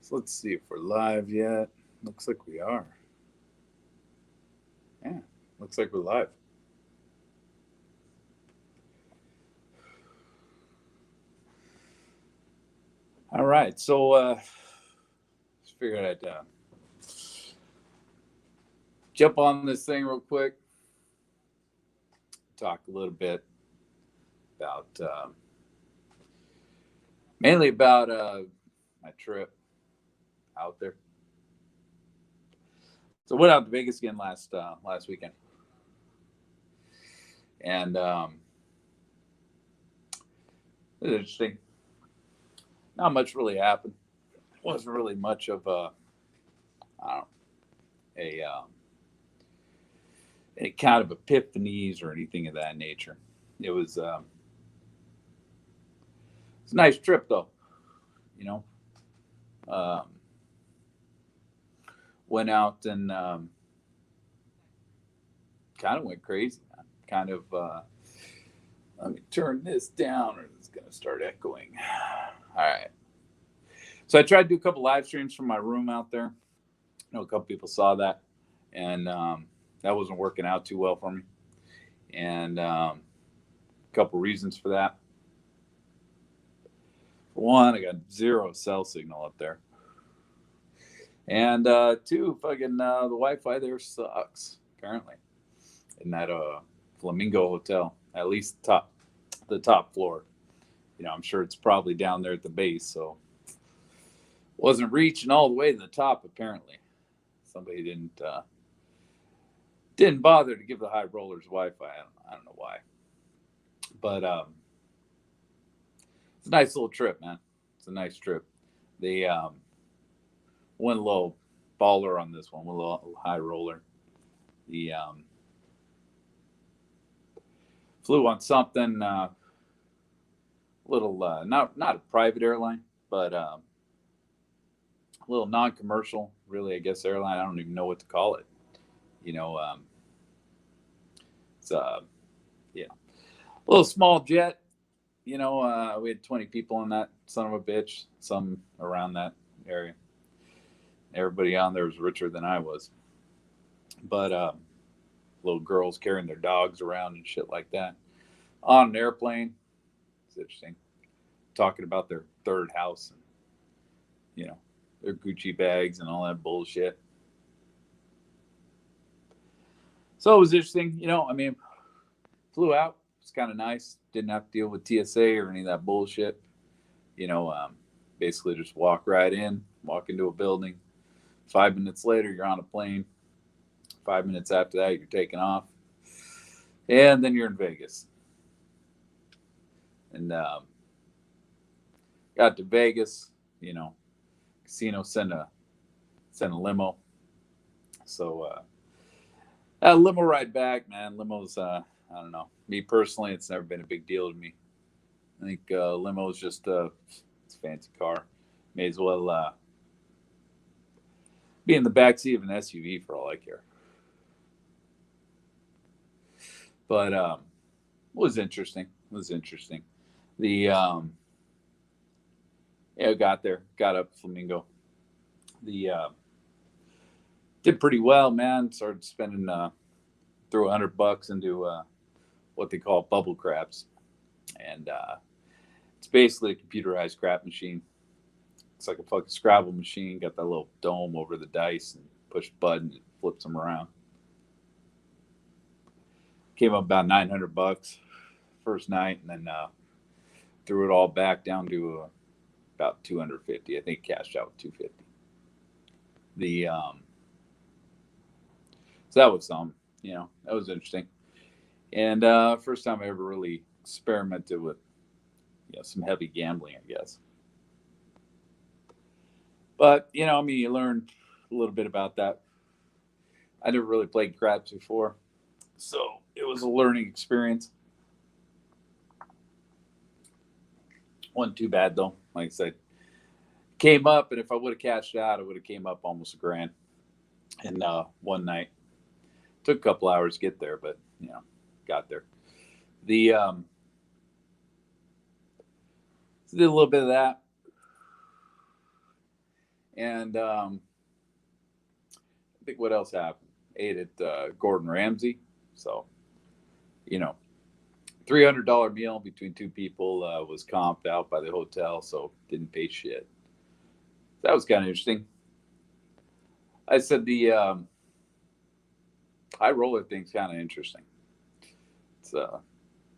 So let's see if we're live yet. Looks like we are. Yeah, looks like we're live. All right, so let's figure I'd jump on this thing real quick. Talk a little bit about mainly about my trip out there. So went out to Vegas again last weekend, and it was interesting. Not much really happened. Wasn't really much of I don't know, a any kind of epiphanies or anything of that nature. It was it's a nice trip though. You know, um, went out and kind of went crazy. Kind of let me turn this down or it's going to start echoing. All right. So I tried to do a couple live streams from my room out there. I know a couple people saw that, and that wasn't working out too well for me. And a couple reasons for that. For one, I got zero cell signal up there, and two, fucking the Wi-Fi there sucks apparently in that Flamingo Hotel. At least the top floor. You know, I'm sure it's probably down there at the base, so wasn't reaching all the way to the top apparently. Somebody didn't bother to give the high rollers Wi-Fi. I don't know why, but it's a nice little trip, man. It's a nice trip. They went a little baller on this one, went a little high roller. The flew on something little not a private airline, but a little non-commercial, really. I guess airline. I don't even know what to call it. You know, it's yeah, a little small jet. You know, we had 20 people on that son of a bitch. Some around that area. Everybody on there was richer than I was, but little girls carrying their dogs around and shit like that on an airplane. It's interesting. Talking about their third house and you know their Gucci bags and all that bullshit. So it was interesting. You know, I mean, flew out. It's kind of nice. Didn't have to deal with TSA or any of that bullshit. You know, basically just walk right in, walk into a building. 5 minutes later, you're on a plane. 5 minutes after that, you're taking off, and then you're in Vegas. And got to Vegas. You know, casino sent a limo. So a limo ride back, man. Limos, I don't know. Me personally, it's never been a big deal to me. I think limo is just it's a fancy car. May as well be in the backseat of an SUV for all I care. But it was interesting. It was interesting. The yeah, got there, got up Flamingo. The did pretty well, man. Started spending threw $100 into what they call bubble craps, and it's basically a computerized crap machine. It's like a fucking Scrabble machine. Got that little dome over the dice and push a button, it flips them around. Came up about $900 first night, and then threw it all back down to about 250. I think cashed out with 250. The so that was some, you know, that was interesting. And first time I ever really experimented with some heavy gambling, I guess. But you know, I mean, you learn a little bit about that. I never really played craps before, so it was a learning experience. Wasn't too bad though. Like I said, came up, and if I would have cashed out, it would have came up almost a grand in one night. Took a couple hours to get there, but you know, got there. The did a little bit of that, And I think what else happened? Ate at Gordon Ramsay. So, you know, $300 meal between two people was comped out by the hotel, so didn't pay shit. That was kind of interesting. I said the high roller thing's kind of interesting. It's a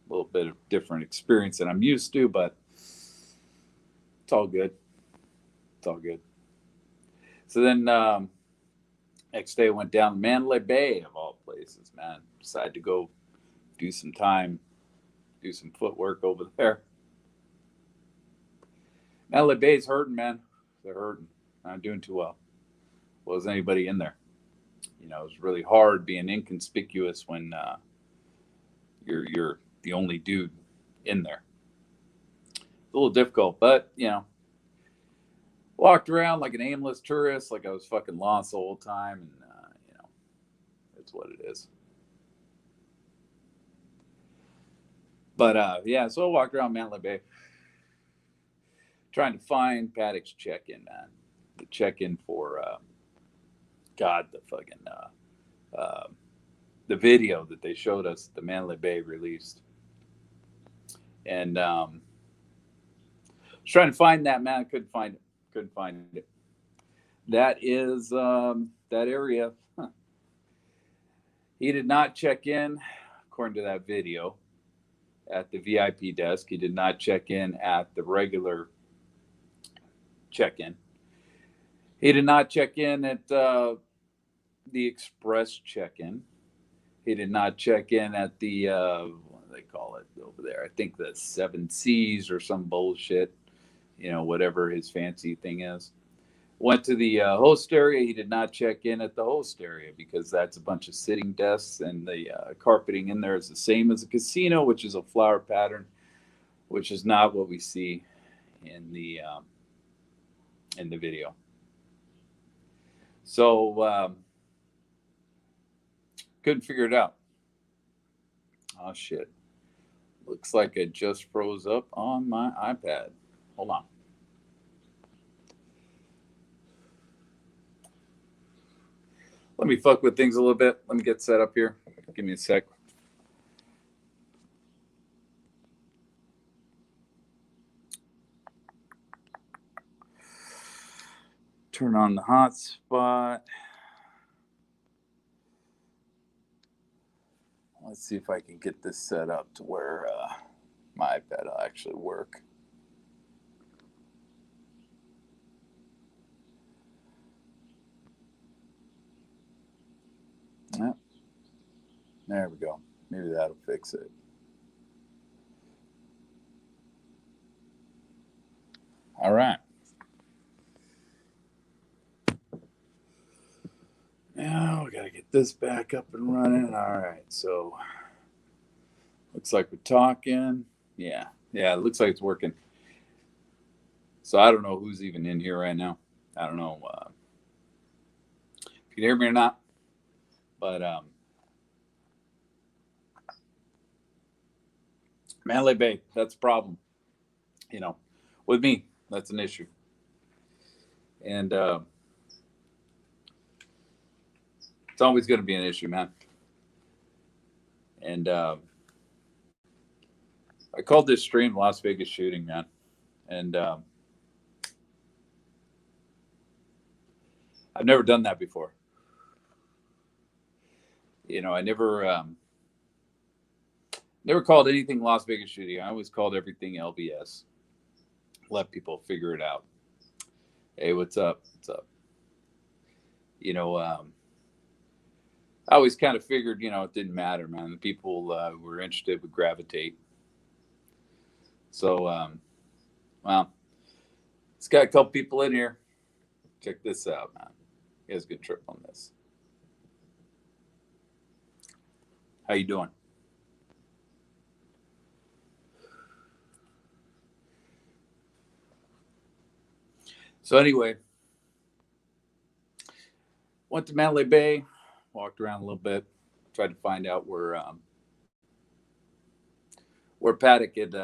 little bit of different experience than I'm used to, but it's all good. It's all good. So then next day I went down to Mandalay Bay of all places, man. Decided to go do some footwork over there. Mandalay Bay's hurting, man. They're hurting. Not doing too well. Wasn't anybody in there. You know, it was really hard being inconspicuous when you're the only dude in there. It's a little difficult, but you know, walked around like an aimless tourist, like I was fucking lost the whole time, and you know, it's what it is. But yeah, so I walked around Mandalay Bay, trying to find Paddock's check-in, man. The check-in for God, the fucking the video that they showed us, the Mandalay Bay released, and was trying to find that, man. I couldn't find it. Couldn't find it. That is that area. Huh. He did not check in, according to that video, at the VIP desk. He did not check in at the regular check-in. He did not check in at the express check-in. He did not check in at the what do they call it over there? I think the Seven Seas or some bullshit. You know, whatever his fancy thing is. Went to the host area. He did not check in at the host area because that's a bunch of sitting desks, and the carpeting in there is the same as a casino, which is a flower pattern, which is not what we see in the video. So couldn't figure it out. Oh shit! Looks like it just froze up on my iPad. Hold on. Let me fuck with things a little bit. Let me get set up here. Give me a sec. Turn on the hotspot. Let's see if I can get this set up to where my iPad will actually work. Yep. There we go. Maybe that'll fix it. All right. Now we got to get this back up and running. All right. So looks like we're talking. Yeah. Yeah. It looks like it's working. So I don't know who's even in here right now. I don't know if you can hear me or not. But Mandalay Bay, that's a problem. You know, with me, that's an issue. And it's always going to be an issue, man. And I called this stream Las Vegas shooting, man. And I've never done that before. You know, I never called anything Las Vegas shooting. I always called everything LVS. Let people figure it out. Hey, what's up? What's up? You know, I always kind of figured, you know, it didn't matter, man. The people who were interested would gravitate. So, well, it's got a couple people in here. Check this out, man. You guys good trip on this. How you doing? So anyway, went to Mandalay Bay, walked around a little bit, tried to find out where Paddock had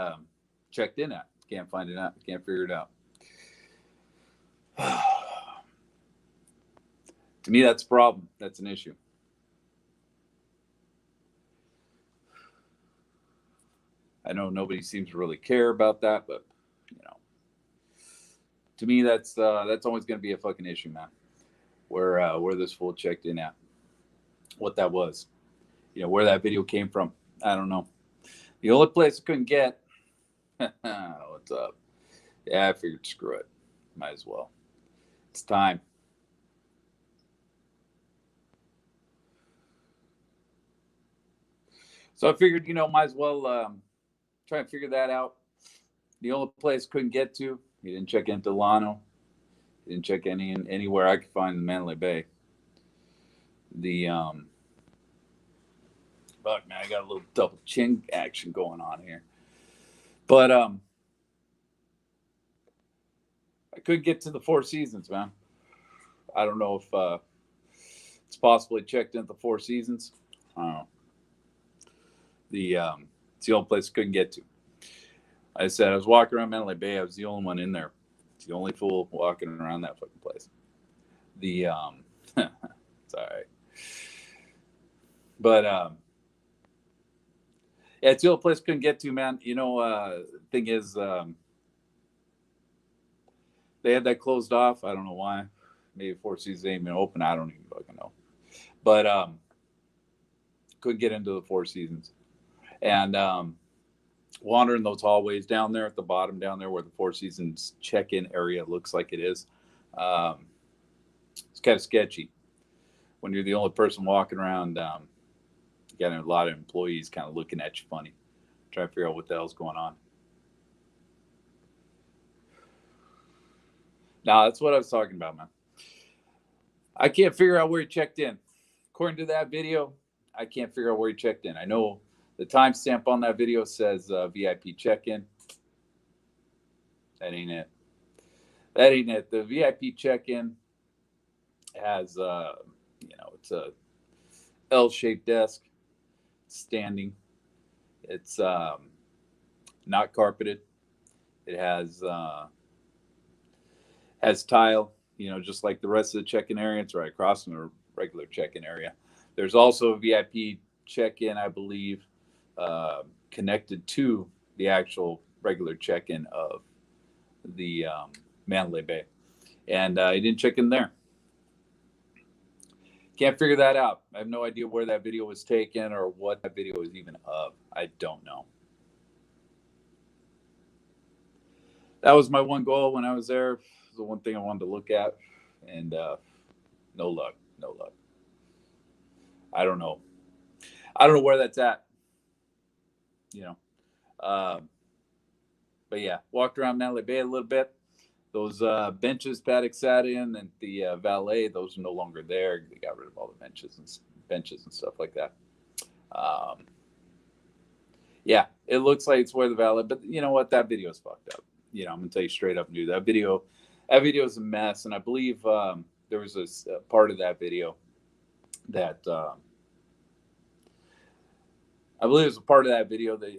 checked in at. Can't find it out. Can't figure it out. To me, that's a problem. That's an issue. I know nobody seems to really care about that, but you know, to me, that's always going to be a fucking issue, man. Where this fool checked in at, what that was, where that video came from. I don't know. The only place I couldn't get. What's up? Yeah, I figured screw it. Might as well. It's time. So I figured, might as well try and figure that out. The only place couldn't get to, he didn't check into Delano. He didn't check anywhere I could find in Mandalay Bay. The fuck man, I got a little double chin action going on here. But I couldn't get to the Four Seasons, man. I don't know if it's possibly checked into the Four Seasons. I don't know. It's the only place I couldn't get to. I said I was walking around Mandalay Bay. I was the only one in there. It's the only fool walking around that fucking place. It's all right. But yeah, it's the only place I couldn't get to, man. Thing is, they had that closed off. I don't know why. Maybe Four Seasons ain't been open. I don't even fucking know. But couldn't get into the Four Seasons. And wandering those hallways down there at the bottom, down there where the Four Seasons check-in area looks like it is, it's kind of sketchy. When you're the only person walking around, you got a lot of employees kind of looking at you funny, trying to figure out what the hell's going on. Now, that's what I was talking about, man. I can't figure out where he checked in. According to that video, I can't figure out where he checked in. I know the timestamp on that video says VIP check-in. That ain't it. That ain't it. The VIP check-in has, it's a L-shaped desk, standing. It's not carpeted. It has tile, just like the rest of the check-in area. It's right across from the regular check-in area. There's also a VIP check-in, I believe, connected to the actual regular check-in of the Mandalay Bay. And he didn't check in there. Can't figure that out. I have no idea where that video was taken or what that video is even of. I don't know. That was my one goal when I was there. It was the one thing I wanted to look at. And no luck. No luck. I don't know. I don't know where that's at. But yeah, walked around Mandalay Bay a little bit. Those benches Paddock sat in and the valet, those are no longer there. They got rid of all the benches and stuff like that. Yeah, it looks like it's where the valet, but you know what? That video is fucked up. I'm gonna tell you straight up, dude. That video is a mess, and I believe there was a part of that video that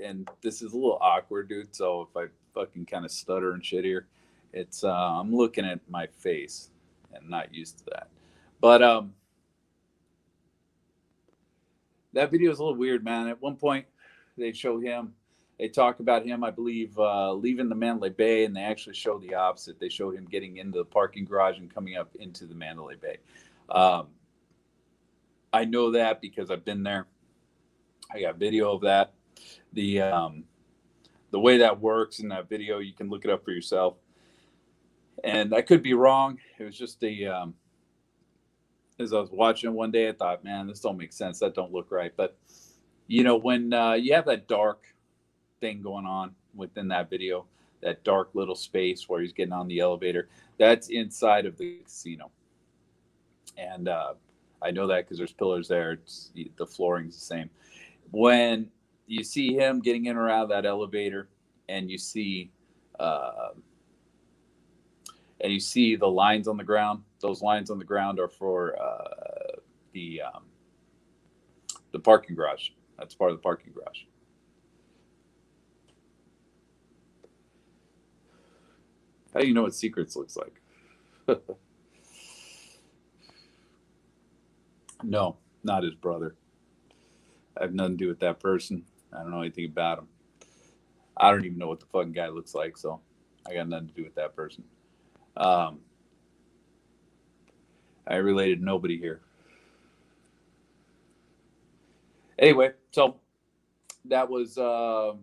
and this is a little awkward, dude. So if I fucking kind of stutter and shit here, it's I'm looking at my face and not used to that. But that video is a little weird, man. At one point, they talk about him, I believe, leaving the Mandalay Bay, and they actually show the opposite. They show him getting into the parking garage and coming up into the Mandalay Bay. I know that because I've been there. I got video of that. The way that works in that video, you can look it up for yourself. And I could be wrong. It was just as I was watching it one day, I thought, man, this don't make sense. That don't look right. But, when you have that dark thing going on within that video, that dark little space where he's getting on the elevator, that's inside of the casino. And I know that because there's pillars there. The flooring's the same. When you see him getting in or out of that elevator, and you see the lines on the ground, those lines on the ground are for the parking garage. That's part of the parking garage. How do you know what Secrets looks like? No, not his brother. I have nothing to do with that person. I don't know anything about him. I don't even know what the fucking guy looks like, so I got nothing to do with that person. Um, I related nobody here. Anyway, so that was uh,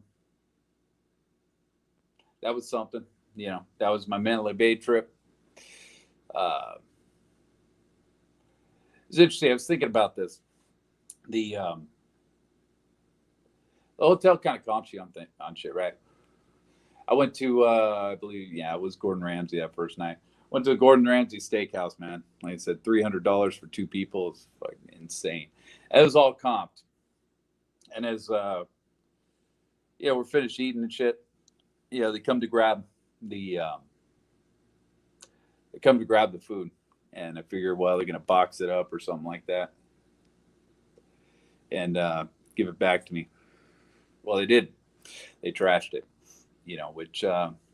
that was something. That was my Mandalay Bay trip. Uh, it's interesting. I was thinking about this. The hotel kind of comps you on shit, right? I went to, I believe, yeah, it was Gordon Ramsay that first night. Went to the Gordon Ramsay Steakhouse, man. Like I said, $300 for two people is fucking insane. It was all comped, and as we're finished eating and shit. They come to grab the food, and I figure, well, they're gonna box it up or something like that, and give it back to me. Well, they did. They trashed it. Which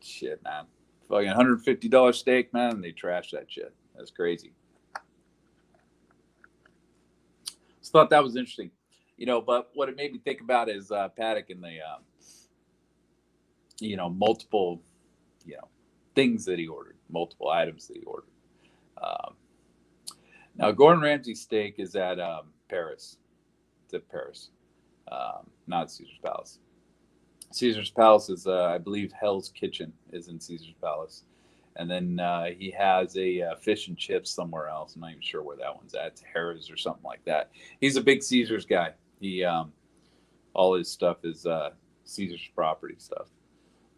shit, man. Fucking $150 steak, man. And they trashed that shit. That's crazy. Just thought that was interesting. But what it made me think about is Paddock and the multiple you know things that he ordered, multiple items that he ordered. Um, Now, Gordon Ramsay steak is at Paris. It's at Paris, not Caesar's Palace. Caesar's Palace is, I believe, Hell's Kitchen is in Caesar's Palace. And then he has a fish and chips somewhere else. I'm not even sure where that one's at. It's Harrah's or something like that. He's a big Caesar's guy. He all his stuff is Caesar's property stuff.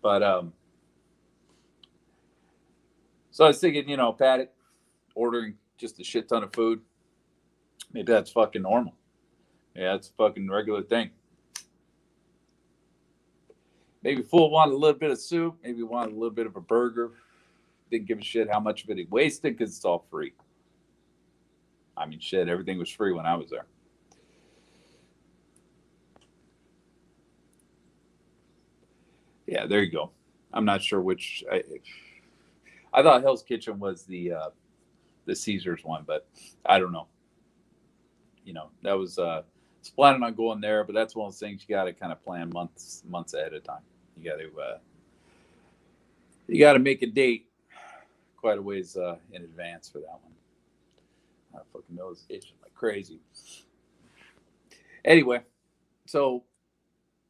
But so I was thinking, Paddock ordering just a shit ton of food. Maybe that's fucking normal. Yeah, it's a fucking regular thing. Maybe Fool wanted a little bit of soup. Maybe wanted a little bit of a burger. Didn't give a shit how much of it he wasted because it's all free. I mean, shit, everything was free when I was there. Yeah, there you go. I'm not sure which. I thought Hell's Kitchen was the Caesars one, but I don't know. That was it's planning on going there, but that's one of those things you got to kind of plan months ahead of time. You got to make a date quite a ways in advance for that one. I fucking nose itching like crazy. Anyway, so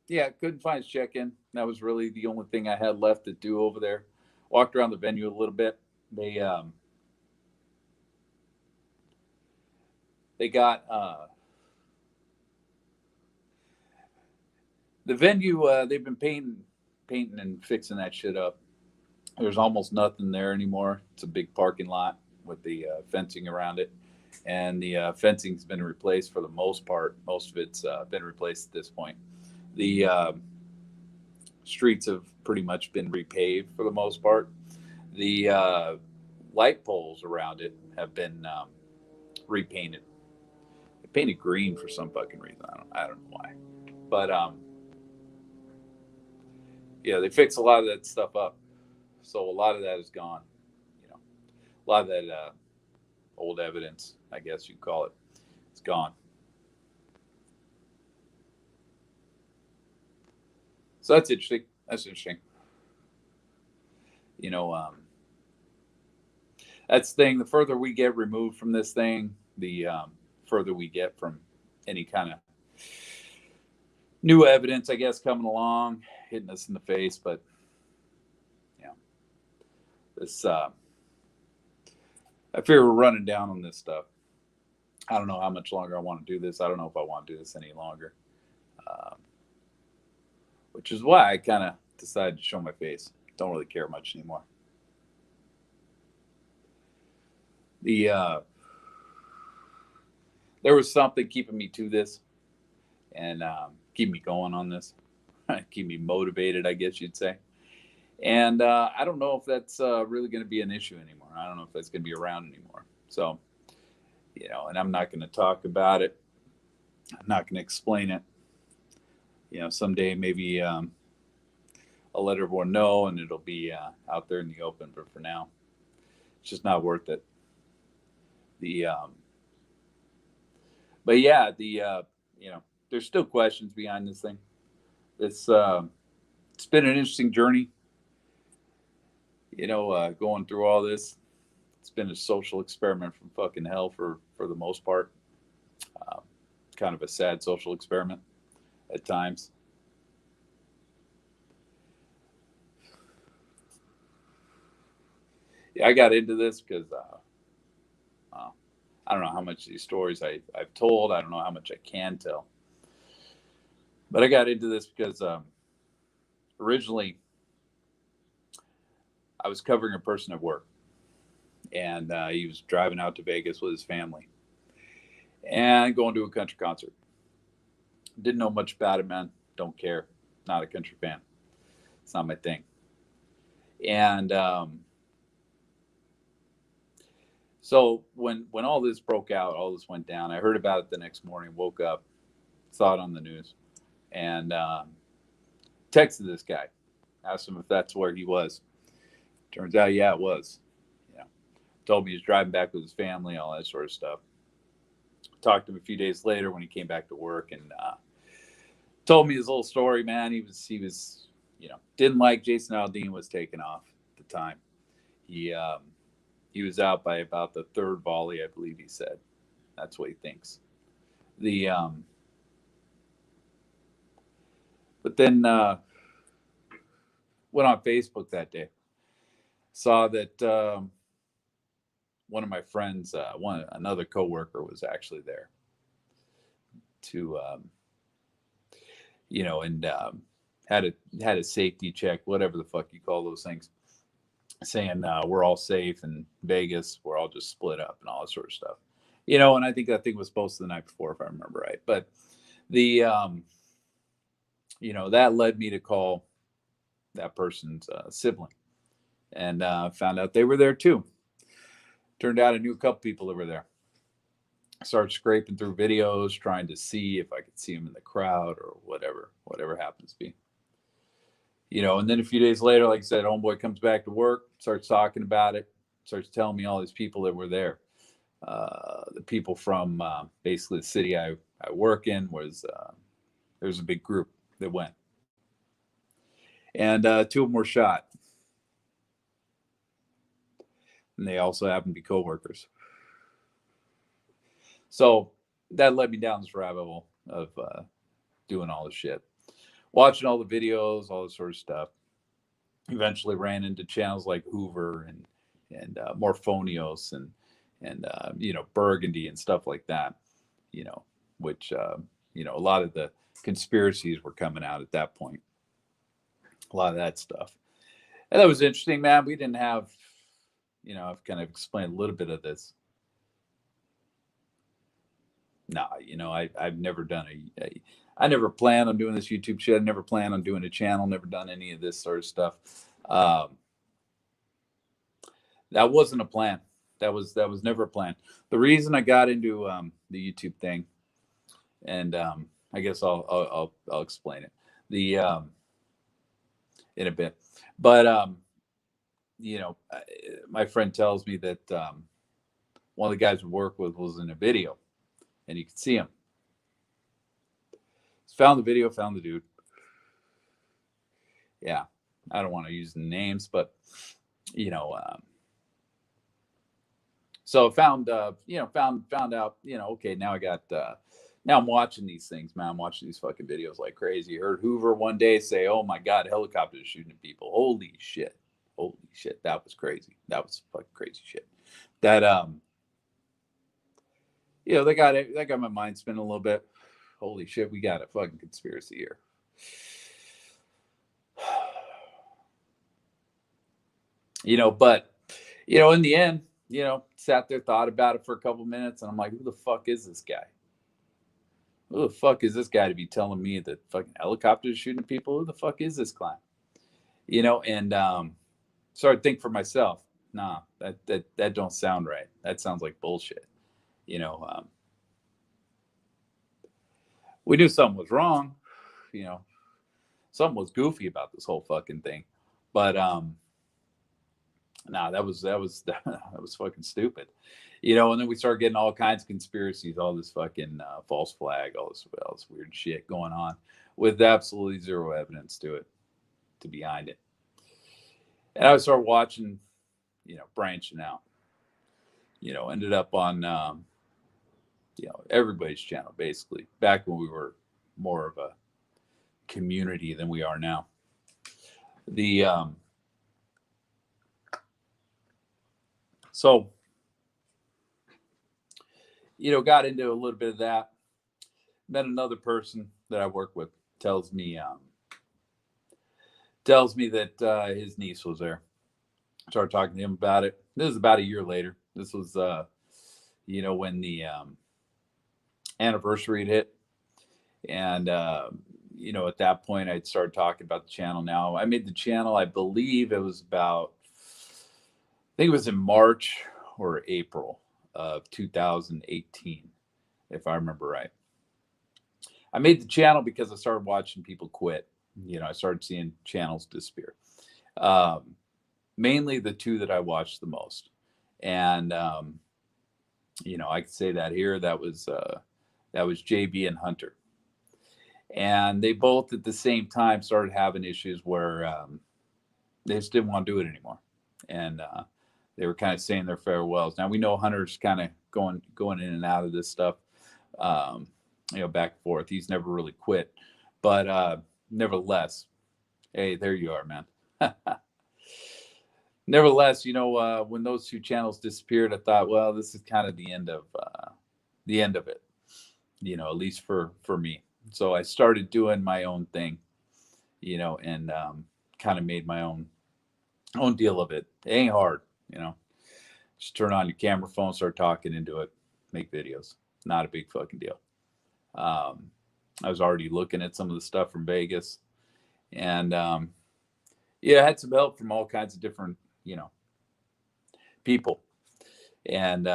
yeah, couldn't find his check-in. That was really the only thing I had left to do over there. Walked around the venue a little bit. They got the venue. They've been painting and fixing that shit up. There's almost nothing there anymore. It's a big parking lot with the fencing around it, and the fencing's been replaced for the most part. Most of it's been replaced at this point. The streets have pretty much been repaved for the most part. The light poles around it have been repainted. They painted green for some fucking reason. I don't know why, but yeah, they fixed a lot of that stuff up. So a lot of that is gone. A lot of that old evidence, I guess you'd call it, it's gone. So that's interesting. That's interesting. You know, that's the thing. The further we get removed from this thing, the further we get from any kind of new evidence, I guess, coming along, hitting us in the face. But yeah, this I fear we're running down on this stuff. I don't know how much longer I want to do this. I don't know if I want to do this any longer, um, which is why I kind of decided to show my face. Don't really care much anymore. The There was something keeping me to this and keep me going on this, keep me motivated, I guess you'd say. And I don't know if that's really going to be an issue anymore. I don't know if that's going to be around anymore. So, and I'm not going to talk about it. I'm not going to explain it. Someday maybe I'll let everyone know and it'll be out there in the open. But for now, it's just not worth it. The But yeah, there's still questions behind this thing. It's been an interesting journey, going through all this. It's been a social experiment from fucking hell for the most part. Um, Kind of a sad social experiment at times. Yeah, I got into this because I don't know how much of these stories I've told. I don't know how much I can tell. But I got into this because originally I was covering a person at work, and he was driving out to Vegas with his family and going to a country concert. Didn't know much about it, man. Don't care. Not a country fan. It's not my thing. And so when all this broke out, all this went down, I heard about it the next morning, woke up, saw it on the news, and texted this guy, asked him if that's where he was. Turns out, yeah, it was. Yeah, told me he was driving back with his family, all that sort of stuff. Talked to him a few days later when he came back to work, and told me his little story. Man, he was didn't like Jason Aldean was taken off at the time. He was out by about the third volley, I believe he said. That's what he thinks. The But then went on Facebook that day. Saw that one of my friends, another coworker, was actually there to, and had a safety check, whatever the fuck you call those things, saying we're all safe in Vegas, we're all just split up and all that sort of stuff. And I think that thing was posted the night before, if I remember right. But the that led me to call that person's sibling, and found out they were there too. Turned out I knew a couple people that were there. Started scraping through videos, trying to see if I could see them in the crowd or whatever happens to be. And then a few days later, like I said, homeboy comes back to work, starts talking about it, starts telling me all these people that were there. The people from basically the city I work in there's a big group that went, and two of them were shot, and they also happen to be coworkers. So that led me down this rabbit hole of doing all this shit, watching all the videos, all this sort of stuff. Eventually ran into channels like Hoover and Morphonios and Burgundy and stuff like that. Which a lot of the conspiracies were coming out at that point. A lot of that stuff, and that was interesting, man. We didn't have, I've kind of explained a little bit of this. Nah, I've never done I never planned on doing this YouTube shit. I never planned on doing a channel. Never done any of this sort of stuff. That wasn't a plan. That was never a plan. The reason I got into the YouTube thing, and I guess I'll explain it in a bit. But my friend tells me that one of the guys we work with was in a video, and you could see him. Found the video, found the dude. Yeah, I don't want to use the names, but so found found out, okay, now I got now I'm watching these things, man. I'm watching these fucking videos like crazy. Heard Hoover one day say, "Oh my God, helicopters shooting at people." Holy shit, that was crazy. That was fucking crazy shit. That that got my mind spinning a little bit. Holy shit, we got a fucking conspiracy here. But in the end, sat there, thought about it for a couple minutes, and I'm like, who the fuck is this guy? Who the fuck is this guy to be telling me that fucking helicopters shooting at people? Who the fuck is this clown? And started to think for myself, nah, that don't sound right. That sounds like bullshit. We knew something was wrong. Something was goofy about this whole fucking thing. But Nah, that was fucking stupid. You know, and then we started getting all kinds of conspiracies, all this fucking false flag, all this weird shit going on with absolutely zero evidence to behind it. And I started watching, branching out. Ended up on everybody's channel basically. Back when we were more of a community than we are now. The so got into a little bit of that. Met another person that I work with. Tells me that his niece was there. Started talking to him about it. This is about a year later. This was when the anniversary had hit, and at that point I'd started talking about the channel. Now I made the channel, I believe it was about, I think it was in March or April of 2018, if I remember right. I made the channel because I started watching people quit. I started seeing channels disappear. Mainly the two that I watched the most. And, I could say that here, that was JB and Hunter. And they both at the same time started having issues where they just didn't want to do it anymore. And they were kind of saying their farewells. Now we know Hunter's kind of going in and out of this stuff, back and forth. He's never really quit. But nevertheless, hey, there you are, man. Nevertheless, when those two channels disappeared, I thought, well, this is kind of the end of it, at least for me. So I started doing my own thing, and kind of made my own deal of it. It ain't hard, just turn on your camera phone, start talking into it, make videos. Not a big fucking deal. I was already looking at some of the stuff from Vegas, and I had some help from all kinds of different people. And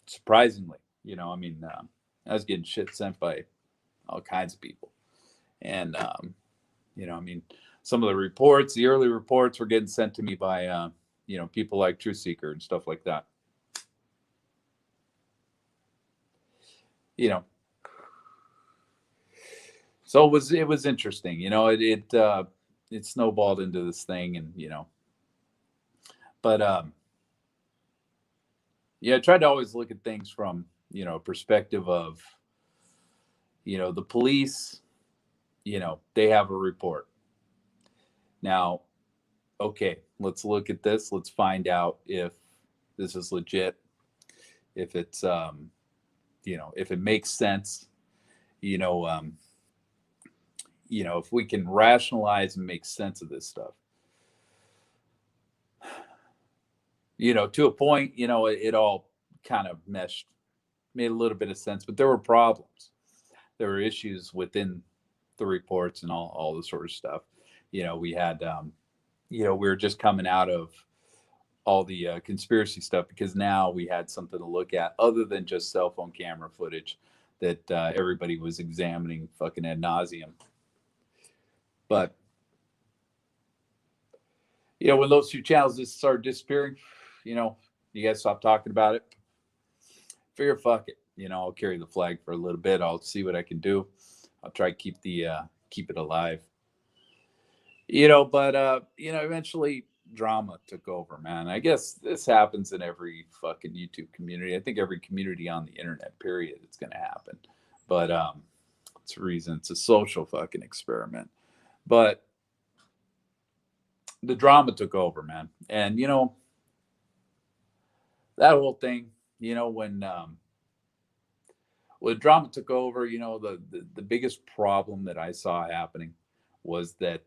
surprisingly, I was getting shit sent by all kinds of people. And some of the early reports were getting sent to me by people like Truth Seeker and stuff like that. So it was interesting. It snowballed into this thing, and but I tried to always look at things from perspective of the police. They have a report. Now, okay, let's look at this. Let's find out if this is legit, if it's if it makes sense, if we can rationalize and make sense of this stuff. To a point, it all kind of meshed, made a little bit of sense, but there were problems. There were issues within the reports and all this sort of stuff. We had, we were just coming out of all the conspiracy stuff, because now we had something to look at other than just cell phone camera footage that everybody was examining fucking ad nauseum. But, when those two channels just started disappearing, you guys stop talking about it. Figure, fuck it. I'll carry the flag for a little bit. I'll see what I can do. I'll try to keep it alive. But eventually drama took over, man. I guess this happens in every fucking YouTube community. I think every community on the internet, period, it's gonna happen. But it's a reason. It's a social fucking experiment. But the drama took over, man. And that whole thing, when drama took over, the biggest problem that I saw happening was that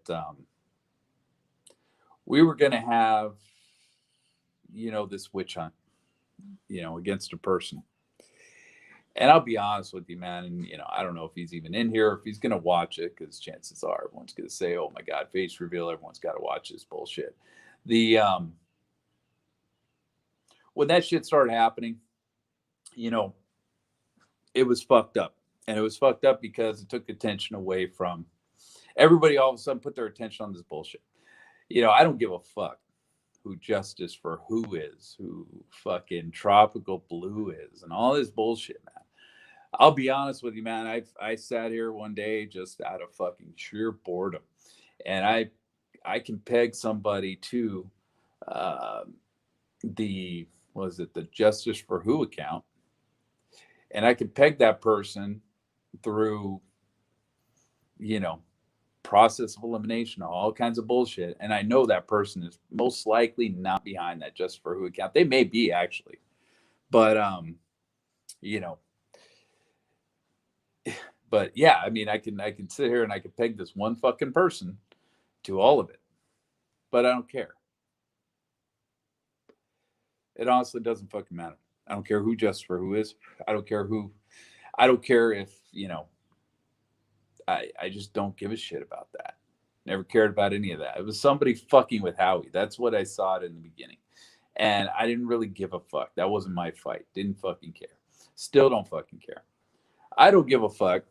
we were going to have, this witch hunt, against a person. And I'll be honest with you, man. And, I don't know if he's even in here, if he's going to watch it, because chances are everyone's going to say, oh my God, face reveal. Everyone's got to watch this bullshit. When that shit started happening, it was fucked up. And it was fucked up because it took attention away from everybody. All of a sudden put their attention on this bullshit. I don't give a fuck who Justice for Who is, who fucking Tropical Blue is, and all this bullshit, man. I'll be honest with you, man. I sat here one day just out of fucking sheer boredom, and I can peg somebody to uh, the was it the Justice for Who account, and I can peg that person through, you know, process of elimination, all kinds of bullshit, and I know that person is most likely not behind that Justice for Who account. They may be actually, but you know, but yeah, I mean, I can sit here and I can peg this one fucking person to all of it, but I don't care. It honestly doesn't fucking matter. I don't care who Justice for Who is. I don't care who. I don't care if I just don't give a shit about that. Never cared about any of that. It was somebody fucking with Howie. That's what I saw it in the beginning, and I didn't really give a fuck. That wasn't my fight. Didn't fucking care. Still don't fucking care. I don't give a fuck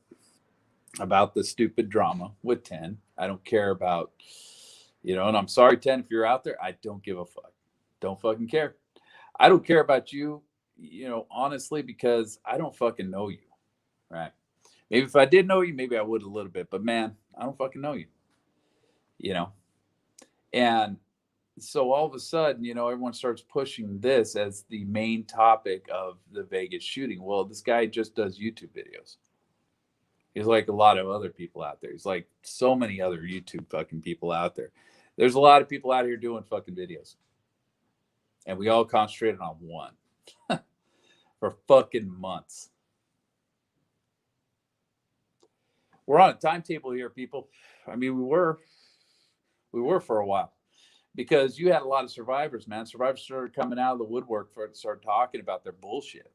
about the stupid drama with 10. I don't care about, and I'm sorry, 10, if you're out there, I don't give a fuck. Don't fucking care. I don't care about you, honestly, because I don't fucking know you, right? Maybe if I did know you, maybe I would a little bit, but man, I don't fucking know you, you know? And so all of a sudden, everyone starts pushing this as the main topic of the Vegas shooting. Well, this guy just does YouTube videos. He's like a lot of other people out there. He's like so many other YouTube fucking people out there. There's a lot of people out here doing fucking videos. And we all concentrated on one for fucking months. We're on a timetable here, people. I mean, we were for a while, because you had a lot of survivors, man. Survivors started coming out of the woodwork to start talking about their bullshit,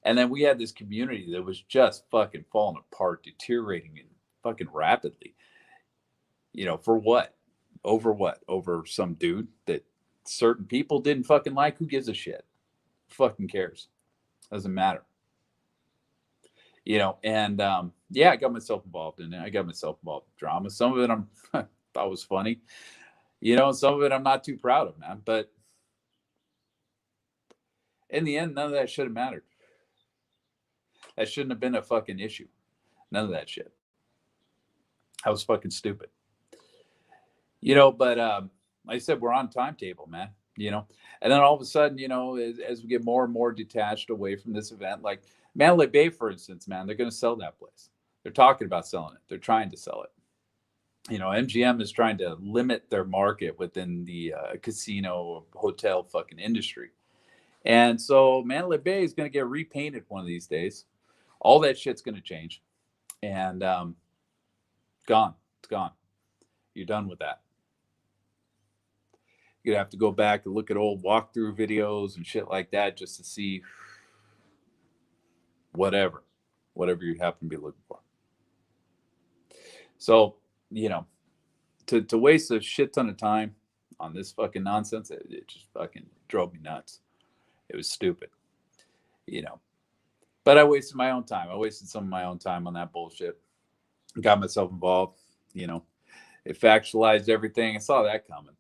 And then we had this community that was just fucking falling apart, deteriorating and fucking rapidly. For what? Over what? Over some dude that certain people didn't fucking like? Who gives a shit? Fucking cares? Doesn't matter. And yeah, I got myself involved in it. I got myself involved in drama. Some of it I thought was funny. Some of it I'm not too proud of, man. But in the end, none of that should have mattered. That shouldn't have been a fucking issue. None of that shit. I was fucking stupid. But like I said, we're on timetable, man. And then all of a sudden, as we get more and more detached away from this event, like Mandalay Bay, for instance, man, they're going to sell that place. They're talking about selling it. They're trying to sell it. MGM is trying to limit their market within the casino hotel fucking industry. And so Mandalay Bay is going to get repainted one of these days. All that shit's going to change. And gone. It's gone. You're done with that. You'd have to go back and look at old walkthrough videos and shit like that just to see whatever you happen to be looking for. So, to waste a shit ton of time on this fucking nonsense, it just fucking drove me nuts. It was stupid, But I wasted my own time. I wasted some of my own time on that bullshit. Got myself involved, It factualized everything. I saw that coming.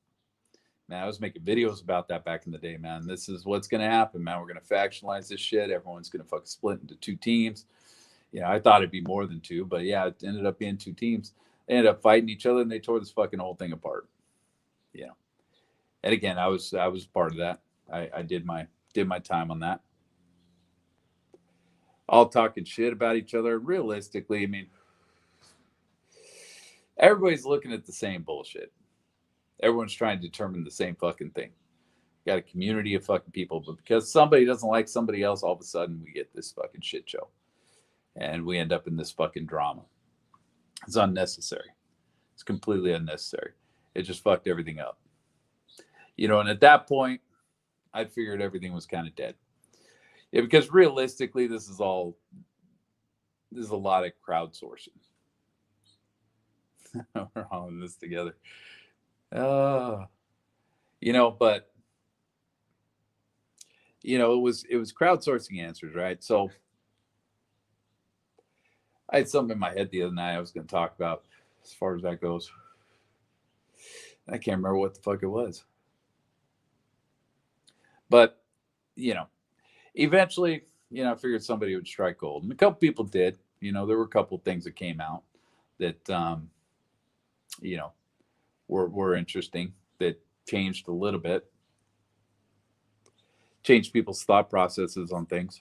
Man, I was making videos about that back in the day, man. This is what's going to happen, man. We're going to factionalize this shit. Everyone's going to fucking split into two teams. I thought it'd be more than two, but yeah, it ended up being two teams. They ended up fighting each other, and they tore this fucking whole thing apart. And again, I was part of that. I did my time on that. All talking shit about each other. Realistically, I mean, everybody's looking at the same bullshit. Everyone's trying to determine the same fucking thing. Got a community of fucking people, but because somebody doesn't like somebody else, all of a sudden we get this fucking shit show. And we end up in this fucking drama. It's unnecessary. It's completely unnecessary. It just fucked everything up. And at that point, I figured everything was kind of dead. Yeah, because realistically, this is a lot of crowdsourcing. We're all in this together. But it was crowdsourcing answers, right? So I had something in my head the other night I was going to talk about as far as that goes. I can't remember what the fuck it was. But, you know, eventually, I figured somebody would strike gold. And a couple people did. There were a couple things that came out that, you know, were interesting, that changed a little bit, changed people's thought processes on things.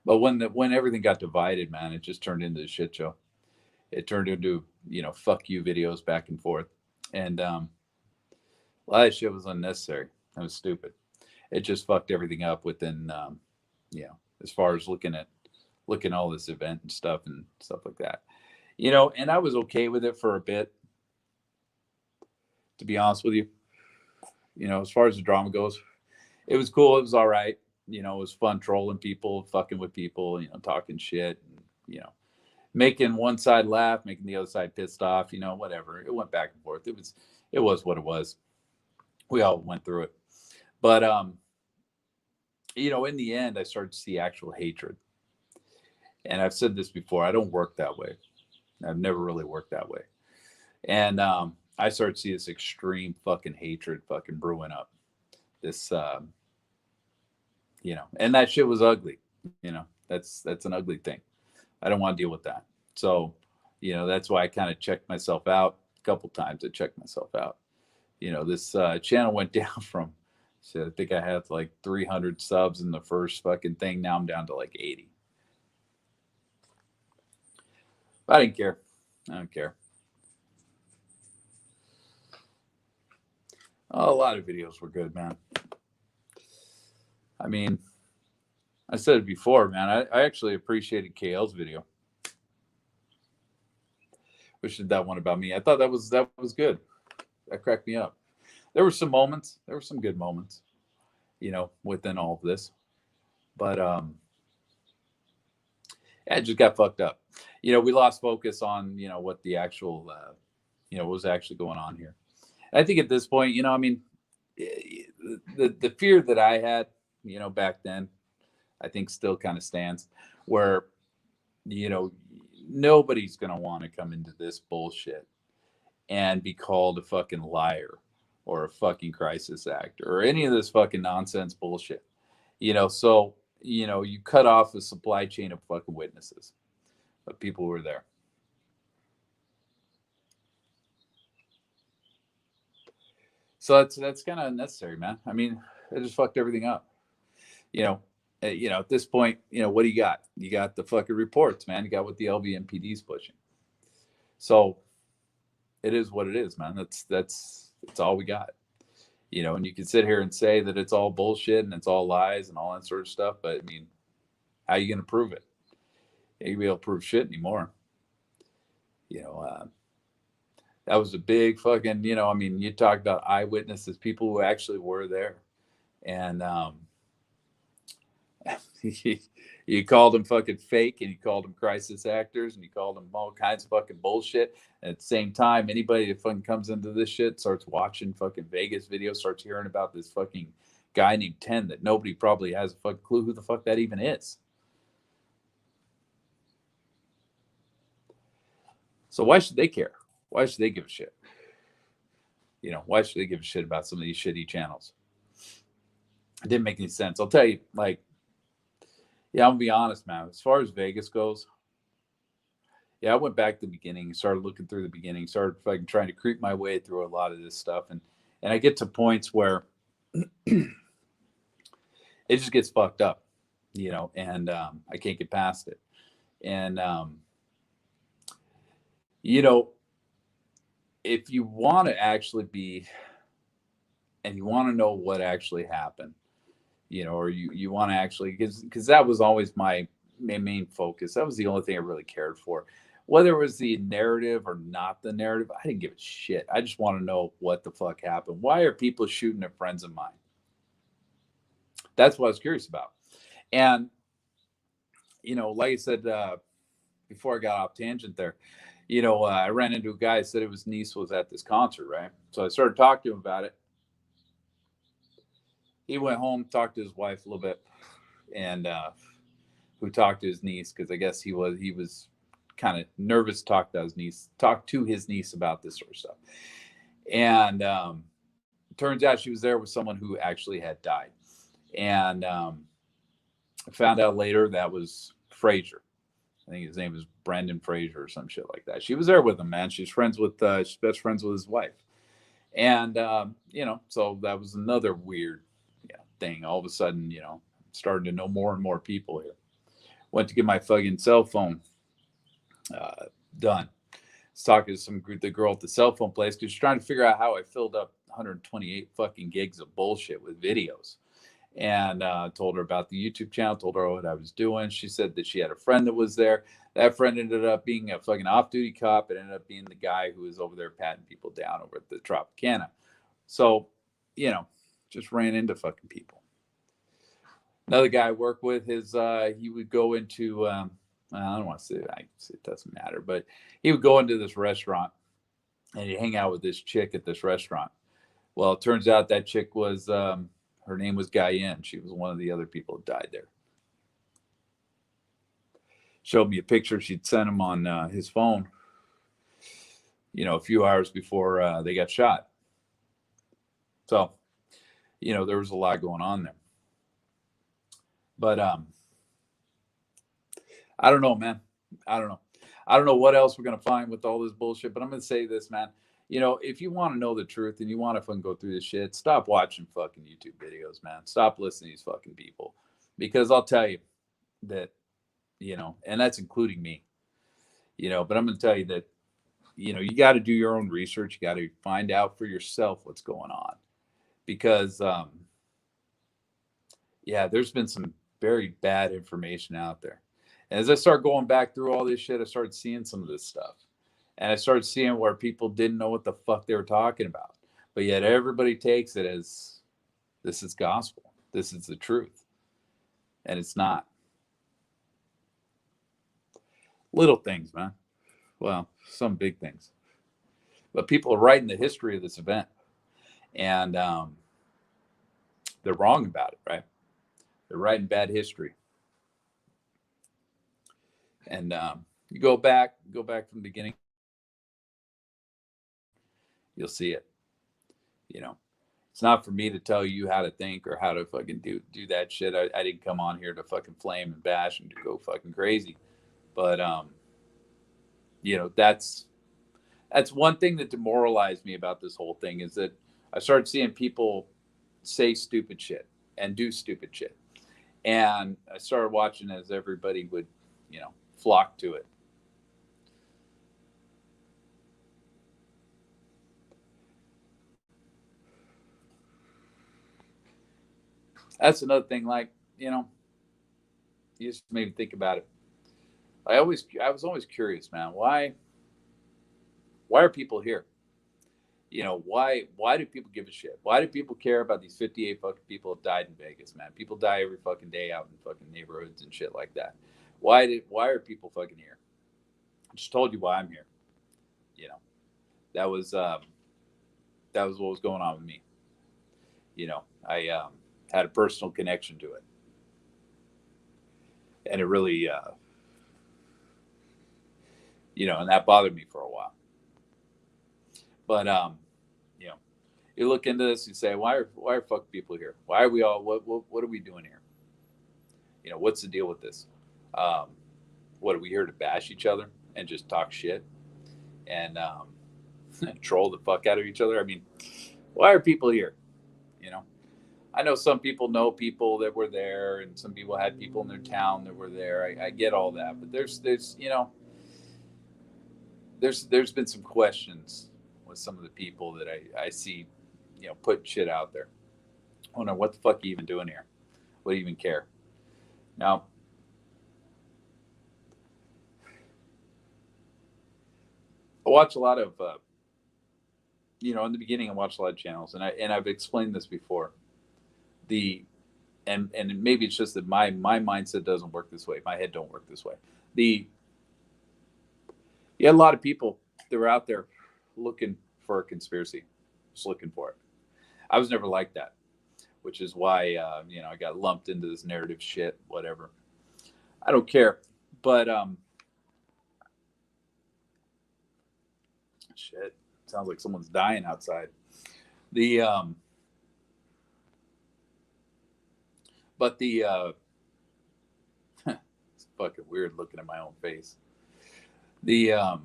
But when everything got divided, man, it just turned into a shit show. It turned into, fuck you videos back and forth. And a lot of shit was unnecessary. It was stupid. It just fucked everything up within, as far as looking at all this event and stuff like that. And I was okay with it for a bit, to be honest with you. As far as the drama goes, it was cool. It was all right. It was fun trolling people, fucking with people, talking shit, making one side laugh, making the other side pissed off, whatever. It went back and forth. It was what it was. We all went through it. But in the end, I started to see actual hatred. And I've said this before, I don't work that way. I've never really worked that way. And I started to see this extreme fucking hatred fucking brewing up. This and that shit was ugly. That's an ugly thing. I don't want to deal with that. So, that's why I kind of checked myself out a couple times. I checked myself out. This channel went down from, so I think I had like 300 subs in the first fucking thing. Now I'm down to like 80. I didn't care. I don't care. A lot of videos were good, man. I mean, I said it before, man. I actually appreciated KL's video, which did that one about me. I thought that was good. That cracked me up. There were some moments. There were some good moments, within all of this. But it just got fucked up. We lost focus on, what the actual, what was actually going on here. And I think at this point, the fear that I had, back then, I think still kind of stands, where, nobody's going to want to come into this bullshit and be called a fucking liar or a fucking crisis actor or any of this fucking nonsense bullshit. So, you cut off a supply chain of fucking witnesses, but people were there. So that's kind of unnecessary, man. I mean, it just fucked everything up. At this point, what do you got? You got the fucking reports, man. You got what the LVMPD's pushing. So it is what it is, man. That's all we got. And you can sit here and say that it's all bullshit and it's all lies and all that sort of stuff, but I mean, how are you going to prove it? You ain't gonna be able to prove shit anymore. That was a big fucking, you talk about eyewitnesses, people who actually were there. And you called them fucking fake, and you called them crisis actors, and you called them all kinds of fucking bullshit. And at the same time, anybody that fucking comes into this shit, starts watching fucking Vegas videos, starts hearing about this fucking guy named 10 that nobody probably has a fucking clue who the fuck that even is. So why should they care? Why should they give a shit? Why should they give a shit about some of these shitty channels? It didn't make any sense. I'll tell you, I'm gonna be honest, man. As far as Vegas goes, I went back to the beginning, started looking through the beginning, started fucking trying to creep my way through a lot of this stuff, and I get to points where it just gets fucked up, and I can't get past it. And if you want to actually be, and you want to know what actually happened, or you want to actually, because that was always my main focus. That was the only thing I really cared for. Whether it was the narrative or not the narrative, I didn't give a shit. I just want to know what the fuck happened. Why are people shooting at friends of mine? That's what I was curious about. And, like I said, before I got off tangent there, I ran into a guy who said his niece was at this concert, right? So I started talking to him about it. He went home, talked to his wife a little bit, and who talked to his niece, because I guess he was kind of nervous to talk to his niece about this sort of stuff. And turns out she was there with someone who actually had died. And found out later that was Frazier. I think his name is Brendan Fraser or some shit like that. She was there with him, man. She's friends with, she's best friends with his wife. And, so that was another weird thing. All of a sudden, starting to know more and more people here. Went to get my fucking cell phone done. I was talking to the girl at the cell phone place because she's trying to figure out how I filled up 128 fucking gigs of bullshit with videos. And told her about the YouTube channel, told her what I was doing. She said that she had a friend that was there. That friend ended up being a fucking off-duty cop. It ended up being the guy who was over there patting people down over at the Tropicana. So, just ran into fucking people. Another guy I work with, he would go into, I don't want to say that, it doesn't matter, but he would go into this restaurant and he'd hang out with this chick at this restaurant. Well, it turns out that chick was, her name was Guyen. She was one of the other people that died there. Showed me a picture she'd sent him on his phone, a few hours before they got shot. So, there was a lot going on there. But I don't know, man. I don't know what else we're going to find with all this bullshit, but I'm going to say this, man. If you want to know the truth and you want to fucking go through this shit, stop watching fucking YouTube videos, man. Stop listening to these fucking people. Because I'll tell you that, and that's including me, but I'm going to tell you that, you got to do your own research. You got to find out for yourself what's going on. Because, there's been some very bad information out there. And as I start going back through all this shit, I started seeing some of this stuff. And I started seeing where people didn't know what the fuck they were talking about. But yet everybody takes it as this is gospel. This is the truth. And it's not. Little things, man. Well, some big things. But people are writing the history of this event. And they're wrong about it, right? They're writing bad history. And you go back from the beginning, you'll see it. It's not for me to tell you how to think or how to fucking do that shit. I didn't come on here to fucking flame and bash and to go fucking crazy. But that's one thing that demoralized me about this whole thing is that I started seeing people say stupid shit and do stupid shit. And I started watching as everybody would, flock to it. That's another thing, you just made me think about it. I was always curious, man, why are people here? Why do people give a shit? Why do people care about these 58 fucking people that died in Vegas, man? People die every fucking day out in fucking neighborhoods and shit like that. Why are people fucking here? I just told you why I'm here. That was what was going on with me. I had a personal connection to it. And it really, and that bothered me for a while. But, you look into this, you say, why are fuck people here? Why are we all, what are we doing here? What's the deal with this? What are we here to bash each other and just talk shit and troll the fuck out of each other? I mean, why are people here? I know some people know people that were there, and some people had people in their town that were there. I get all that, but there's been some questions with some of the people that I see, put shit out there. I wonder what the fuck are you even doing here? What do you even care? Now, I watch a lot of, in the beginning, I watched a lot of channels, and I've explained this before. And maybe it's just that my mindset doesn't work this way. My head don't work this way. You had a lot of people that were out there looking for a conspiracy, just looking for it. I was never like that, which is why I got lumped into this narrative shit. Whatever. I don't care, but shit. sounds like someone's dying outside. The but the it's fucking weird looking at my own face. The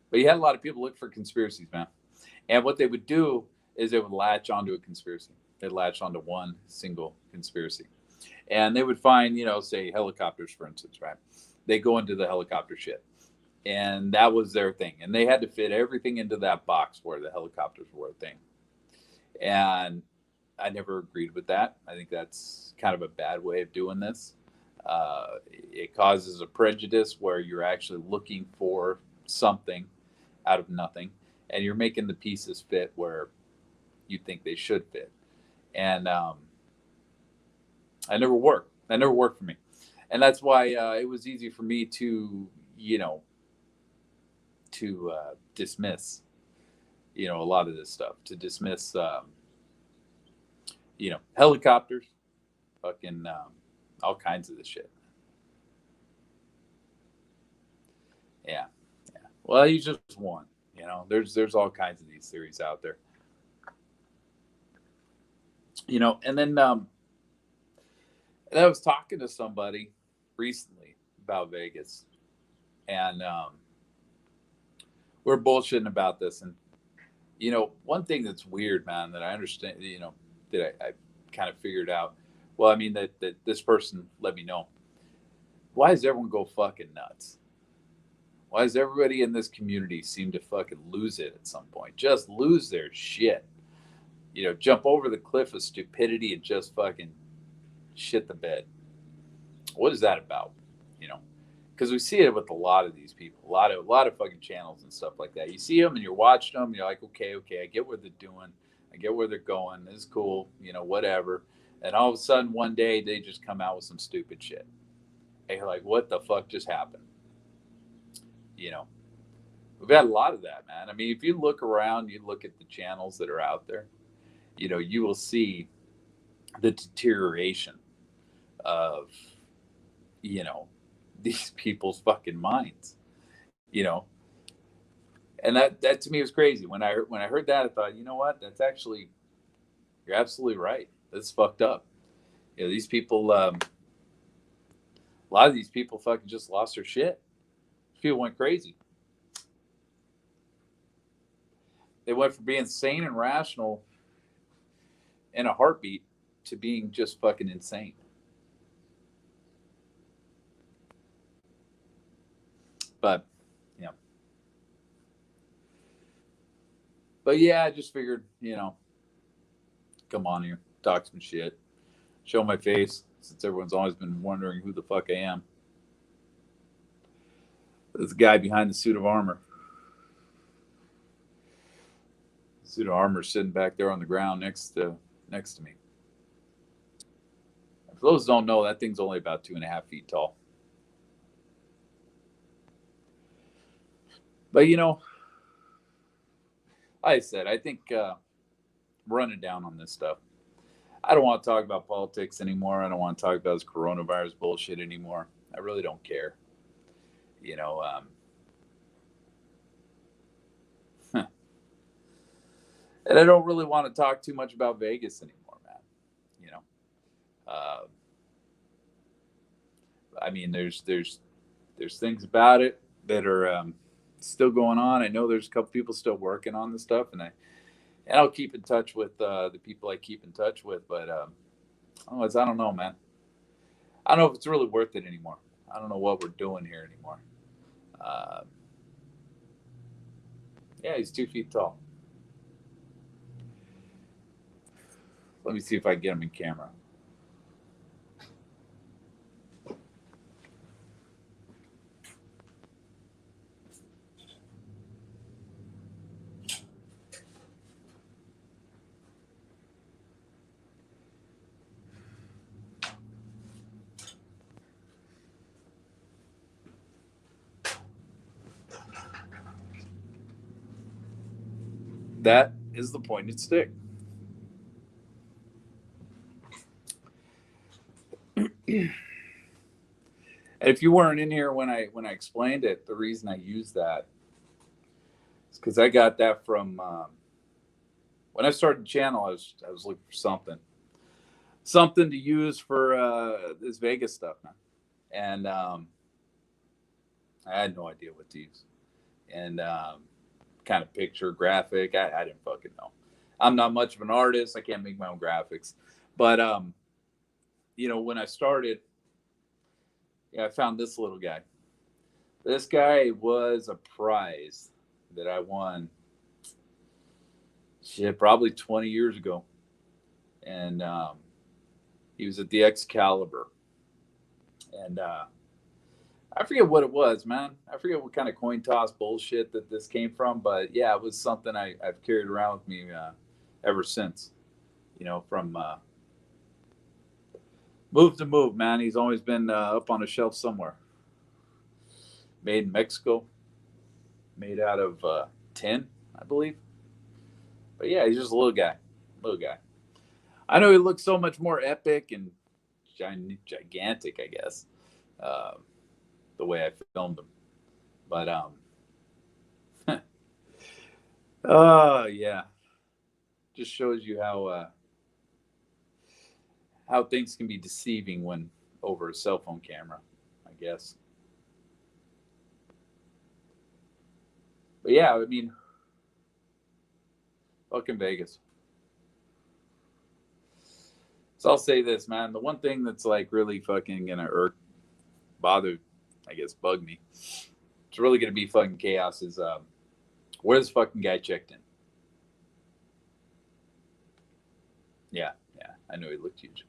but you had a lot of people look for conspiracies, man. And what they would do is they would latch onto a conspiracy. They'd latch onto one single conspiracy. And they would find, say helicopters, for instance, right? They go into the helicopter shit. And that was their thing. And they had to fit everything into that box where the helicopters were a thing. And I never agreed with that. I think that's kind of a bad way of doing this. It causes a prejudice where you're actually looking for something out of nothing, and you're making the pieces fit where you think they should fit. And I never worked. That never worked for me. And that's why it was easy for me to, dismiss, a lot of this stuff, to dismiss, helicopters, fucking all kinds of this shit. Yeah. Well, he's just one. There's all kinds of these theories out there. And then and I was talking to somebody recently about Vegas, and we're bullshitting about this. And one thing that's weird, man, that I understand, that I kind of figured out. Well, I mean that this person let me know. Why does everyone go fucking nuts? Why does everybody in this community seem to fucking lose it at some point? Just lose their shit. Jump over the cliff of stupidity and just fucking shit the bed. What is that about? Because we see it with a lot of these people, a lot of fucking channels and stuff like that. You see them and you're watching them. You're like, okay, I get what they're doing. I get where they're going. This is cool. Whatever. And all of a sudden, one day they just come out with some stupid shit. And you're like, what the fuck just happened? We've had a lot of that, man. I mean, if you look around, you look at the channels that are out there, you will see the deterioration of, these people's fucking minds, and that to me was crazy. When I heard that, I thought, you know what? You're absolutely right. That's fucked up. These people, a lot of these people fucking just lost their shit. People went crazy. They went from being sane and rational in a heartbeat to being just fucking insane. But, But yeah, I just figured, come on here, talk some shit, show my face, since everyone's always been wondering who the fuck I am. This guy behind the suit of armor. The suit of armor sitting back there on the ground next to me. For those who don't know, that thing's only about 2.5 feet tall. But like I said, I think running down on this stuff. I don't want to talk about politics anymore. I don't want to talk about this coronavirus bullshit anymore. I really don't care. And I don't really want to talk too much about Vegas anymore, man. I mean, there's things about it that are still going on. I know there's a couple people still working on this stuff, and I'll keep in touch with the people I keep in touch with. But I don't know, man. I don't know if it's really worth it anymore. I don't know what we're doing here anymore. Yeah, he's 2 feet tall. Let me see if I can get him in camera. That is the pointed stick. And if you weren't in here when I explained it, the reason I use that because I got that from when I started the channel. I was looking for something to use for this Vegas stuff, man. And I had no idea what to use. And kind of picture, graphic, I didn't fucking know. I'm not much of an artist. I can't make my own graphics. But, when I started, I found this little guy. This guy was a prize that I won, probably 20 years ago. And he was at the Excalibur. And I forget what it was, man. I forget what kind of coin toss bullshit that this came from, but yeah, it was something I've carried around with me ever since. From move to move, man. He's always been up on a shelf somewhere. Made in Mexico, made out of tin, I believe. But yeah, he's just a little guy. I know he looks so much more epic and gigantic, I guess, the way I filmed him. But oh yeah, just shows you how things can be deceiving when over a cell phone camera, I guess. But yeah, I mean, fucking Vegas. So I'll say this, man. The one thing that's like really fucking gonna bug me. It's really gonna be fucking chaos. Is where this fucking guy checked in? Yeah, I knew he looked huge.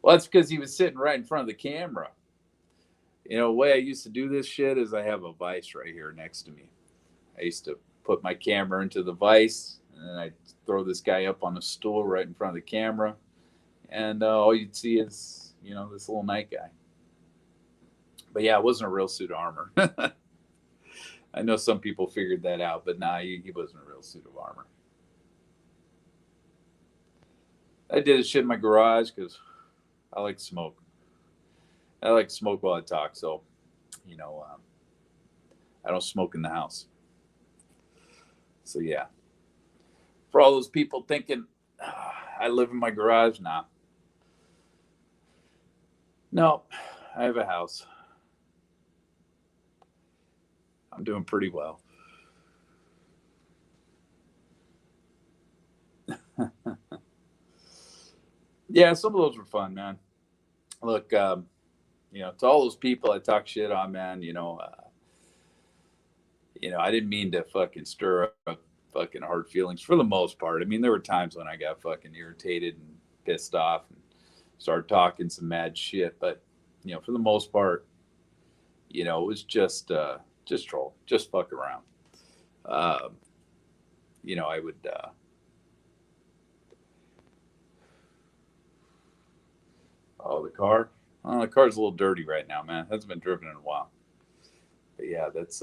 Well, that's because he was sitting right in front of the camera. The way I used to do this shit is I have a vise right here next to me. I used to put my camera into the vise, and then I'd throw this guy up on a stool right in front of the camera, and all you'd see is this little night guy. But yeah, it wasn't a real suit of armor. I know some people figured that out, but nah, he wasn't a real suit of armor. I did this shit in my garage because I like to smoke. I like to smoke while I talk, so I don't smoke in the house. So yeah, for all those people thinking I live in my garage, nah. No, I have a house. I'm doing pretty well. Yeah, some of those were fun, man. Look, to all those people I talk shit on, man, I didn't mean to fucking stir up fucking hard feelings for the most part. I mean, there were times when I got fucking irritated and pissed off and started talking some mad shit, but for the most part, it was just troll, just fuck around. I would. Oh, the car. Oh, the car's a little dirty right now, man. Hasn't been driven in a while. But yeah, that's.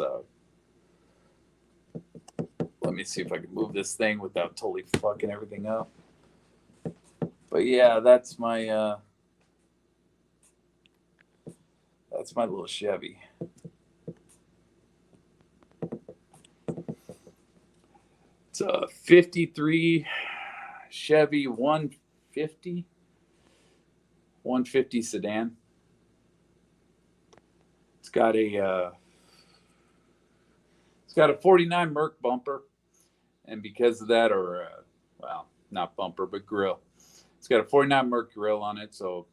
Let me see if I can move this thing without totally fucking everything up. But yeah, that's my little Chevy. It's a 53 Chevy 150 sedan. It's got a 49 Merc bumper, and because of that, well, not bumper but grill. It's got a 49 Merc grill on it, so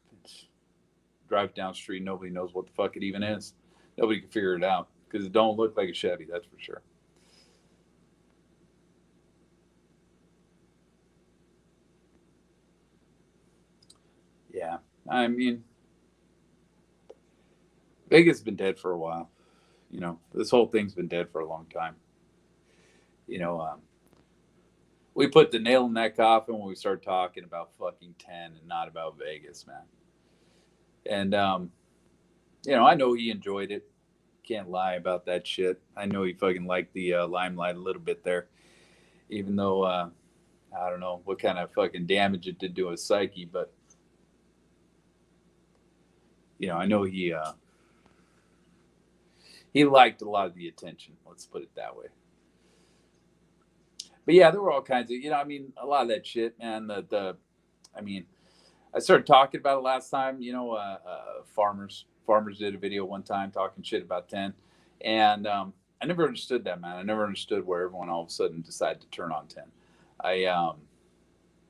drive down the street, nobody knows what the fuck it even is. Nobody can figure it out because it don't look like a Chevy, that's for sure. Yeah, I mean, Vegas has been dead for a while. This whole thing's been dead for a long time. We put the nail in that coffin when we started talking about fucking 10 and not about Vegas, man. And, I know he enjoyed it. Can't lie about that shit. I know he fucking liked the limelight a little bit there, even though I don't know what kind of fucking damage it did to his psyche, but I know he liked a lot of the attention. Let's put it that way. But yeah, there were all kinds of, I mean, a lot of that shit, man. I mean, I started talking about it last time. Farmers did a video one time talking shit about 10, and I never understood that, man. I never understood where everyone all of a sudden decided to turn on 10. I I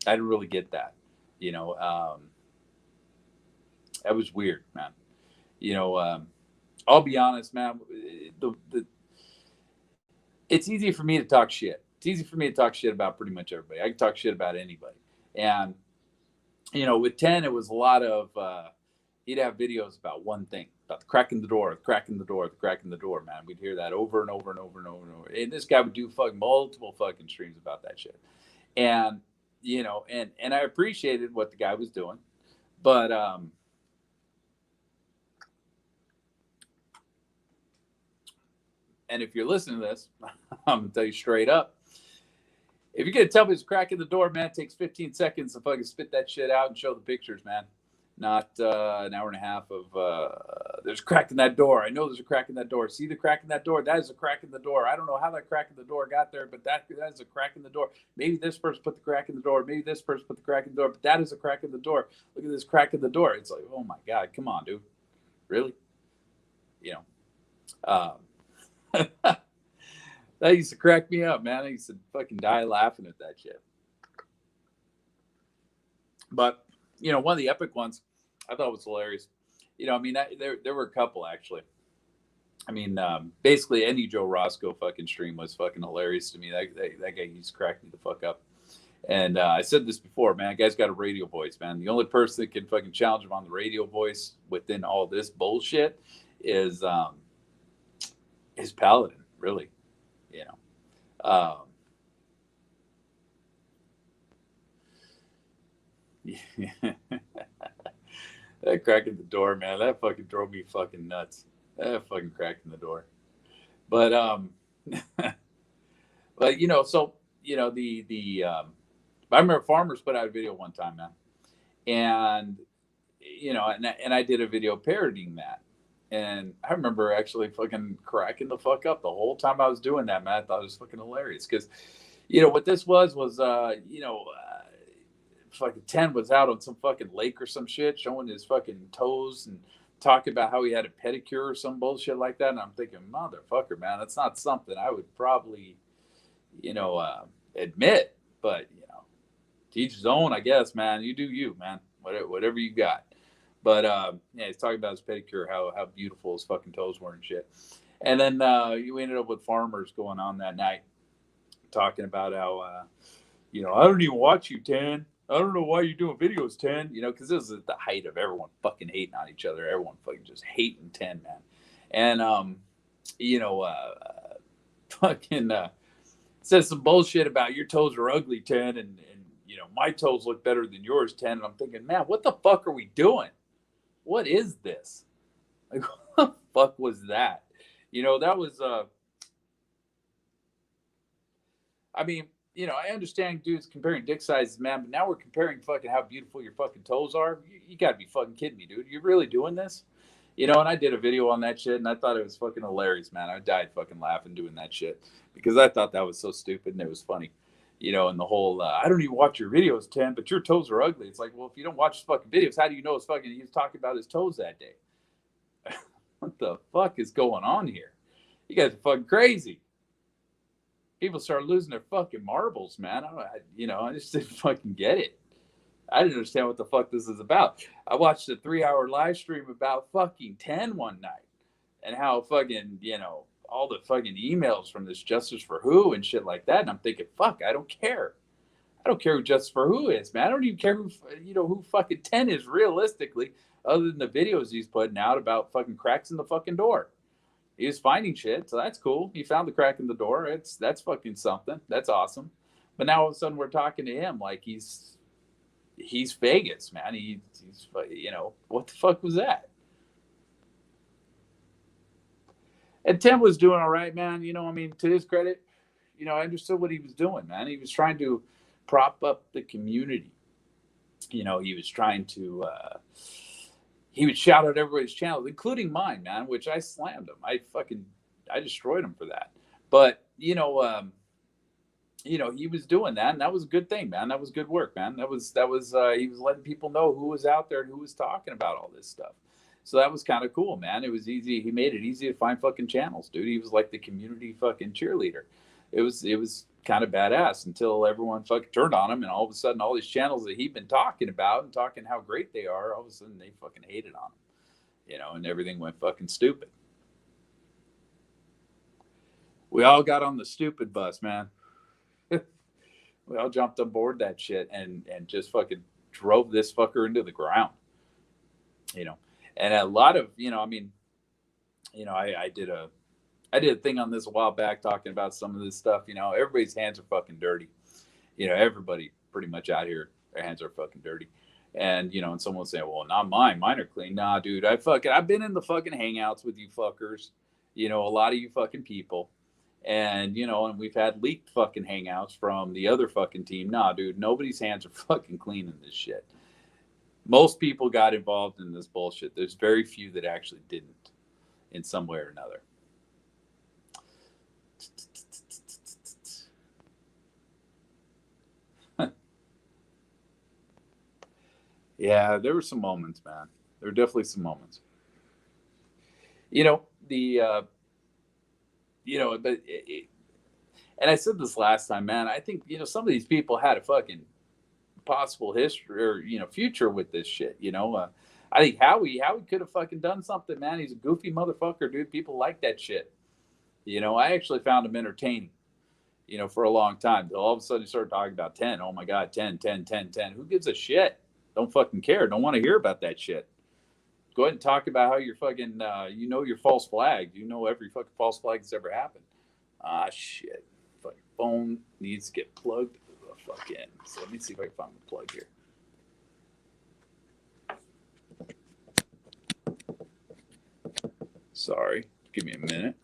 didn't really get that. You know, that was weird, man. You know, I'll be honest, man. It's easy for me to talk shit. It's easy for me to talk shit about pretty much everybody. I can talk shit about anybody, and with 10, it was a lot of, he'd have videos about one thing, about the crack in the door, the crack in the door, the crack in the door, man. We'd hear that over and over and over and over and over. And this guy would do multiple fucking streams about that shit. And, and I appreciated what the guy was doing. But, and if you're listening to this, I'm going to tell you straight up, if you're going to tell me it's a crack in the door, man, it takes 15 seconds to fucking spit that shit out and show the pictures, man. Not an hour and a half of, there's a crack in that door. I know there's a crack in that door. See the crack in that door? That is a crack in the door. I don't know how that crack in the door got there, but that is a crack in the door. Maybe this person put the crack in the door. Maybe this person put the crack in the door, but that is a crack in the door. Look at this crack in the door. It's like, oh my God, come on, dude. Really? That used to crack me up, man. I used to fucking die laughing at that shit. But, one of the epic ones I thought was hilarious. I mean, there were a couple, actually. I mean, basically any Joe Roscoe fucking stream was fucking hilarious to me. That guy used to crack me the fuck up. And I said this before, man, guy's got a radio voice, man. The only person that can fucking challenge him on the radio voice within all this bullshit is Paladin, really. That crack in the door, man, that fucking drove me fucking nuts. That fucking crack in the door. But but I remember Farmers put out a video one time, man, and and I did a video parodying that. And I remember actually fucking cracking the fuck up the whole time I was doing that, man. I thought it was fucking hilarious because, what this was fucking 10 was out on some fucking lake or some shit, showing his fucking toes and talking about how he had a pedicure or some bullshit like that. And I'm thinking, motherfucker, man, that's not something I would probably, admit. But, to each his own, I guess, man. You do you, man. Whatever you got. But he's talking about his pedicure, how beautiful his fucking toes were and shit. And then we ended up with Farmers going on that night, talking about how, I don't even watch you, 10. I don't know why you're doing videos, 10. Because this is at the height of everyone fucking hating on each other. Everyone fucking just hating 10, man. And fucking says some bullshit about your toes are ugly, 10, and my toes look better than yours, 10. And I'm thinking, man, what the fuck are we doing? What is this? Like, what the fuck was that? That was, I mean, I understand dudes comparing dick sizes, man, but now we're comparing fucking how beautiful your fucking toes are. You gotta be fucking kidding me, dude. You're really doing this? And I did a video on that shit, and I thought it was fucking hilarious, man. I died fucking laughing doing that shit because I thought that was so stupid and it was funny. And the whole, I don't even watch your videos, 10, but your toes are ugly. It's like, well, if you don't watch his fucking videos, how do you know he was talking about his toes that day? What the fuck is going on here? You guys are fucking crazy. People start losing their fucking marbles, man. I just didn't fucking get it. I didn't understand what the fuck this is about. I watched a 3-hour live stream about fucking 10 one night and how fucking, all the fucking emails from this Justice for Who and shit like that. And I'm thinking, fuck, I don't care. I don't care who Justice for Who is, man. I don't even care who, who fucking 10 is realistically, other than the videos he's putting out about fucking cracks in the fucking door. He was finding shit, so that's cool. He found the crack in the door. That's fucking something. That's awesome. But now all of a sudden we're talking to him like he's Vegas, man. He's what the fuck was that? And 10 was doing all right, man. To his credit, I understood what he was doing, man. He was trying to prop up the community. He was trying to, he would shout out everybody's channels, including mine, man, which I slammed him. I destroyed him for that. But, he was doing that, and that was a good thing, man. That was good work, man. That was he was letting people know who was out there and who was talking about all this stuff. So that was kind of cool, man. It was easy. He made it easy to find fucking channels, dude. He was like the community fucking cheerleader. It was kind of badass until everyone fucking turned on him, and all of a sudden, all these channels that he'd been talking about and talking how great they are, all of a sudden they fucking hated on him, and everything went fucking stupid. We all got on the stupid bus, man. We all jumped on board that shit and just fucking drove this fucker into the ground, you know. And a lot of, I mean, I did a thing on this a while back talking about some of this stuff. Everybody's hands are fucking dirty. Everybody pretty much out here, their hands are fucking dirty. And someone will say, well, not mine. Mine are clean. Nah, dude, I've been in the fucking hangouts with you fuckers. A lot of you fucking people. And we've had leaked fucking hangouts from the other fucking team. Nah, dude, nobody's hands are fucking clean in this shit. Most people got involved in this bullshit. There's very few that actually didn't in some way or another. Yeah, there were some moments, man. There were definitely some moments. The but and I said this last time, man. I think some of these people had a fucking possible history or future with this shit. I think Howie could have fucking done something, man. He's a goofy motherfucker, dude. People like that shit. I actually found him entertaining. For a long time. All of a sudden, he started talking about 10. Oh my God, 10, 10, 10, 10. Who gives a shit? Don't fucking care. Don't want to hear about that shit. Go ahead and talk about how you're fucking, your false flag. Every fucking false flag that's ever happened. Ah, shit. Fucking phone needs to get plugged. Fucking. So let me see if I can find the plug here. Sorry. Give me a minute.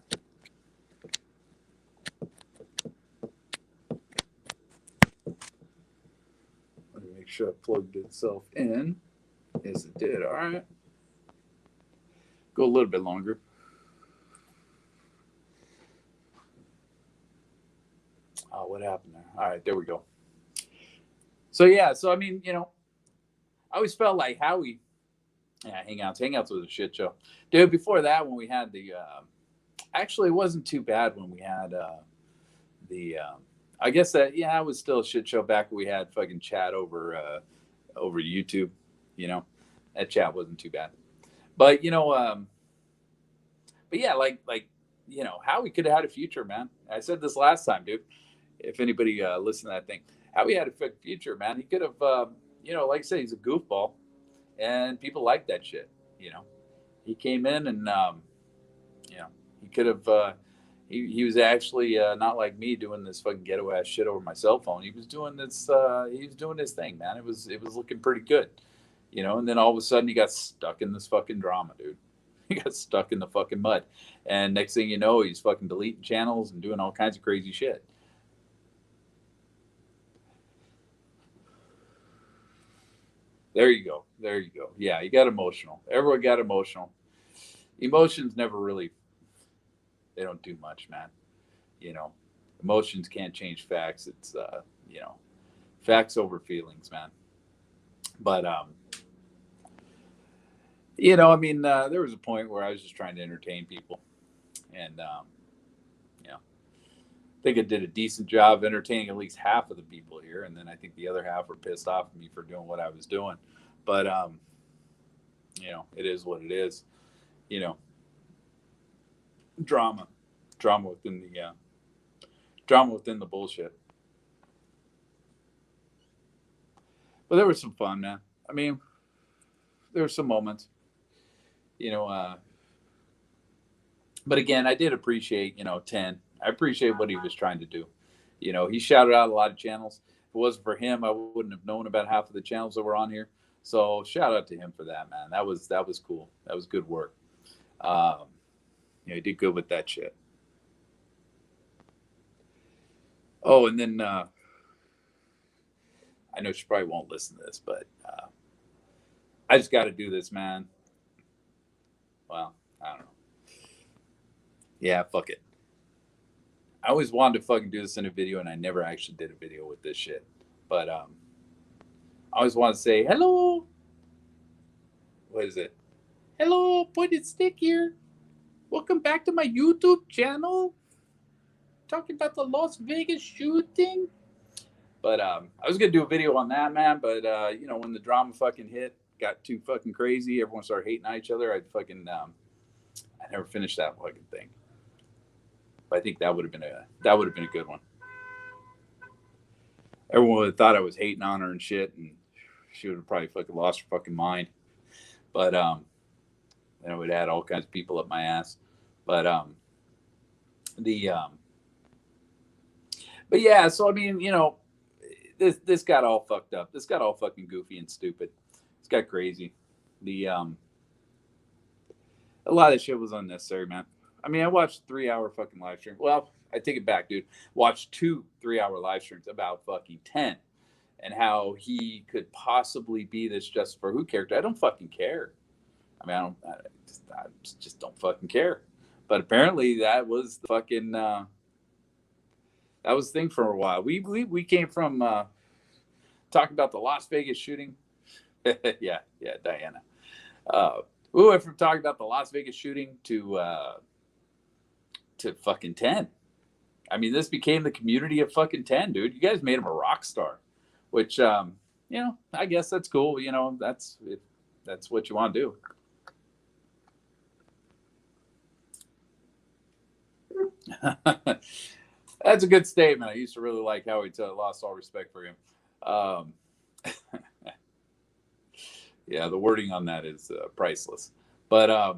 Let me make sure I plugged itself in. Yes, it did. All right. Go a little bit longer. Oh, what happened there? All right, there we go. So yeah, I mean, I always felt like Howie. Yeah, Hangouts was a shit show, dude. Before that, when we had actually, it wasn't too bad when we had the. I guess that it was still a shit show back when we had fucking chat over YouTube. That chat wasn't too bad, but but yeah, Howie could have had a future, man. I said this last time, dude. If anybody listened to that thing, Howie had a future, man. He could have, like I said, he's a goofball, and people like that shit. He came in and he could have. He was actually not like me doing this fucking ghetto ass shit over my cell phone. He was doing this. He was doing his thing, man. It was looking pretty good, And then all of a sudden, he got stuck in this fucking drama, dude. He got stuck in the fucking mud, and next thing you know, he's fucking deleting channels and doing all kinds of crazy shit. There you go. There you go. Yeah, he got emotional. Everyone got emotional. Emotions never really, they don't do much, man. You know, Emotions can't change facts. It's, facts over feelings, man. But, I mean, there was a point where I was just trying to entertain people. And, I think I did a decent job of entertaining at least half of the people here. And then I think the other half were pissed off at me for doing what I was doing. But, it is what it is. You know, drama, drama within the bullshit. But there was some fun, man. I mean, there were some moments, you know. But again, I did appreciate, 10. I appreciate what he was trying to do. He shouted out a lot of channels. If it wasn't for him, I wouldn't have known about half of the channels that were on here. So shout out to him for that, man. That was cool. That was good work. Um, he did good with that shit. Oh, and then I know she probably won't listen to this, but I just got to do this, man. Well, I don't know. Yeah, fuck it. I always wanted to fucking do this in a video, and I never actually did a video with this shit. But I always want to say hello. What is it? Hello, Pointed Stick here. Welcome back to my YouTube channel. Talking about the Las Vegas shooting. But I was gonna do a video on that, man. But when the drama fucking hit, got too fucking crazy. Everyone started hating on each other. I never finished that fucking thing. But I think that would have been a good one. Everyone would have thought I was hating on her and shit, and she would have probably fucking lost her fucking mind. But then I would add all kinds of people up my ass. But but yeah. So I mean, this got all fucked up. This got all fucking goofy and stupid. It's got crazy. A lot of shit was unnecessary, man. I mean, I watched a 3-hour fucking live stream. Well, I take it back, dude. Watched 2 3-hour live streams about fucking 10, and how he could possibly be this Just for Who character. I don't fucking care. I mean, I just don't fucking care. But apparently, that was the fucking that was the thing for a while. We came from talking about the Las Vegas shooting. yeah, Diana. We went from talking about the Las Vegas shooting to fucking 10. I mean, this became the community of fucking 10, dude. You guys made him a rock star, which I guess that's cool. That's what you want to do. That's a good statement. I used to really like how he lost all respect for him. Yeah, the wording on that is priceless. But how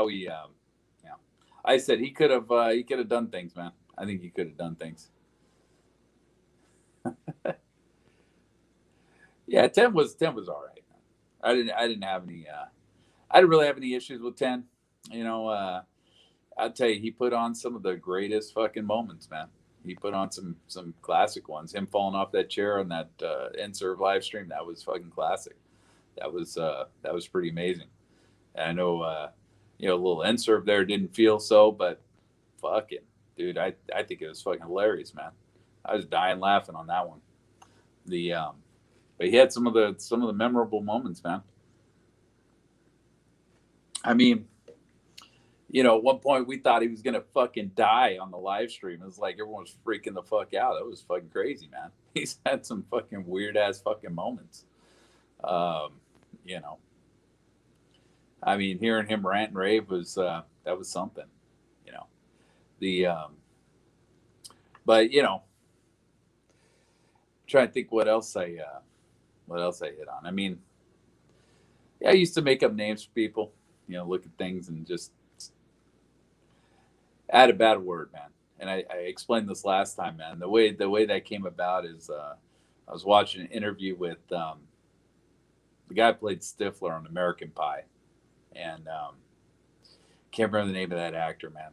he, I said he could have done things, man. I think he could have done things. Yeah, 10 was all right. I didn't really have any issues with 10. I'll tell you, he put on some of the greatest fucking moments, man. He put on some classic ones. Him falling off that chair on that NServe live stream, that was fucking classic. That was pretty amazing. And I know a little NServe there didn't feel so, but fucking dude, I think it was fucking hilarious, man. I was dying laughing on that one. But he had some of the memorable moments, man. I mean, at one point we thought he was gonna fucking die on the live stream. It was like everyone was freaking the fuck out. That was fucking crazy, man. He's had some fucking weird ass fucking moments. I mean, hearing him rant and rave was that was something. But trying to think what else I hit on. I mean, I used to make up names for people. Look at things and just add a bad word, man. And I explained this last time, man. The way that came about is I was watching an interview with the guy who played Stifler on American Pie, and can't remember the name of that actor, man.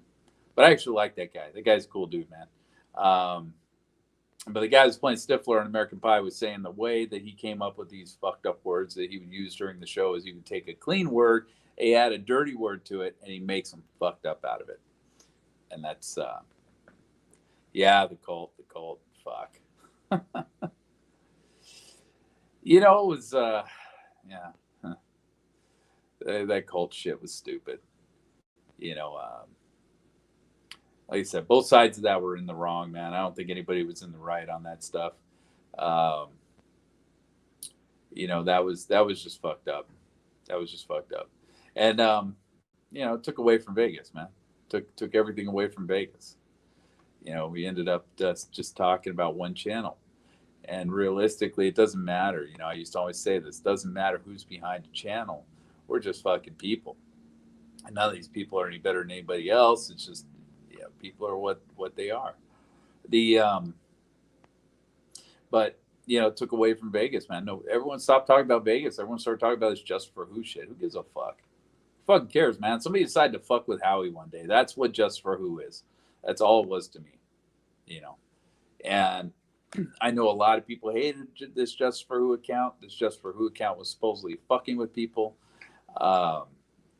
But I actually like that guy. That guy's a cool dude, man. But the guy who's playing Stifler on American Pie was saying the way that he came up with these fucked up words that he would use during the show is he would take a clean word, he add a dirty word to it, and he makes them fucked up out of it. And that's the cult, fuck. It was that cult shit was stupid. Like I said, both sides of that were in the wrong, man. I don't think anybody was in the right on that stuff. That was just fucked up. That was just fucked up. And it took away from Vegas, man. Took everything away from Vegas. We ended up just talking about one channel. And realistically, it doesn't matter. I used to always say this, doesn't matter who's behind the channel. We're just fucking people. And none of these people are any better than anybody else. It's just, people are what they are. But it took away from Vegas, man. No, everyone stopped talking about Vegas. Everyone started talking about this Just for Who shit. Who gives a fuck? Who fucking cares, man? Somebody decided to fuck with Howie one day. That's what Just for Who is. That's all it was to me. And I know a lot of people hated this Just for Who account. This Just for Who account was supposedly fucking with people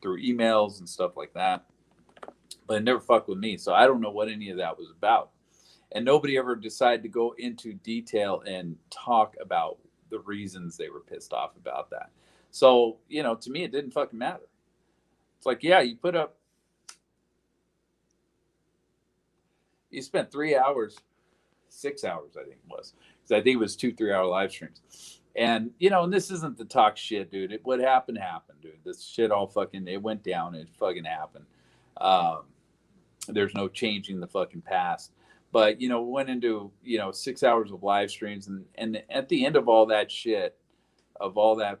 through emails and stuff like that. but it never fucked with me. So I don't know what any of that was about. And nobody ever decided to go into detail and talk about the reasons they were pissed off about that. So, to me, it didn't fucking matter. It's like, yeah, you spent 3 hours, 6 hours, I think it was, because I think it was 2 3 hour live streams. And, and this isn't the talk shit, dude. What happened, dude. This shit all fucking, it went down. It fucking happened. Um, there's no changing the fucking past. But, we went into, 6 hours of live streams. And at the end of all that shit, of all that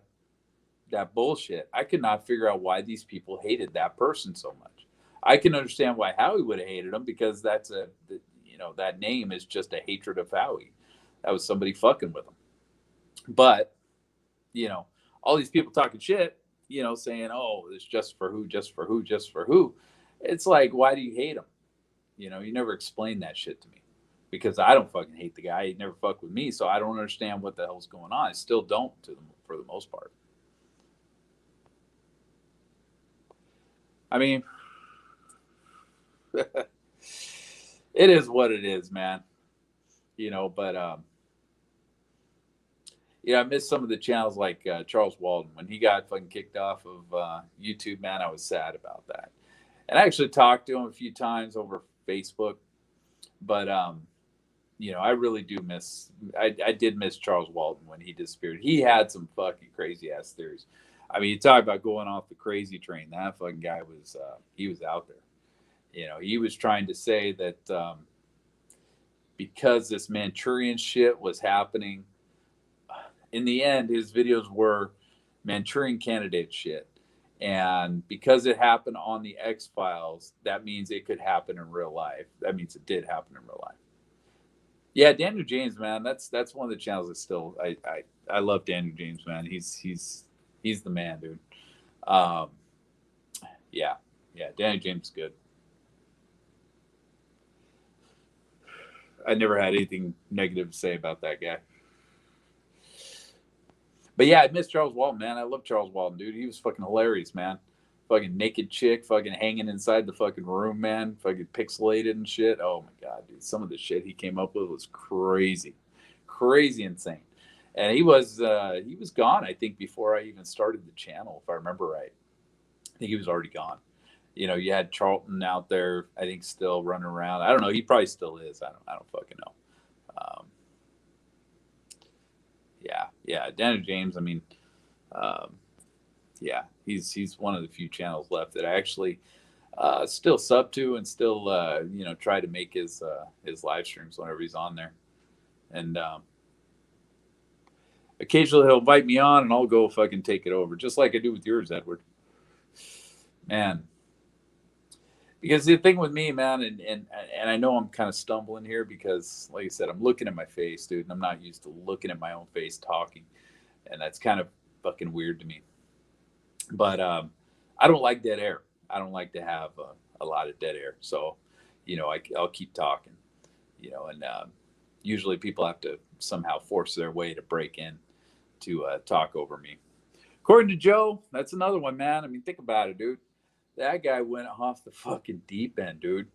bullshit, I could not figure out why these people hated that person so much. I can understand why Howie would have hated him, because that name is just a hatred of Howie. That was somebody fucking with him. But, all these people talking shit, saying, oh, it's just for who, just for who, just for who. It's like, why do you hate him? You never explained that shit to me, because I don't fucking hate the guy. He never fucked with me. So I don't understand what the hell's going on. I still don't, for the most part. I mean, it is what it is, man. But I missed some of the channels like Charles Walden. When he got fucking kicked off of YouTube, man, I was sad about that. And I actually talked to him a few times over Facebook. But I really do miss. I did miss Charles Walden when he disappeared. He had some fucking crazy ass theories. I mean, you talk about going off the crazy train. That fucking guy was he was out there. He was trying to say that because this Manchurian shit was happening, in the end, his videos were Manchurian Candidate shit. And because it happened on the X-Files, that means it could happen in real life. That means it did happen in real life. Yeah, Daniel James, man, that's one of the channels that still I love Daniel James, man. He's the man, dude. Um, yeah, Daniel James is good. I never had anything negative to say about that guy. But yeah, I miss Charles Walton, man. I love Charles Walton, dude. He was fucking hilarious, man. Fucking naked chick, fucking hanging inside the fucking room, man. Fucking pixelated and shit. Oh my god, dude. Some of the shit he came up with was crazy, crazy insane. And he was gone, I think, before I even started the channel, if I remember right. I think he was already gone. You had Charlton out there, I think, still running around. I don't know. He probably still is. I don't fucking know. Yeah. Daniel James. I mean, yeah, he's one of the few channels left that I actually still sub to, and still try to make his live streams whenever he's on there. And occasionally he'll invite me on, and I'll go fucking take it over, just like I do with yours, Edward. Man. Because the thing with me, man, and I know I'm kind of stumbling here because, like I said, I'm looking at my face, dude, and I'm not used to looking at my own face talking, and that's kind of fucking weird to me. But I don't like dead air. I don't like to have a lot of dead air. So, I'll keep talking, and usually people have to somehow force their way to break in to talk over me. According to Joe, that's another one, man. I mean, think about it, dude. That guy went off the fucking deep end, dude.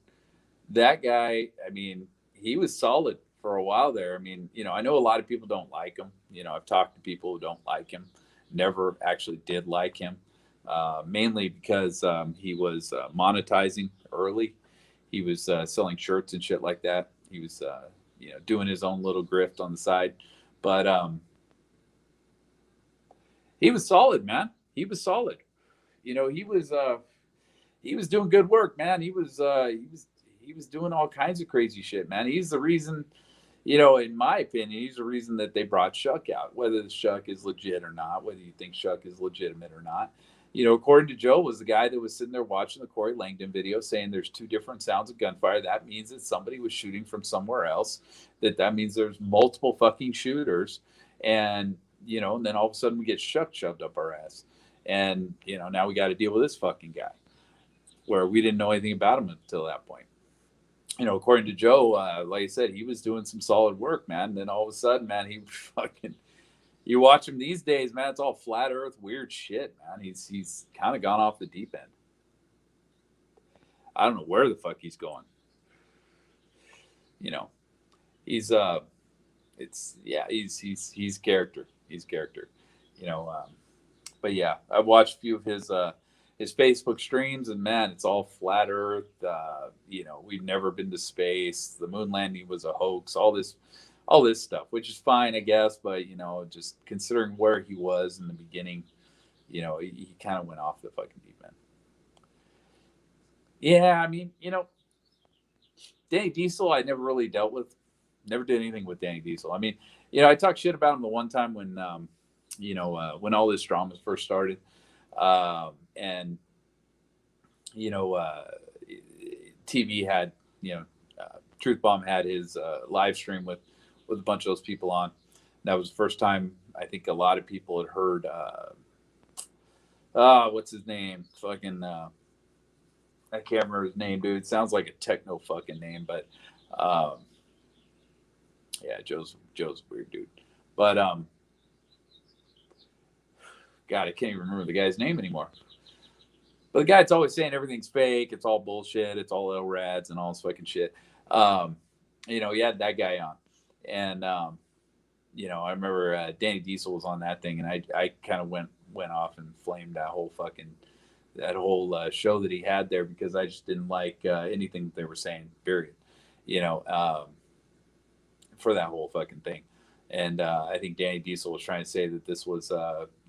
That guy, I mean, he was solid for a while there. I mean, I know a lot of people don't like him. I've talked to people who don't like him, never actually did like him, mainly because he was monetizing early. He was selling shirts and shit like that. He was, doing his own little grift on the side. But he was solid, man. He was solid. He was doing good work, man. He was doing all kinds of crazy shit, man. He's the reason, in my opinion, he's the reason that they brought Shuck out. Whether the Shuck is legit or not, whether you think Shuck is legitimate or not, according to Joe, was the guy that was sitting there watching the Corey Langdon video, saying there's two different sounds of gunfire. That means that somebody was shooting from somewhere else. That means there's multiple fucking shooters, and and then all of a sudden we get Shuck shoved up our ass, and now we got to deal with this fucking guy, where we didn't know anything about him until that point. According to Joe, like I said, he was doing some solid work, man. And then all of a sudden, man, he fucking, you watch him these days, man, it's all flat earth, weird shit, man. He's kind of gone off the deep end. I don't know where the fuck he's going. You know, he's it's yeah, he's character. He's character. You know, but yeah, I've watched a few of his Facebook streams, and man, it's all flat Earth. You know, we've never been to space. The moon landing was a hoax. All this stuff, which is fine, I guess. But you know, just considering where he was in the beginning, you know, he kind of went off the fucking deep end. Yeah, I mean, you know, Danny Diesel, I never really dealt with. Never did anything with Danny Diesel. I mean, you know, I talked shit about him the one time when, you know, when all this drama first started, and you know, TV had, you know, Truth Bomb had his live stream with a bunch of those people on. That was the first time I think a lot of people had heard. What's his name? Fucking. I can't remember his name, dude. It sounds like a techno fucking name, but um, yeah, Joe's a weird dude. But God, I can't even remember the guy's name anymore. But the guy's always saying everything's fake, it's all bullshit, it's all LRADs and all this fucking shit. Um, you know, he had that guy on, and you know, I remember Danny Diesel was on that thing, and I kind of went off and flamed that whole show that he had there because I just didn't like anything that they were saying. Period. You know, for that whole fucking thing. And I think Danny Diesel was trying to say that this was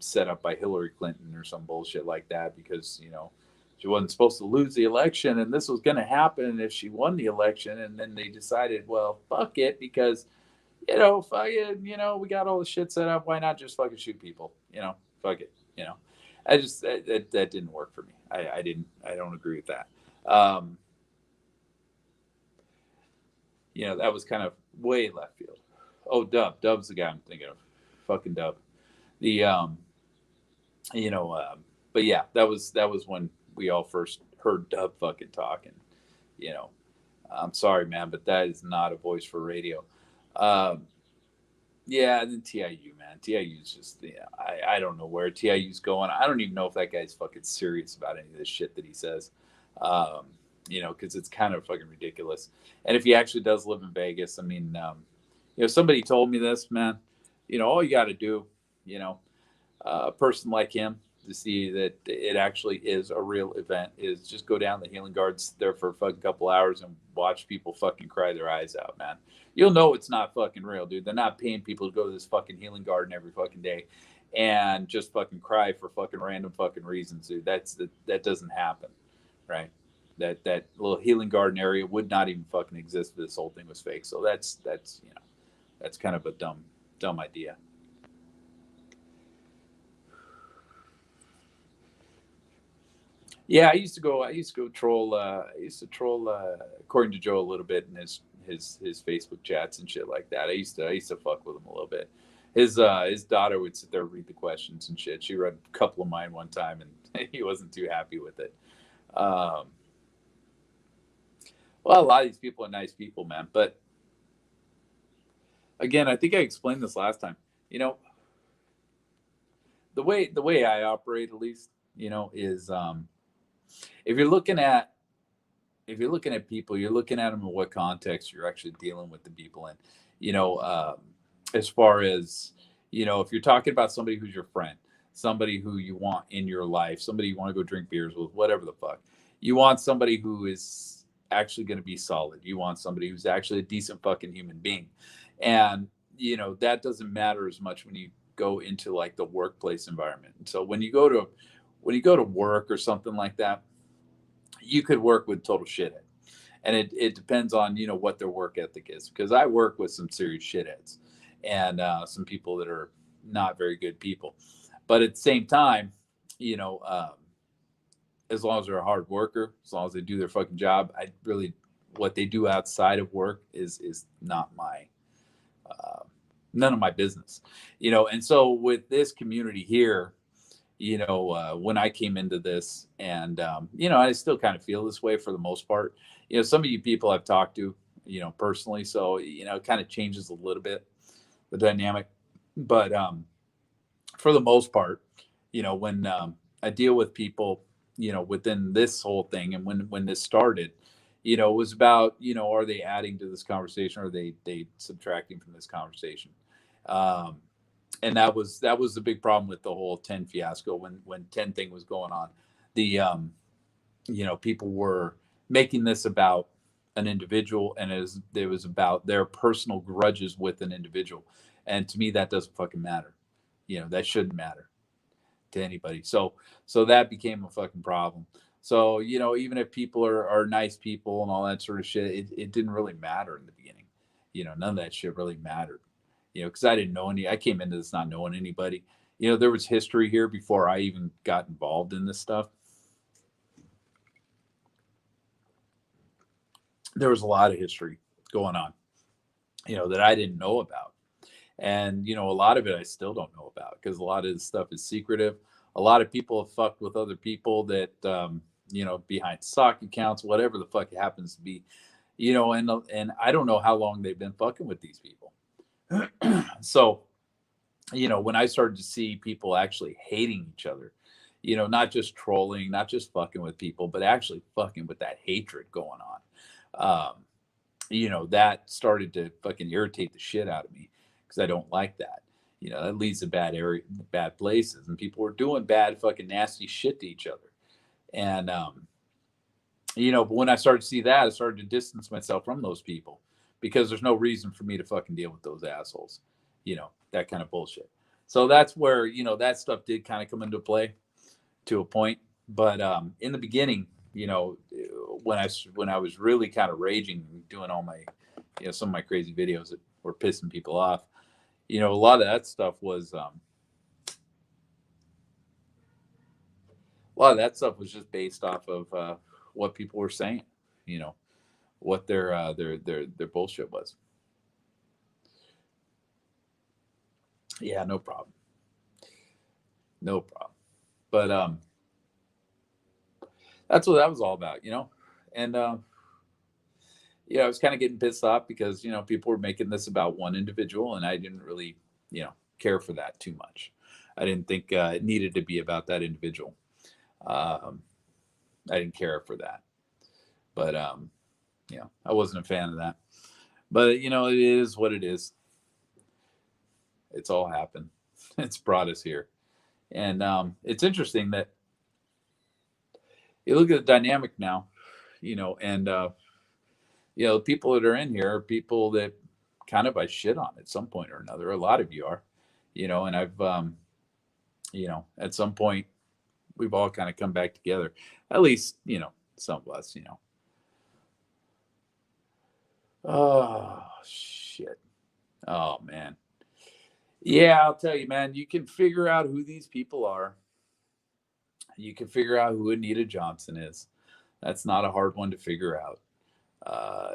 set up by Hillary Clinton or some bullshit like that because, you know, she wasn't supposed to lose the election and this was going to happen if she won the election. And then they decided, well, fuck it, because, you know, fuck it, you know, we got all the shit set up. Why not just fucking shoot people? You know, fuck it, you know. I just, that didn't work for me. I don't agree with that. You know, that was kind of way left field. Oh, Dub's the guy I'm thinking of. Fucking Dub. The you know, but yeah, that was when we all first heard Dub fucking talking. You know, I'm sorry, man, but that is not a voice for radio. Um, yeah, and then TIU, man. TIU's just, yeah, I don't know where TIU's going. I don't even know if that guy's fucking serious about any of this shit that he says. Um, you know, because it's kind of fucking ridiculous. And if he actually does live in Vegas, I mean, you know, somebody told me this, man. You know, all you got to do, you know, a person like him to see that it actually is a real event is just go down the Healing Gardens there for a fucking couple hours and watch people fucking cry their eyes out, man. You'll know it's not fucking real, dude. They're not paying people to go to this fucking Healing Garden every fucking day and just fucking cry for fucking random fucking reasons, dude. That doesn't happen, right? That little Healing Garden area would not even fucking exist if this whole thing was fake. So that's you know, that's kind of a dumb idea. Yeah, I used to go troll. I used to troll, according to Joe, a little bit in his Facebook chats and shit like that. I used to fuck with him a little bit. His daughter would sit there and read the questions and shit. She read a couple of mine one time, and he wasn't too happy with it. Um, well, a lot of these people are nice people, man. But again, I think I explained this last time. You know, the way I operate, at least, you know, is if you're looking at if you're looking at people, you're looking at them in what context you're actually dealing with the people in. You know, as far as, you know, if you're talking about somebody who's your friend, somebody who you want in your life, somebody you want to go drink beers with, whatever the fuck, you want somebody who is actually going to be solid. You want somebody who's actually a decent fucking human being, and you know that doesn't matter as much when you go into like the workplace environment. So when you go to work or something like that, you could work with total shithead, and it depends on, you know, what their work ethic is, because I work with some serious shitheads and some people that are not very good people, but at the same time, you know, as long as they're a hard worker, as long as they do their fucking job, I really, what they do outside of work is not my uh, none of my business, you know. And so with this community here, you know, when I came into this, and you know, I still kind of feel this way for the most part. You know, some of you people I've talked to, you know, personally, so you know, it kind of changes a little bit the dynamic, but for the most part, you know, when I deal with people, within this whole thing, and when this started, it was about, are they adding to this conversation, or are they subtracting from this conversation? Um, and that was the big problem with the whole 10 fiasco, when 10 thing was going on. The people were making this about an individual, and it was about their personal grudges with an individual. And to me, that doesn't fucking matter. That shouldn't matter to anybody. So that became a fucking problem. So, even if people are nice people and all that sort of shit, it didn't really matter in the beginning. None of that shit really mattered. Because I didn't know I came into this not knowing anybody. There was history here before I even got involved in this stuff. There was a lot of history going on, that I didn't know about. And, a lot of it I still don't know about, because a lot of this stuff is secretive. A lot of people have fucked with other people that, behind stock accounts, whatever the fuck it happens to be, and I don't know how long they've been fucking with these people. So, when I started to see people actually hating each other, not just trolling, not just fucking with people, but actually fucking with that hatred going on. That started to fucking irritate the shit out of me, because I don't like that. That leads to bad places, and people were doing bad, fucking nasty shit to each other. And, but when I started to see that, I started to distance myself from those people, because there's no reason for me to fucking deal with those assholes, that kind of bullshit. So that's where, that stuff did kind of come into play to a point. But in the beginning, when I was really kind of raging, doing all my, some of my crazy videos that were pissing people off, a lot of that stuff was just based off of what people were saying, what their bullshit was. Yeah, no problem. No problem. But that's what that was all about, And I was kind of getting pissed off, because people were making this about one individual, and I didn't really care for that too much. I didn't think it needed to be about that individual. I didn't care for that. But I wasn't a fan of that. But it is what it is. It's all happened. It's brought us here. And it's interesting that you look at the dynamic now, and the people that are in here are people that kind of I shit on at some point or another. A lot of you are, and I've at some point we've all kind of come back together. At least, some of us, Oh shit. Oh man. Yeah, I'll tell you, man, you can figure out who these people are. You can figure out who Anita Johnson is. That's not a hard one to figure out.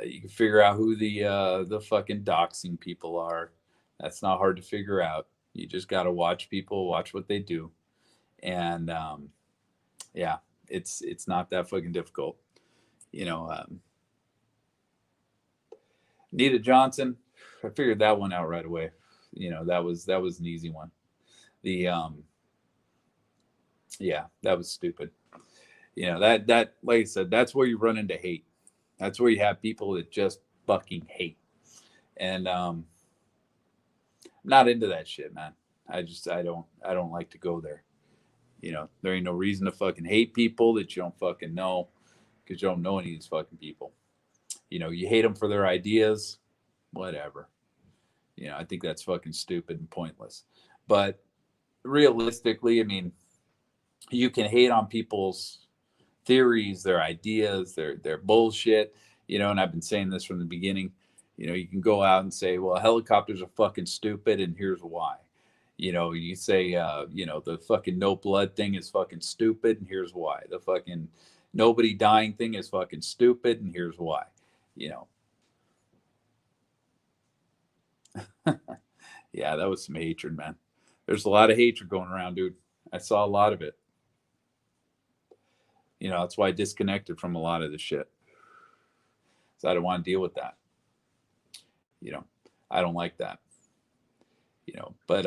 You can figure out who the fucking doxing people are. That's not hard to figure out. You just got to watch people, watch what they do, and yeah, it's not that fucking difficult. Anita Johnson, I figured that one out right away. That was an easy one. The yeah, that was stupid. That like I said, that's where you run into hate. That's where you have people that just fucking hate. And not into that shit, man. I don't like to go there. There ain't no reason to fucking hate people that you don't fucking know, because you don't know any of these fucking people. You hate them for their ideas, whatever. I think that's fucking stupid and pointless. But realistically, I mean, you can hate on people's theories, their ideas, their bullshit, and I've been saying this from the beginning. You can go out and say, well, helicopters are fucking stupid, and here's why. You say, the fucking no blood thing is fucking stupid, and here's why. The fucking nobody dying thing is fucking stupid, and here's why. Yeah, that was some hatred, man. There's a lot of hatred going around, dude. I saw a lot of it. That's why I disconnected from a lot of the shit. So I don't want to deal with that. I don't like that. But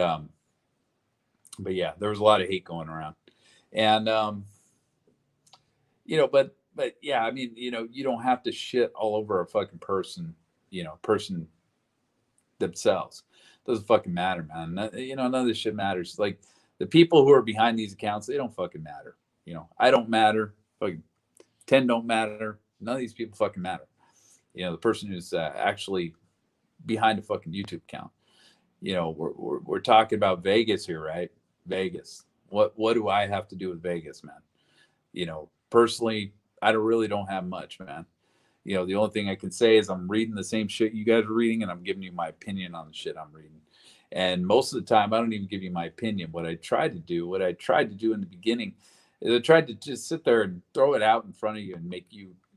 yeah, there was a lot of hate going around. And but yeah, I mean, you don't have to shit all over a fucking person, person themselves. Doesn't fucking matter, man. None of this shit matters. Like the people who are behind these accounts, they don't fucking matter. I don't matter. Fucking 10 don't matter. None of these people fucking matter. The person who's actually behind a fucking YouTube account. We're talking about Vegas here, right? Vegas. What do I have to do with Vegas, man? Personally, I don't have much, man. The only thing I can say is I'm reading the same shit you guys are reading, and I'm giving you my opinion on the shit I'm reading. And most of the time, I don't even give you my opinion. What I tried to do in the beginning, is I tried to just sit there and throw it out in front of you and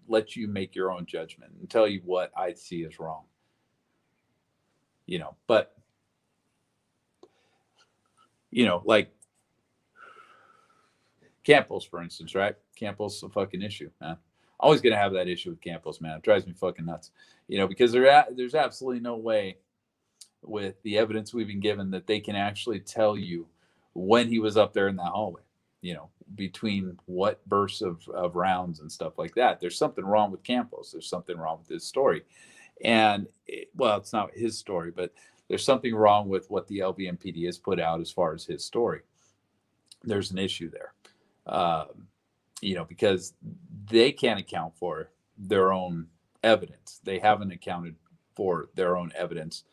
let you make your own judgment and tell you what I see as wrong. But like Campos, for instance, right? Campos is a fucking issue, man. Always gonna have that issue with Campos, man. It drives me fucking nuts. Because there's absolutely no way with the evidence we've been given that they can actually tell you when he was up there in that hallway, between what bursts of rounds and stuff like that. There's something wrong with Campos. There's something wrong with his story. And it's not his story, but there's something wrong with what the LVMPD has put out as far as his story. There's an issue there, because they can't account for their own evidence. They haven't accounted for their own evidence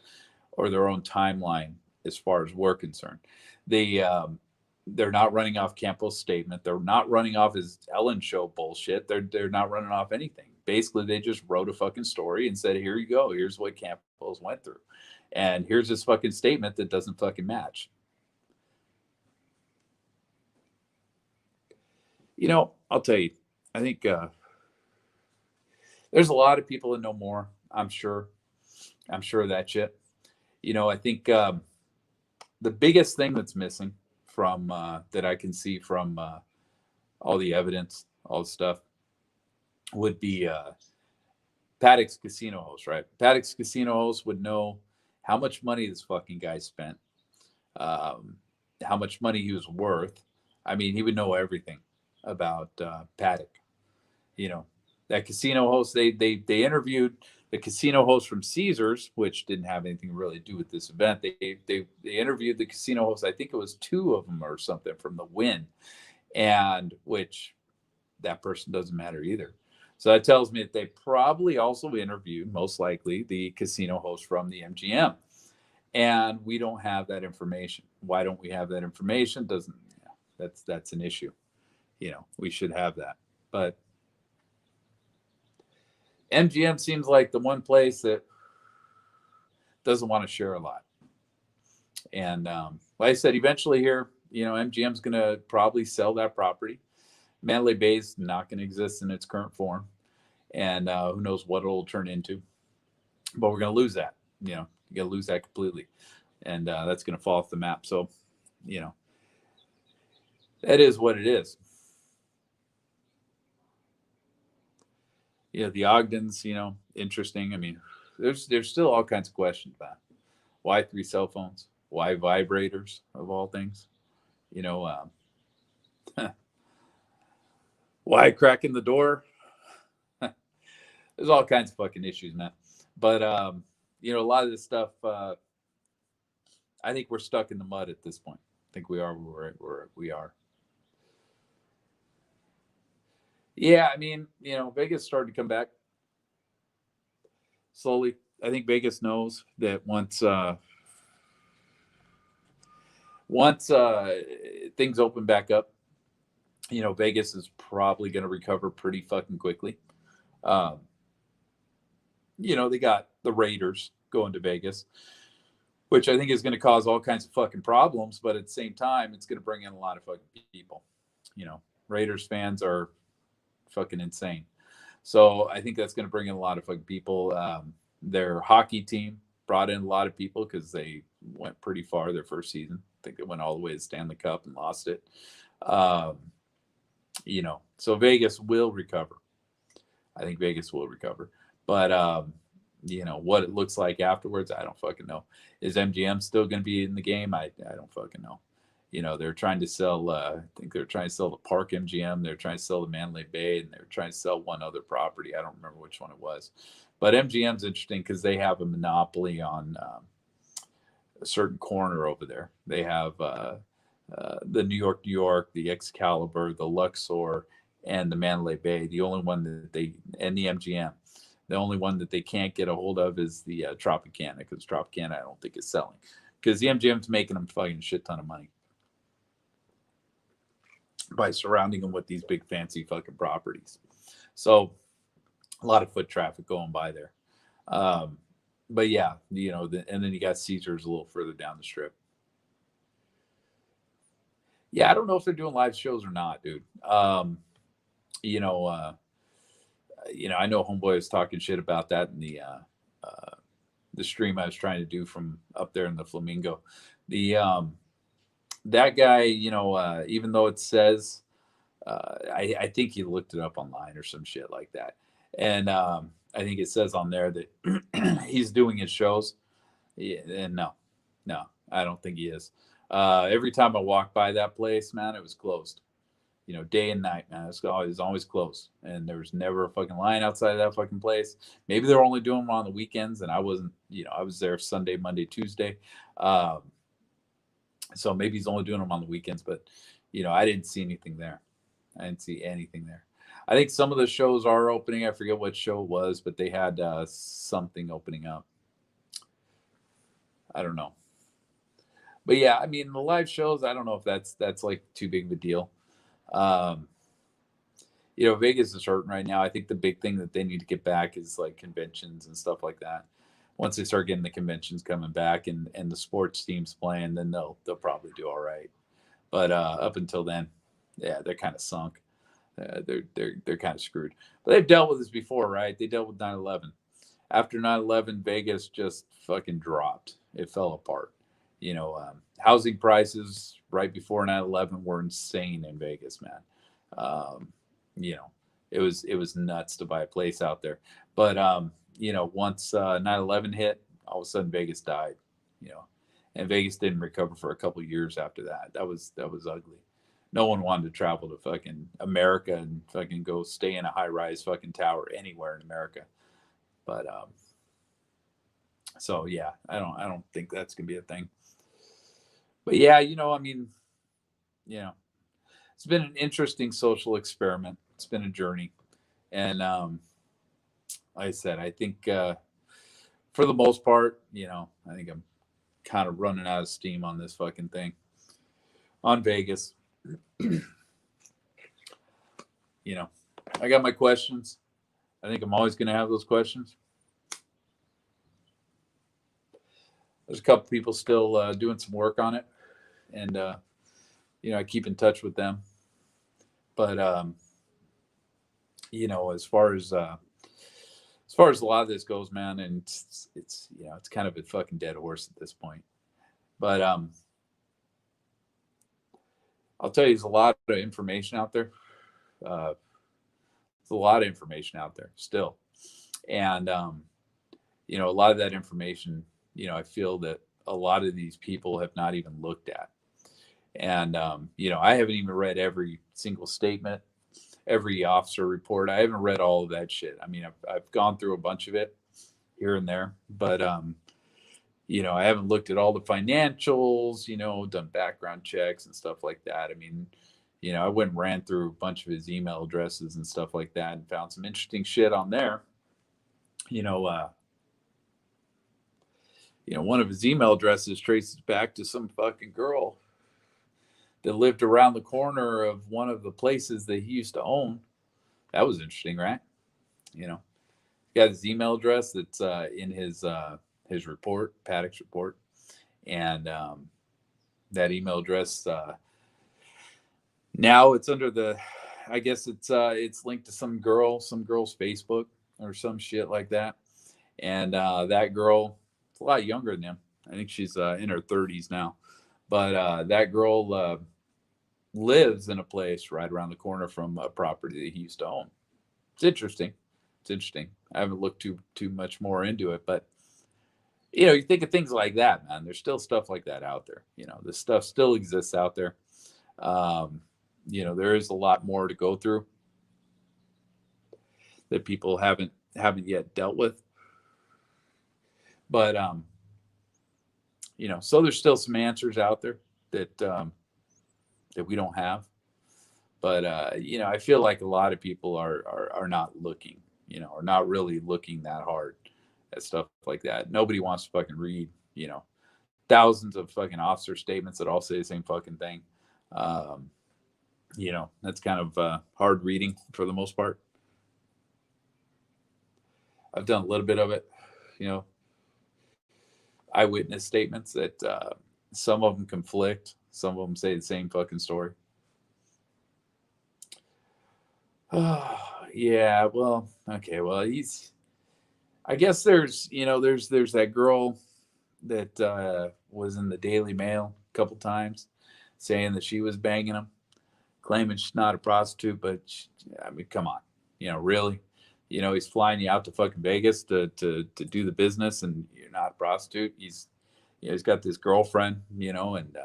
or their own timeline as far as we're concerned. They're not running off Campos' statement. They're not running off his Ellen show bullshit. They're not running off anything. Basically, they just wrote a fucking story and said, here you go. Here's what Campos went through. And here's this fucking statement that doesn't fucking match. I'll tell you, I think there's a lot of people that know more. I'm sure of that shit. I think the biggest thing that's missing from that I can see from all the evidence, all the stuff, would be Paddock's casino host, right? Paddock's casino host would know how much money this fucking guy spent, how much money he was worth. I mean, he would know everything about Paddock. That casino host, they interviewed the casino host from Caesars, which didn't have anything really to do with this event. They interviewed the casino host. I think it was 2 of them or something from the Wynn, and which that person doesn't matter either. So that tells me that they probably also interviewed, most likely, the casino host from the MGM. And we don't have that information. Why don't we have that information? That's an issue. We should have that. But MGM seems like the one place that doesn't want to share a lot. And like I said, eventually here, MGM's going to probably sell that property. Mandalay Bay is not going to exist in its current form. And who knows what it'll turn into. But we're going to lose that. You're going to lose that completely. And that's going to fall off the map. So, that is what it is. The Ogdens, interesting. I mean, there's still all kinds of questions about why 3 cell phones, why vibrators of all things, why cracking the door. There's all kinds of fucking issues, man. But a lot of this stuff, I think we're stuck in the mud at this point. I think we are where we are. Yeah, I mean, Vegas started to come back slowly. I think Vegas knows that once things open back up, Vegas is probably going to recover pretty fucking quickly. They got the Raiders going to Vegas, which I think is going to cause all kinds of fucking problems. But at the same time, it's going to bring in a lot of fucking people. Raiders fans are fucking insane. So I think that's going to bring in a lot of fucking people. Their hockey team brought in a lot of people because they went pretty far their first season. I think they went all the way to Stanley Cup and lost it. So Vegas will recover. I think Vegas will recover. But, what it looks like afterwards, I don't fucking know. Is MGM still going to be in the game? I don't fucking know. they're trying to sell. I think they're trying to sell the Park MGM. They're trying to sell the Mandalay Bay, and they're trying to sell one other property. I don't remember which one it was, but MGM's interesting because they have a monopoly on a certain corner over there. They have the New York, the Excalibur, the Luxor, and the Mandalay Bay. The only one that they and the MGM. The only one that they can't get a hold of is the Tropicana, because Tropicana I don't think is selling, because the MGM's making them fucking shit ton of money by surrounding them with these big fancy fucking properties. So a lot of foot traffic going by there. But yeah, and then you got Caesars a little further down the strip. Yeah, I don't know if they're doing live shows or not, dude. You know, uh, I know Homeboy was talking shit about that in the stream I was trying to do from up there in the Flamingo. The That guy, even though it says, I think he looked it up online or some shit like that, and I think it says on there that he's doing his shows. Yeah, and no, I don't think he is. Every time I walk by that place, man, it was closed. Day and night, man. It's always closed, and there was never a fucking line outside of that fucking place. Maybe they're only doing them on the weekends, and I wasn't. I was there Sunday, Monday, Tuesday. Um, so maybe he's only doing them on the weekends, but I didn't see anything there. I didn't see anything there. I think some of the shows are opening. I forget what show it was, but they had something opening up. I don't know. But yeah, I mean the live shows, I don't know if that's like too big of a deal. Um, Vegas is hurting right now. I think the big thing that they need to get back is like conventions and stuff like that. Once they start getting the conventions coming back and the sports teams playing, then they'll probably do all right. But up until then, yeah, they're kind of sunk. They're kind of screwed. But they've dealt with this before, right? They dealt with 9/11. After 9/11, Vegas just fucking dropped. It fell apart. Housing prices right before 9/11 were insane in Vegas, man. Um, you know, it was nuts to buy a place out there. But once 9/11 hit, all of a sudden Vegas died. You know, and Vegas didn't recover for a couple of years after that. That was ugly. No one wanted to travel to fucking America and fucking go stay in a high rise fucking tower anywhere in America. But so yeah, I don't think that's gonna be a thing. But yeah, I mean, you know, it's been an interesting social experiment. It's been a journey, and like I said, I think for the most part, I think I'm kind of running out of steam on this fucking thing on Vegas. you know, I got my questions. I think I'm always going to have those questions. There's a couple people still doing some work on it, and I keep in touch with them. But as far as a lot of this goes, man, and it's kind of a fucking dead horse at this point. But I'll tell you, there's a lot of information out there. Uh, there's a lot of information out there still, and a lot of that information, I feel that a lot of these people have not even looked at. And I haven't even read every single statement, every officer report. I haven't read all of that shit. I mean, I've gone through a bunch of it here and there, but I haven't looked at all the financials, done background checks and stuff like that. I mean, I went and ran through a bunch of his email addresses and stuff like that and found some interesting shit on there. You know, uh, one of his email addresses traces back to some fucking girl that lived around the corner of one of the places that he used to own. That was interesting, right? You know, he got his email address that's in his report, Paddock's report, and that email address now it's under the. I guess it's linked to some girl's Facebook or some shit like that, and that girl is a lot younger than him. I think she's in her 30s now, but that girl lives in a place right around the corner from a property that he used to own. It's interesting. It's interesting. I haven't looked too much more into it, but You think of things like that, man. There's still stuff like that out there. This stuff still exists out there. Um, there is a lot more to go through that people haven't yet dealt with. But so there's still some answers out there that we don't have. But I feel like a lot of people are not looking, are not really looking that hard at stuff like that. Nobody wants to fucking read, thousands of fucking officer statements that all say the same fucking thing. Um, that's kind of hard reading for the most part. I've done a little bit of it, you know, eyewitness statements that some of them conflict, some of them say the same fucking story. Yeah, well, okay, well, I guess there's that girl that was in the Daily Mail a couple times saying that she was banging him, claiming she's not a prostitute, but I mean, come on, really, he's flying you out to fucking Vegas to do the business, and you're not a prostitute. He's got this girlfriend, and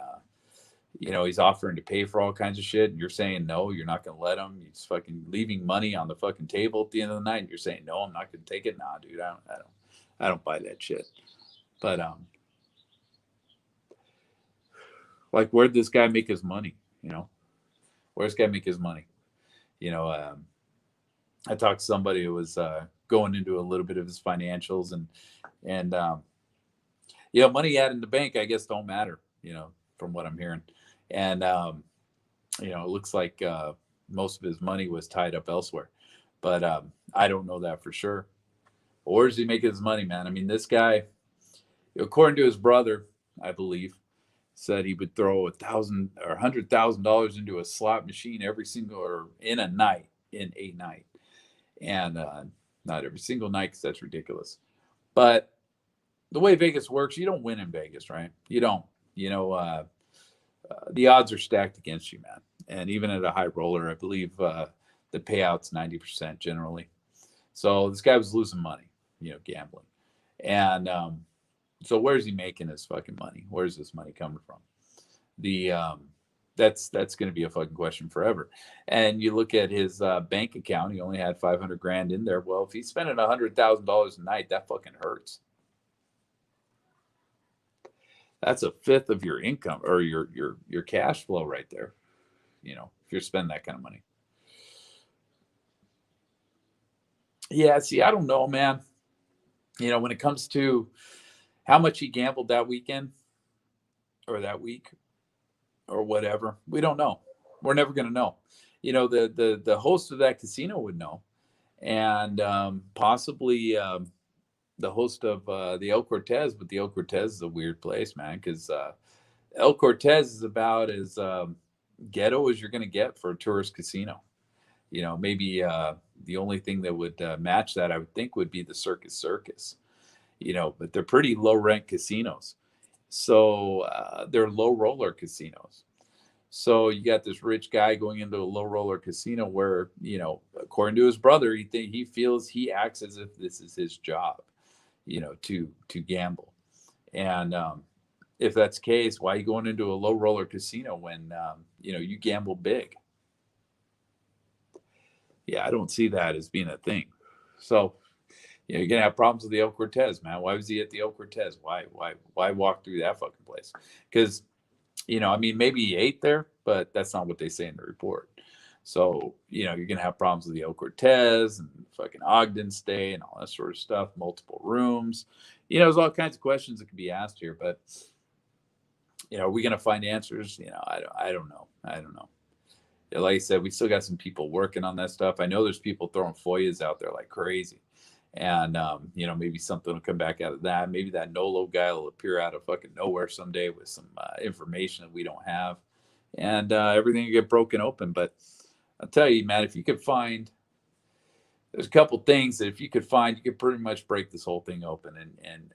he's offering to pay for all kinds of shit, and you're saying no, you're not going to let him. He's fucking leaving money on the fucking table at the end of the night, and you're saying no, I'm not going to take it. Nah, dude, I don't buy that shit. But like, where'd this guy make his money? Where's this guy make his money? You know, I talked to somebody who was going into a little bit of his financials, and money he had in the bank, I guess, don't matter. From what I'm hearing, and it looks like most of his money was tied up elsewhere, but I don't know that for sure. Where does he make his money, man? I mean, this guy, according to his brother, I believe, said he would throw $100,000 into a slot machine every single or in a night, and not every single night because that's ridiculous. But the way Vegas works, you don't win in Vegas, right? You don't. The odds are stacked against you, man. And even at a high roller, I believe the payout's 90% generally. So this guy was losing money, gambling. And so where's he making his fucking money? Where's this money coming from? The that's going to be a fucking question forever. And you look at his bank account; he only had 500 grand in there. Well, if he's spending $100,000 a night, that fucking hurts. That's a fifth of your income or your cash flow right there. If you're spending that kind of money. Yeah, see, I don't know, man. When it comes to how much he gambled that weekend or that week or whatever, we don't know. We're never going to know. The host of that casino would know, and possibly the host of the El Cortez, but the El Cortez is a weird place, man, because El Cortez is about as ghetto as you're going to get for a tourist casino. Maybe the only thing that would match that, I would think, would be the Circus, but they're pretty low rent casinos. So they're low roller casinos. So you got this rich guy going into a low roller casino where, according to his brother, he feels he acts as if this is his job, to gamble. And if that's the case, why are you going into a low roller casino when, you gamble big? Yeah, I don't see that as being a thing. So, you're gonna have problems with the El Cortez, man. Why was he at the El Cortez? Why walk through that fucking place? Because, I mean, maybe he ate there, but that's not what they say in the report. So, you're gonna have problems with the El Cortez and fucking Ogden stay and all that sort of stuff. Multiple rooms. There's all kinds of questions that can be asked here, but are we gonna find answers? I don't know. Like I said, we still got some people working on that stuff. I know there's people throwing FOIAs out there like crazy. And, maybe something will come back out of that. Maybe that Nolo guy will appear out of fucking nowhere someday with some information that we don't have. And everything will get broken open. But I'll tell you, man, if you could find, there's a couple things that if you could find, you could pretty much break this whole thing open. And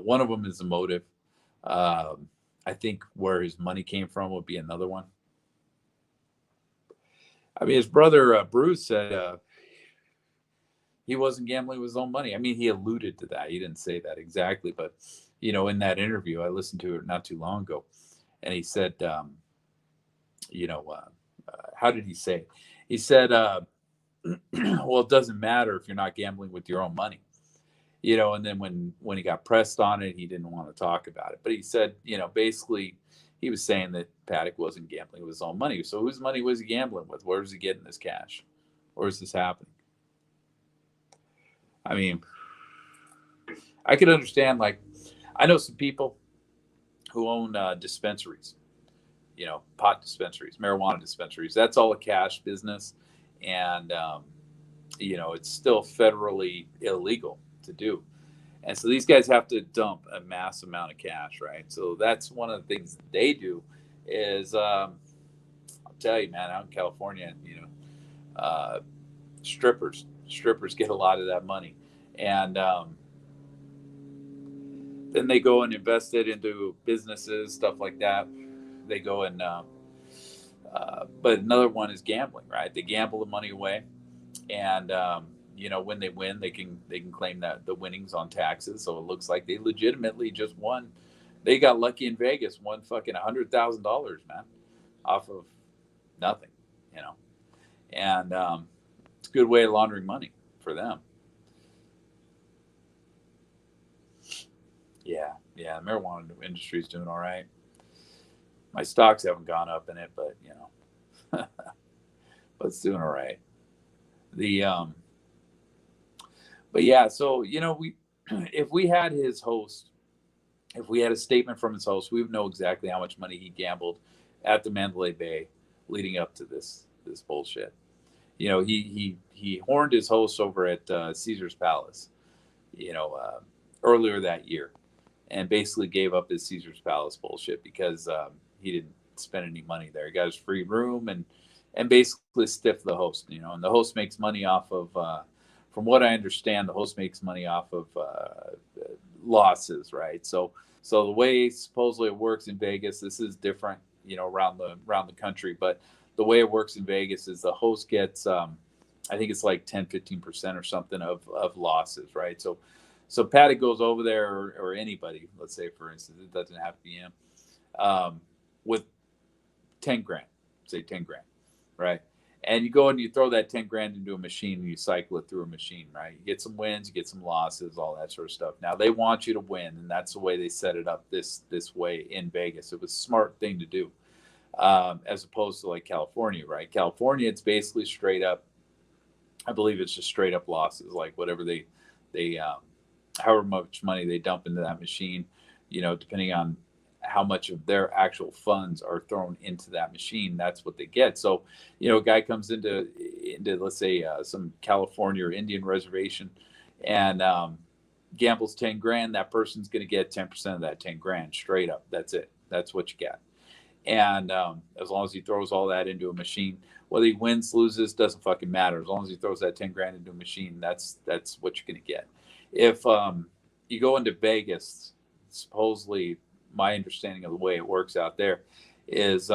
one of them is the motive. I think where his money came from would be another one. I mean, his brother Bruce said he wasn't gambling with his own money. I mean, he alluded to that. He didn't say that exactly, but in that interview, I listened to it not too long ago, and he said, you know, how did he say? He said, well, it doesn't matter if you're not gambling with your own money. And then when he got pressed on it, he didn't want to talk about it. But he said, basically, he was saying that Paddock wasn't gambling with his own money. So whose money was he gambling with? Where is he getting this cash? Where is this happening? I mean, I could understand, like, I know some people who own dispensaries, pot dispensaries, marijuana dispensaries. That's all a cash business. And, it's still federally illegal to do. And so these guys have to dump a mass amount of cash, right? So that's one of the things that they do is, I'll tell you, man, out in California, strippers get a lot of that money. And then they go and invest it into businesses, stuff like that. They go and, but another one is gambling, right? They gamble the money away. And, when they win, they can claim that the winnings on taxes. So it looks like they legitimately just won. They got lucky in Vegas, won fucking $100,000, man, off of nothing, and it's a good way of laundering money for them. Yeah, the marijuana industry is doing all right. My stocks haven't gone up in it, but but it's doing all right. The but yeah, so we if we had his host, if we had a statement from his host, we would know exactly how much money he gambled at the Mandalay Bay leading up to this bullshit. He horned his host over at Caesar's Palace, earlier that year, and basically gave up his Caesar's Palace bullshit because he didn't spend any money there. He got his free room and basically stiffed the host. And the host makes money off of, from what I understand, the host makes money off of losses, right? So the way supposedly it works in Vegas, this is different, around the country, but the way it works in Vegas is the host gets, I think it's like 10-15% or something of losses, right? So Paddock goes over there, or anybody, let's say, for instance, it doesn't have to be him, with 10 grand, say 10 grand, right? And you go and you throw that 10 grand into a machine and you cycle it through a machine, right? You get some wins, you get some losses, all that sort of stuff. Now they want you to win, and that's the way they set it up this way in Vegas. It was a smart thing to do, as opposed to like California, right? California, it's basically straight up. I believe it's just straight up losses, like whatever they however much money they dump into that machine, depending on how much of their actual funds are thrown into that machine, that's what they get. So, a guy comes into let's say some California or Indian reservation and gambles 10 grand. That person's going to get 10% of that 10 grand straight up. That's it. That's what you get. And as long as he throws all that into a machine, whether he wins, loses, doesn't fucking matter. As long as he throws that 10 grand into a machine, that's what you're going to get. If you go into Vegas, supposedly, my understanding of the way it works out there is,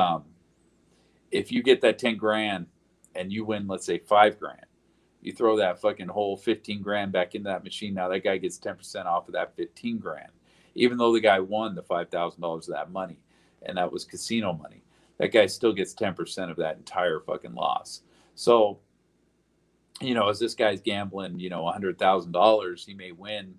if you get that 10 grand and you win, let's say 5 grand, you throw that fucking whole 15 grand back into that machine. Now that guy gets 10% off of that 15 grand, even though the guy won the $5,000 of that money, and that was casino money. That guy still gets 10% of that entire fucking loss. So, as this guy's gambling, $100,000, he may win,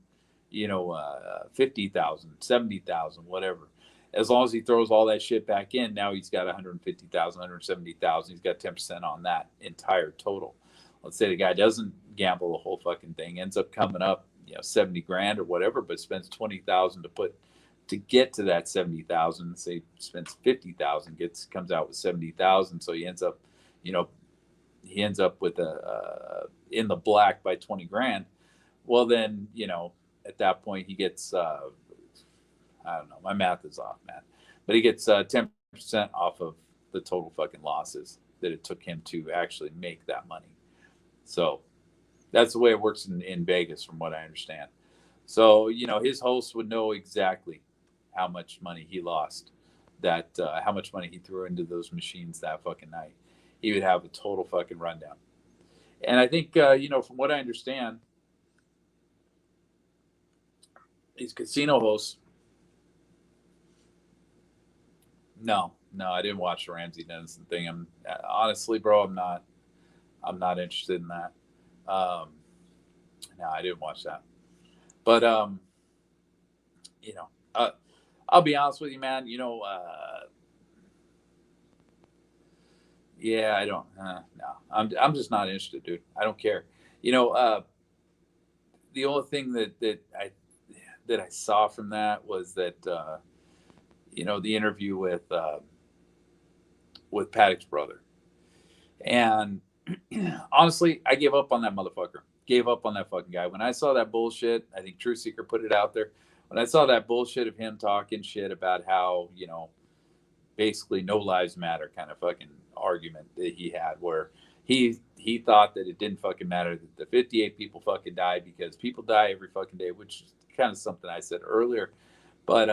50,000, 70,000, whatever. As long as he throws all that shit back in, now he's got 150,000, 170,000. He's got 10% on that entire total. Let's say the guy doesn't gamble the whole fucking thing, ends up coming up, 70 grand or whatever, but spends 20,000 to get to that 70,000. Say spends 50,000, comes out with 70,000. So he ends up, with in the black by 20 grand. Well, then, at that point he gets, I don't know, my math is off, man, but he gets 10% off of the total fucking losses that it took him to actually make that money. So that's the way it works in Vegas, from what I understand. So, his host would know exactly how much money he lost, how much money he threw into those machines that fucking night. He would have a total fucking rundown. And I think, from what I understand, these casino hosts, No, no, I didn't watch the Ramsey Dennison thing. I'm honestly, bro, I'm not interested in that. Um, no, I didn't watch that. But you know, I'll be honest with you, man. Yeah, I don't. No, I'm just not interested, dude. I don't care. You know, the only thing that I saw from that was that the interview with Paddock's brother, and honestly, I gave up on that motherfucker. Gave up on that fucking guy. When I saw that bullshit, I think Truth Seeker put it out there. When I saw that bullshit of him talking shit about how, basically no lives matter kind of fucking argument that he had, where he thought that it didn't fucking matter that the 58 people fucking died, because people die every fucking day, which is kind of something I said earlier, but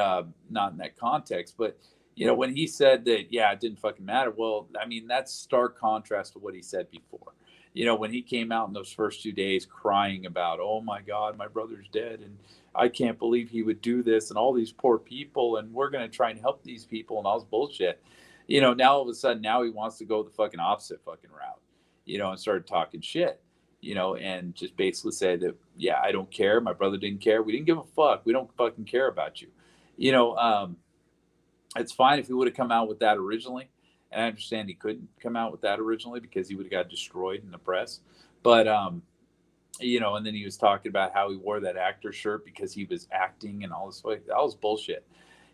not in that context. But when he said that, yeah, it didn't fucking matter. Well, I mean, that's stark contrast to what he said before. When he came out in those first 2 days crying about, oh my God, my brother's dead, and I can't believe he would do this, and all these poor people, and we're going to try and help these people, and all this bullshit. Now all of a sudden, now he wants to go the fucking opposite fucking route, and started talking shit, and just basically say that, yeah, I don't care. My brother didn't care. We didn't give a fuck. We don't fucking care about you. It's fine if he would have come out with that originally. And I understand he couldn't come out with that originally because he would have got destroyed in the press. But, and then he was talking about how he wore that actor shirt because he was acting and all this. That was bullshit,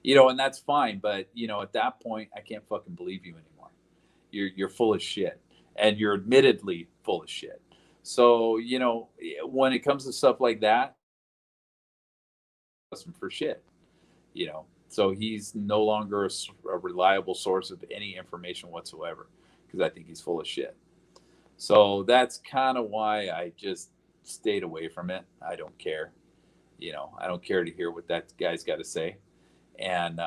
and that's fine. But, at that point, I can't fucking believe you anymore. You're full of shit, and you're admittedly full of shit. So, when it comes to stuff like that, for shit, so he's no longer a reliable source of any information whatsoever, because I think he's full of shit. So that's kind of why I just stayed away from it. I don't care. I don't care to hear what that guy's got to say. And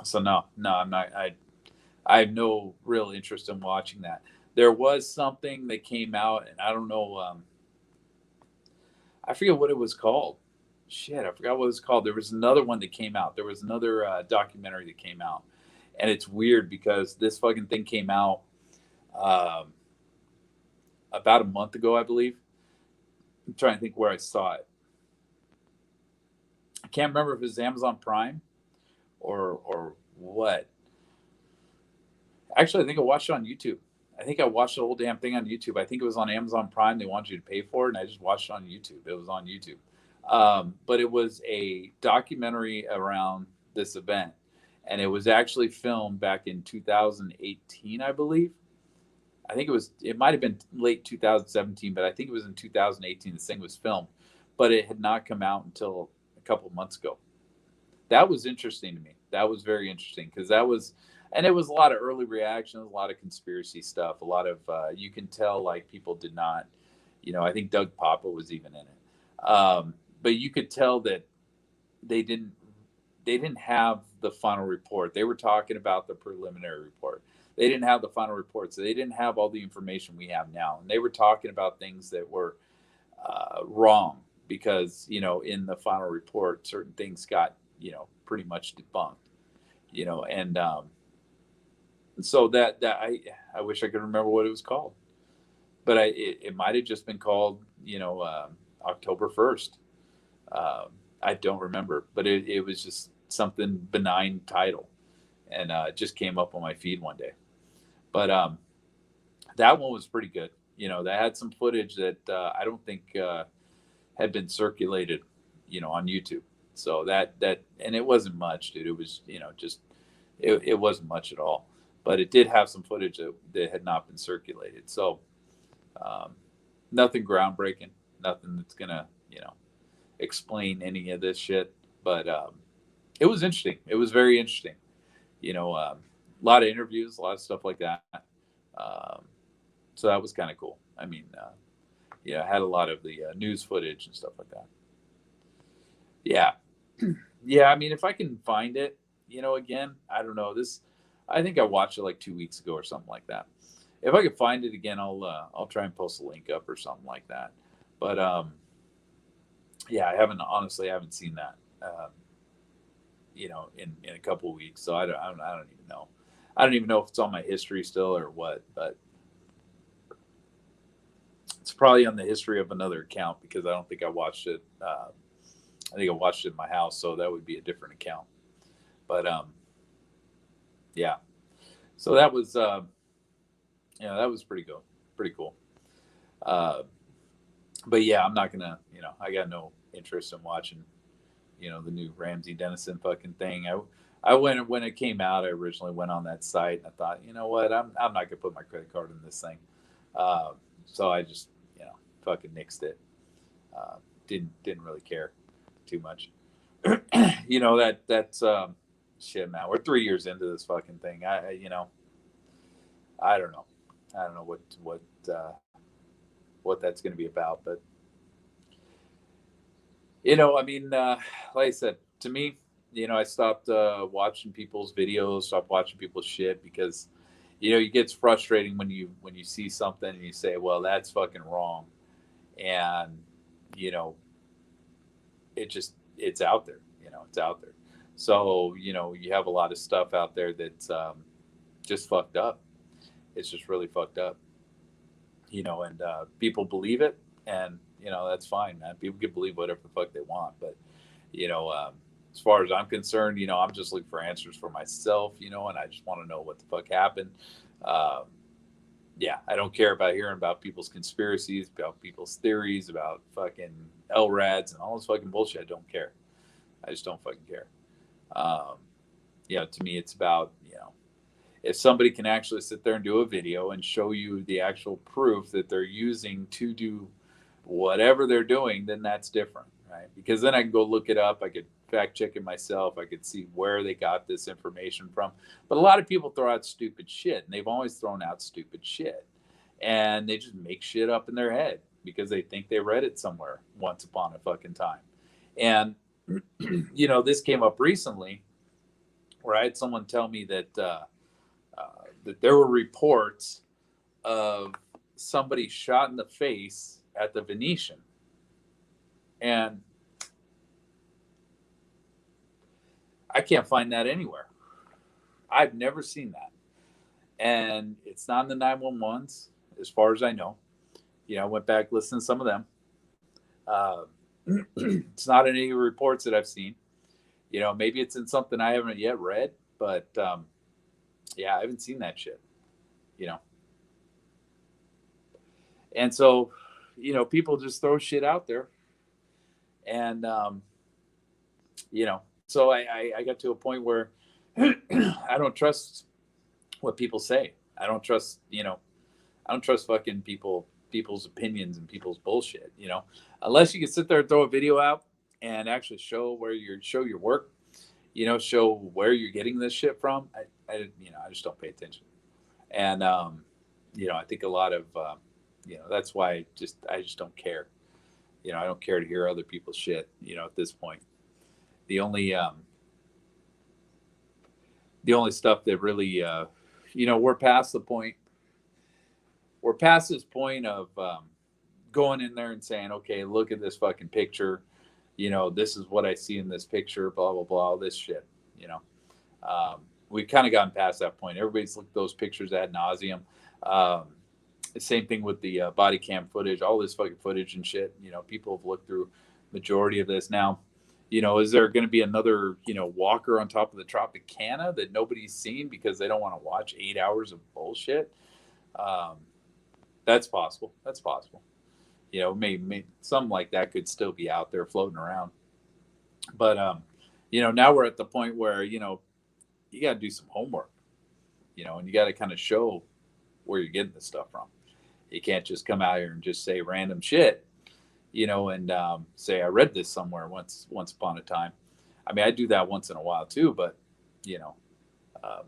so no, I'm not. I have no real interest in watching that. There was something that came out, and I don't know. I forget what it was called. Shit, I forgot what it was called. There was another one that came out. There was another documentary that came out, and it's weird because this fucking thing came out um, about a month ago, I believe. I'm trying to think where I saw it. I can't remember if it was Amazon Prime or what. Actually, I think I watched it on YouTube. I think I watched the whole damn thing on YouTube. I think it was on Amazon Prime. They wanted you to pay for it, and I just watched it on YouTube. It was on YouTube. But it was a documentary around this event, and it was actually filmed back in 2018, I believe. I think it might have been late 2017, but I think it was in 2018 this thing was filmed, but it had not come out until a couple of months ago. That was interesting to me. That was very interesting because and it was a lot of early reactions, a lot of conspiracy stuff, a lot of, you can tell like people did not, I think Doug Papa was even in it. But you could tell that they didn't have the final report. They were talking about the preliminary report. They didn't have the final report, so they didn't have all the information we have now. And they were talking about things that were wrong because in the final report, certain things got pretty much debunked. And so that I wish I could remember what it was called, but it might have just been called October 1st. I don't remember, but it was just something benign title, and it just came up on my feed one day. But that one was pretty good. That had some footage that I don't think had been circulated, on YouTube. So that and it wasn't much, dude. It was just it wasn't much at all, but it did have some footage that had not been circulated. So nothing groundbreaking, nothing that's gonna explain any of this shit. But it was interesting. It was very interesting. A lot of interviews, a lot of stuff like that. So that was kind of cool. I mean, I had a lot of the news footage and stuff like that. Yeah. Yeah. I mean, if I can find it, again, I don't know this. I think I watched it like 2 weeks ago or something like that. If I could find it again, I'll try and post a link up or something like that. But yeah, I haven't seen that. in a couple of weeks. So I don't even know. I don't even know if it's on my history still or what, but it's probably on the history of another account because I don't think I watched it. I think I watched it in my house, so that would be a different account. But yeah. So that was that was pretty cool. Pretty cool. Uh, but yeah, I'm not gonna. I got no interest in watching the new Ramsey Dennison fucking thing. I went when it came out. I originally went on that site and I thought, you know what, I'm not gonna put my credit card in this thing. So I just fucking nixed it. Uh, didn't really care too much. That's shit, man. We're 3 years into this fucking thing. I don't know. I don't know what that's going to be about, but I mean, like I said, to me, I stopped watching people's videos, stopped watching people's shit because, it gets frustrating when you see something and you say, well, that's fucking wrong, and you know, it's out there, it's out there. So you have a lot of stuff out there that's just fucked up. It's just really fucked up, and people believe it, and that's fine, man. People can believe whatever the fuck they want, but you know, um, as far as I'm concerned, I'm just looking for answers for myself, and I just want to know what the fuck happened. Um, yeah, I don't care about hearing about people's conspiracies, about people's theories, about fucking LRADs and all this fucking bullshit. I don't care. I just don't fucking care. Um, to me, it's about, if somebody can actually sit there and do a video and show you the actual proof that they're using to do whatever they're doing, then that's different, right? Because then I can go look it up. I could fact check it myself. I could see where they got this information from. But a lot of people throw out stupid shit, and they've always thrown out stupid shit. And they just make shit up in their head because they think they read it somewhere once upon a fucking time. And, this came up recently where I had someone tell me that there were reports of somebody shot in the face at the Venetian. And I can't find that anywhere. I've never seen that. And it's not in the 911s, as far as I know. I went back, listened to some of them. Uh, it's not in any reports that I've seen. Maybe it's in something I haven't yet read, but yeah, I haven't seen that shit, you know. And so, people just throw shit out there. And, so I got to a point where I don't trust what people say. I don't trust, I don't trust fucking people's opinions and people's bullshit, unless you can sit there and throw a video out and actually show your work, show where you're getting this shit from. I just don't pay attention. And, I think a lot of, that's why I just don't care. I don't care to hear other people's shit, at this point. The only, the only stuff that really, we're past the point. We're past this point of going in there and saying, okay, look at this fucking picture. This is what I see in this picture, blah, blah, blah, all this shit, we've kind of gotten past that point. Everybody's looked at those pictures ad nauseum. The same thing with the body cam footage, all this fucking footage and shit. People have looked through majority of this. Now, is there going to be another, walker on top of the Tropicana that nobody's seen because they don't want to watch 8 hours of bullshit? That's possible. That's possible. Maybe something like that could still be out there floating around. But, now we're at the point where, you got to do some homework, and you got to kind of show where you're getting this stuff from. You can't just come out here and just say random shit, and say, I read this somewhere once upon a time. I mean, I do that once in a while too, but, um,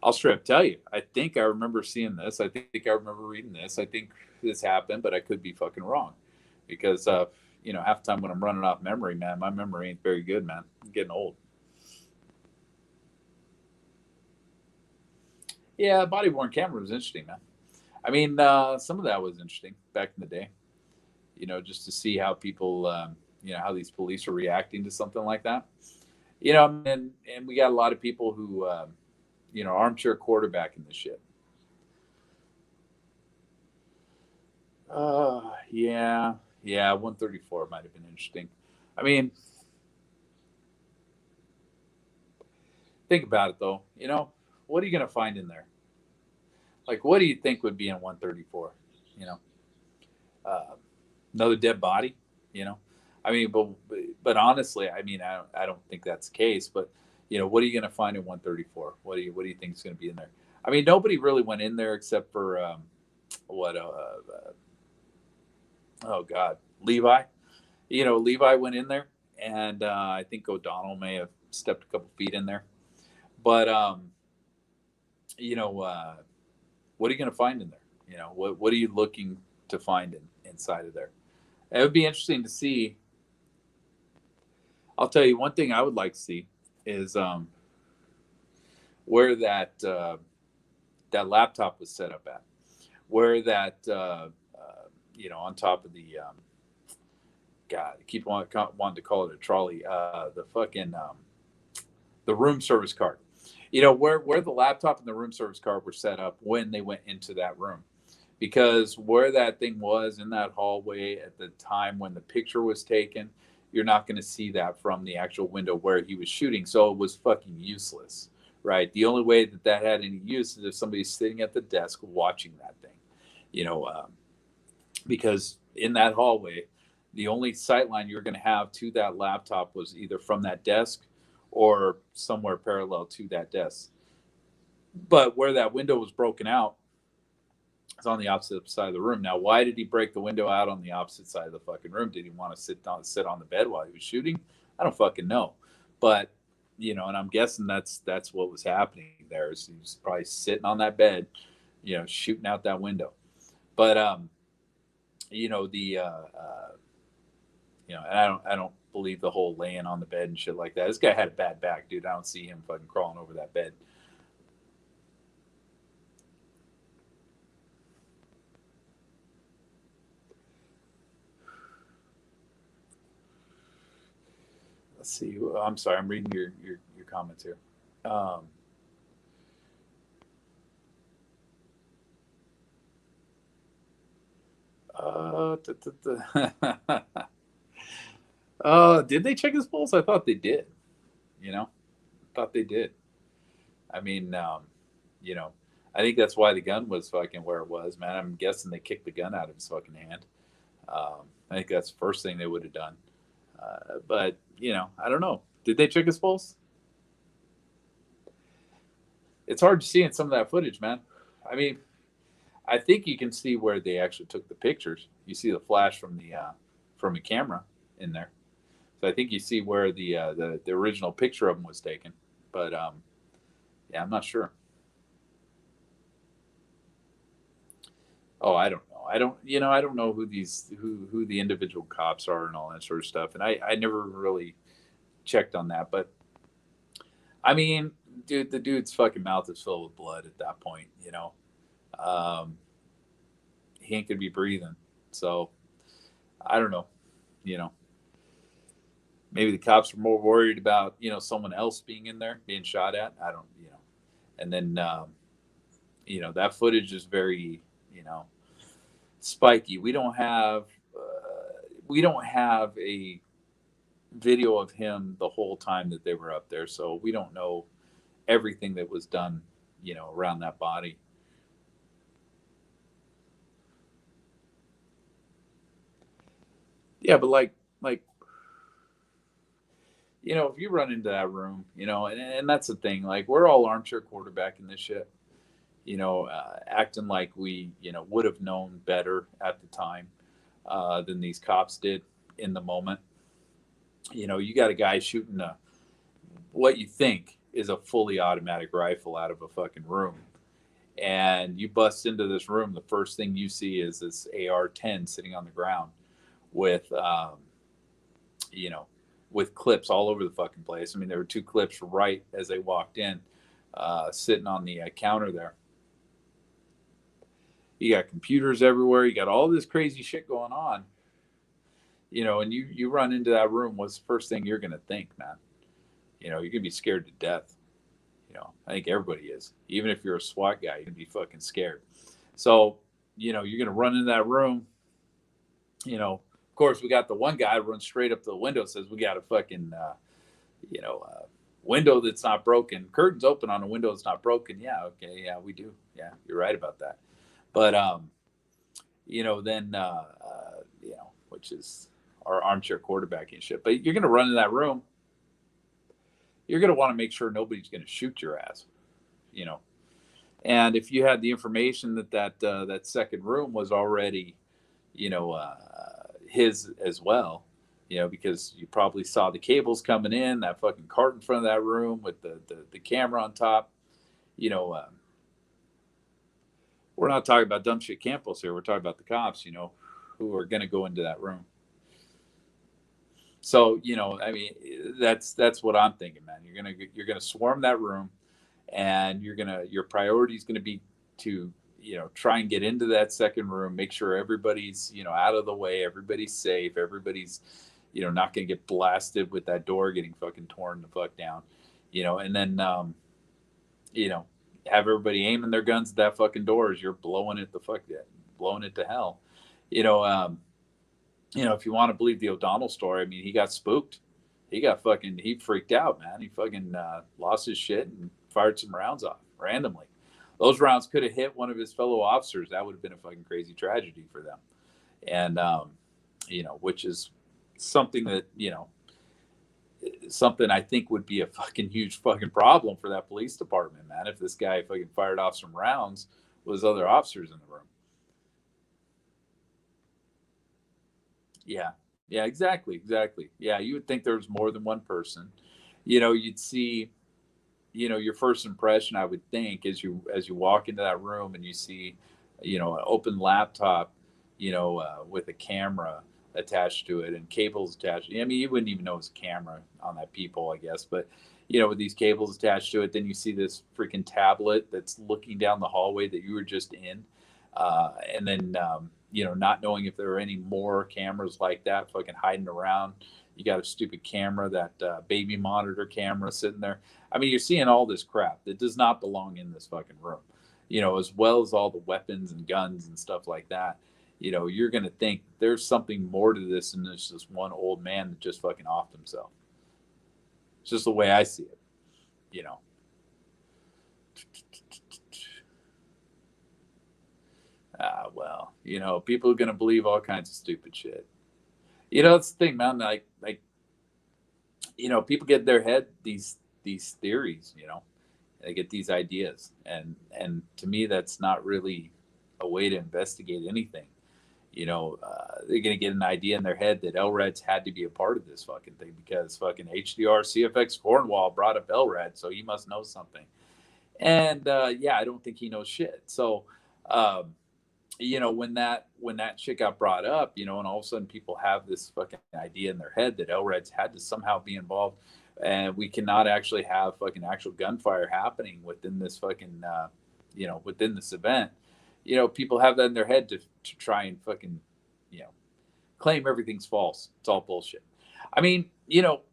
I'll straight up tell you, I think I remember seeing this. I think I remember reading this. I think this happened, but I could be fucking wrong because, half the time when I'm running off memory, man, my memory ain't very good, man. I'm getting old. Yeah, body worn camera was interesting, man. I mean, some of that was interesting back in the day. Just to see how people, how these police are reacting to something like that. And we got a lot of people who, armchair quarterback in this shit. Yeah, 134 might have been interesting. I mean, think about it though. What are you going to find in there? Like, what do you think would be in 134? You know, uh, Another dead body. You know, I mean, but honestly, I mean, I don't think that's the case. But what are you going to find in 134? What do you think is going to be in there? I mean, nobody really went in there except for what? Oh God, Levi. Levi went in there, and I think O'Donnell may have stepped a couple feet in there. But you know, what are you going to find in there? What are you looking to find inside of there? It would be interesting to see. I'll tell you one thing I would like to see is where that laptop was set up at, where that on top of the God, I keep wanting to call it a trolley, the fucking the room service card. Where the laptop and the room service card were set up when they went into that room, because where that thing was in that hallway at the time when the picture was taken, you're not going to see that from the actual window where he was shooting. So it was fucking useless, right? The only way that had any use is if somebody's sitting at the desk watching that thing, because in that hallway, the only sight line you're going to have to that laptop was either from that desk or somewhere parallel to that desk. But where that window was broken out, it's on the opposite side of the room. Now, why did he break the window out on the opposite side of the fucking room? Did he want to sit on the bed while he was shooting? I don't fucking know. But and I'm guessing that's what was happening there. Is he was probably sitting on that bed, shooting out that window. But and I don't believe the whole laying on the bed and shit like that. This guy had a bad back, dude. I don't see him fucking crawling over that bed. Let's see. I'm sorry. I'm reading your comments here. Um, uh, did they check his pulse? I thought they did. Thought they did. I mean, I think that's why the gun was fucking where it was, man. I'm guessing they kicked the gun out of his fucking hand. I think that's the first thing they would have done. But I don't know. Did they check his pulse? It's hard to see in some of that footage, man. I mean, I think you can see where they actually took the pictures. You see the flash from a camera in there, so I think you see where the original picture of him was taken. But yeah, I'm not sure. Oh, I don't know. I don't know who the individual cops are and all that sort of stuff. And I never really checked on that. But I mean, dude, the dude's fucking mouth is filled with blood at that point. Um, he ain't gonna be breathing. So I don't know. You know, maybe the cops are more worried about someone else being in there being shot at. I don't. And then that footage is very spiky. We don't have a video of him the whole time that they were up there, so we don't know everything that was done around that body. Yeah, but like if you run into that room, and that's the thing, like we're all armchair quarterbacking this shit, acting like we would have known better at the time than these cops did in the moment. You got a guy shooting what you think is a fully automatic rifle out of a fucking room, and you bust into this room. The first thing you see is this AR-10 sitting on the ground with you know with clips all over the fucking place. I mean, there were two clips right as they walked in, sitting on the counter there. You got computers everywhere. You got all this crazy shit going on. And you run into that room, what's the first thing you're gonna think, man? You're gonna be scared to death. I think everybody is. Even if you're a SWAT guy, you're gonna be fucking scared. So, you're gonna run into that room. Of course, we got the one guy runs straight up to the window, says we got a fucking, window that's not broken. Curtains open on a window that's not broken. Yeah, okay, yeah, we do. Yeah, you're right about that. But then which is our armchair quarterbacking shit. But you're gonna run in that room. You're gonna want to make sure nobody's gonna shoot your ass. You know, and if you had the information that second room was already, his as well, because you probably saw the cables coming in, that fucking cart in front of that room with the camera on top. You know, uh, we're not talking about dumb shit Campos here. We're talking about the cops, who are going to go into that room. So, I mean, that's what I'm thinking, man. You're gonna swarm that room, and your priority is gonna be to try and get into that second room, make sure everybody's out of the way, everybody's safe, everybody's not gonna get blasted with that door getting fucking torn the fuck down, and then you know have everybody aiming their guns at that fucking door as you're blowing it to hell, you know. If you want to believe the O'Donnell story, I mean, he got spooked. He freaked out, man. He fucking lost his shit and fired some rounds off randomly. Those rounds could have hit one of his fellow officers. That would have been a fucking crazy tragedy for them. And, which is something that, something I think would be a fucking huge fucking problem for that police department, man. If this guy fucking fired off some rounds with other officers in the room. Yeah. Yeah, exactly. Yeah, you would think there was more than one person. You'd see, your first impression, I would think, as you walk into that room and you see, an open laptop, with a camera attached to it and cables attached. I mean, you wouldn't even know it was a camera on that people, I guess, but with these cables attached to it, then you see this freaking tablet that's looking down the hallway that you were just in, and then not knowing if there are any more cameras like that fucking hiding around. You got a stupid camera, that baby monitor camera sitting there. I mean, you're seeing all this crap that does not belong in this fucking room, as well as all the weapons and guns and stuff like that. You're going to think there's something more to this than there's this one old man that just fucking offed himself. It's just the way I see it, you know. Well, people are going to believe all kinds of stupid shit. That's the thing, man. Like, people get in their head these theories. They get these ideas, and to me, that's not really a way to investigate anything. They're gonna get an idea in their head that LRAD's had to be a part of this fucking thing because fucking HDR CFX Cornwall brought up LRAD, so he must know something. And yeah, I don't think he knows shit. So. When that shit got brought up, and all of a sudden people have this fucking idea in their head that LRAD's had to somehow be involved, and we cannot actually have fucking actual gunfire happening within this fucking, within this event. People have that in their head to try and fucking, claim everything's false. It's all bullshit. I mean,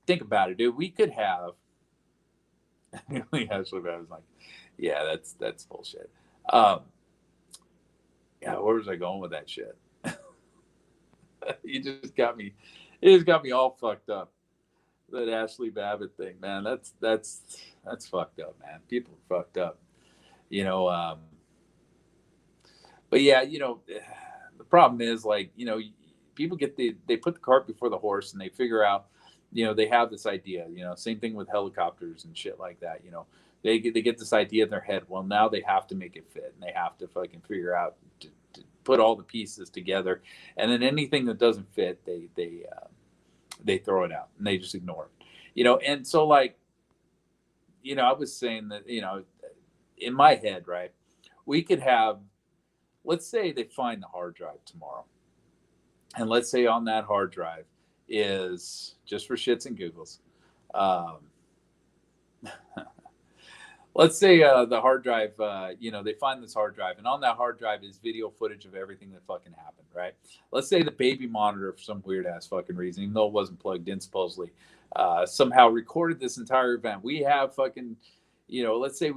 think about it, dude. We could have. Actually, I was like, yeah, that's bullshit. Yeah, where was I going with that shit? You just got me. It just got me all fucked up. That Ashley Babbitt thing, man. That's fucked up, man. People are fucked up. You know. But yeah, the problem is like people they put the cart before the horse and they figure out, they have this idea. Same thing with helicopters and shit like that. They get this idea in their head. Well, now they have to make it fit, and they have to fucking figure out to put all the pieces together, and then anything that doesn't fit, they throw it out and they just ignore it. And so like, I was saying that in my head, right, we could have, let's say they find the hard drive tomorrow, and let's say on that hard drive is, just for shits and giggles, let's say the hard drive, they find this hard drive, and on that hard drive is video footage of everything that fucking happened, right? Let's say the baby monitor, for some weird ass fucking reason, even though it wasn't plugged in, supposedly, somehow recorded this entire event. We have fucking, let's say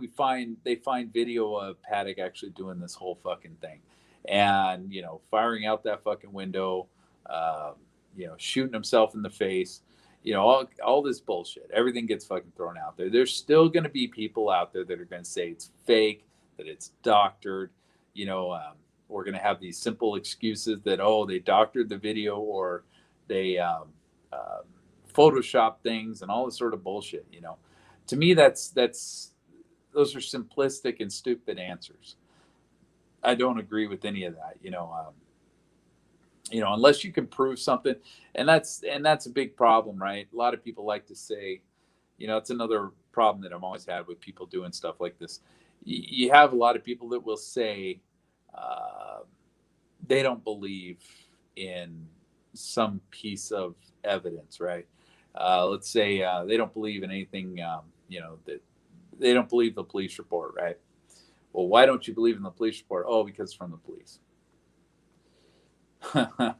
they find video of Paddock actually doing this whole fucking thing, and firing out that fucking window, shooting himself in the face, all this bullshit. Everything gets fucking thrown out there. There's still going to be people out there that are going to say it's fake, that it's doctored. We're going to have these simple excuses that, they doctored the video, or they Photoshop things and all this sort of bullshit. To me, those are simplistic and stupid answers. I don't agree with any of that. Unless you can prove something, and that's a big problem, right? A lot of people like to say, it's another problem that I've always had with people doing stuff like this. You have a lot of people that will say they don't believe in some piece of evidence, right? Let's say they don't believe in anything, that they don't believe the police report, right? Well, why don't you believe in the police report? Oh, because it's from the police.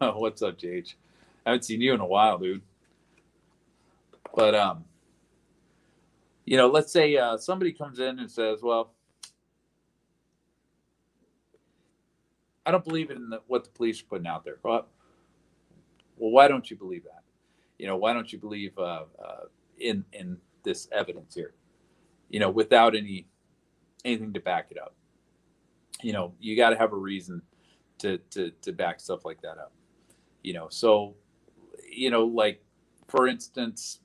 What's up, JH? I haven't seen you in a while, dude. But let's say somebody comes in and says, well, I don't believe in what the police are putting out there. Well, why don't you believe that? Why don't you believe in this evidence here? Without anything to back it up. You got to have a reason to back stuff like that up. So like, for instance,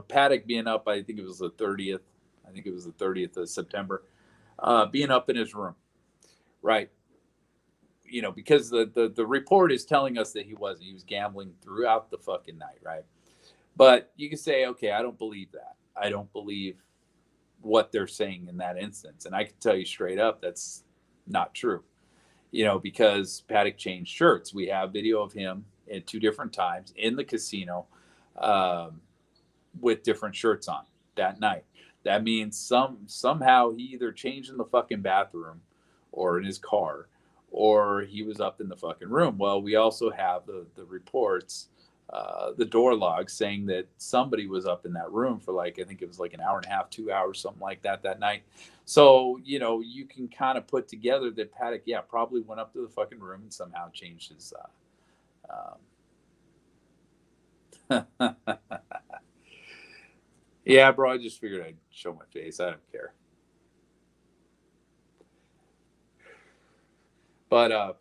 Paddock being up, I think it was the 30th. I think it was the 30th of September, being up in his room, right? Because the report is telling us that he was gambling throughout the fucking night, right? But you can say, okay, I don't believe that. I don't believe what they're saying in that instance. And I can tell you straight up, that's not true. Because Paddock changed shirts. We have video of him at 2 different times in the casino with different shirts on that night. That means somehow he either changed in the fucking bathroom or in his car, or he was up in the fucking room. Well, we also have the reports, the door logs saying that somebody was up in that room for I think it was an hour and a half, 2 hours, something like that night. So, you can kind of put together that Paddock, probably went up to the fucking room and somehow changed his, yeah, bro, I just figured I'd show my face. I don't care. But,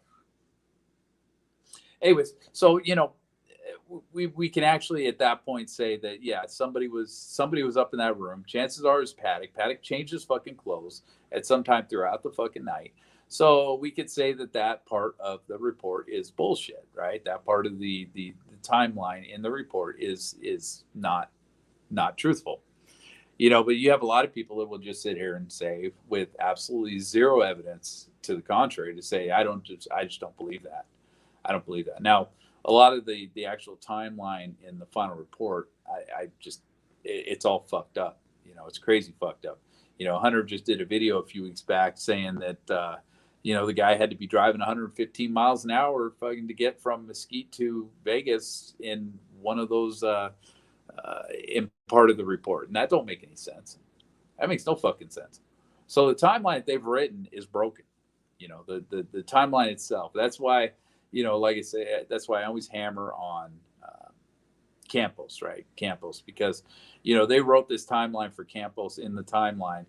anyways, so, we can actually at that point say that, somebody was up in that room. Chances are it's Paddock. Paddock changed his fucking clothes at some time throughout the fucking night. So we could say that part of the report is bullshit, right? That part of the timeline in the report is not truthful. But you have a lot of people that will just sit here and say, with absolutely zero evidence to the contrary, to say, I just don't believe that. I don't believe that. Now, a lot of the actual timeline in the final report, it's all fucked up. It's crazy fucked up. Hunter just did a video a few weeks back saying that, the guy had to be driving 115 miles an hour fucking to get from Mesquite to Vegas in one of those, in part of the report. And that don't make any sense. That makes no fucking sense. So the timeline they've written is broken. The timeline itself. That's why, like I say, that's why I always hammer on Campos, right? Campos, because, they wrote this timeline for Campos in the timeline,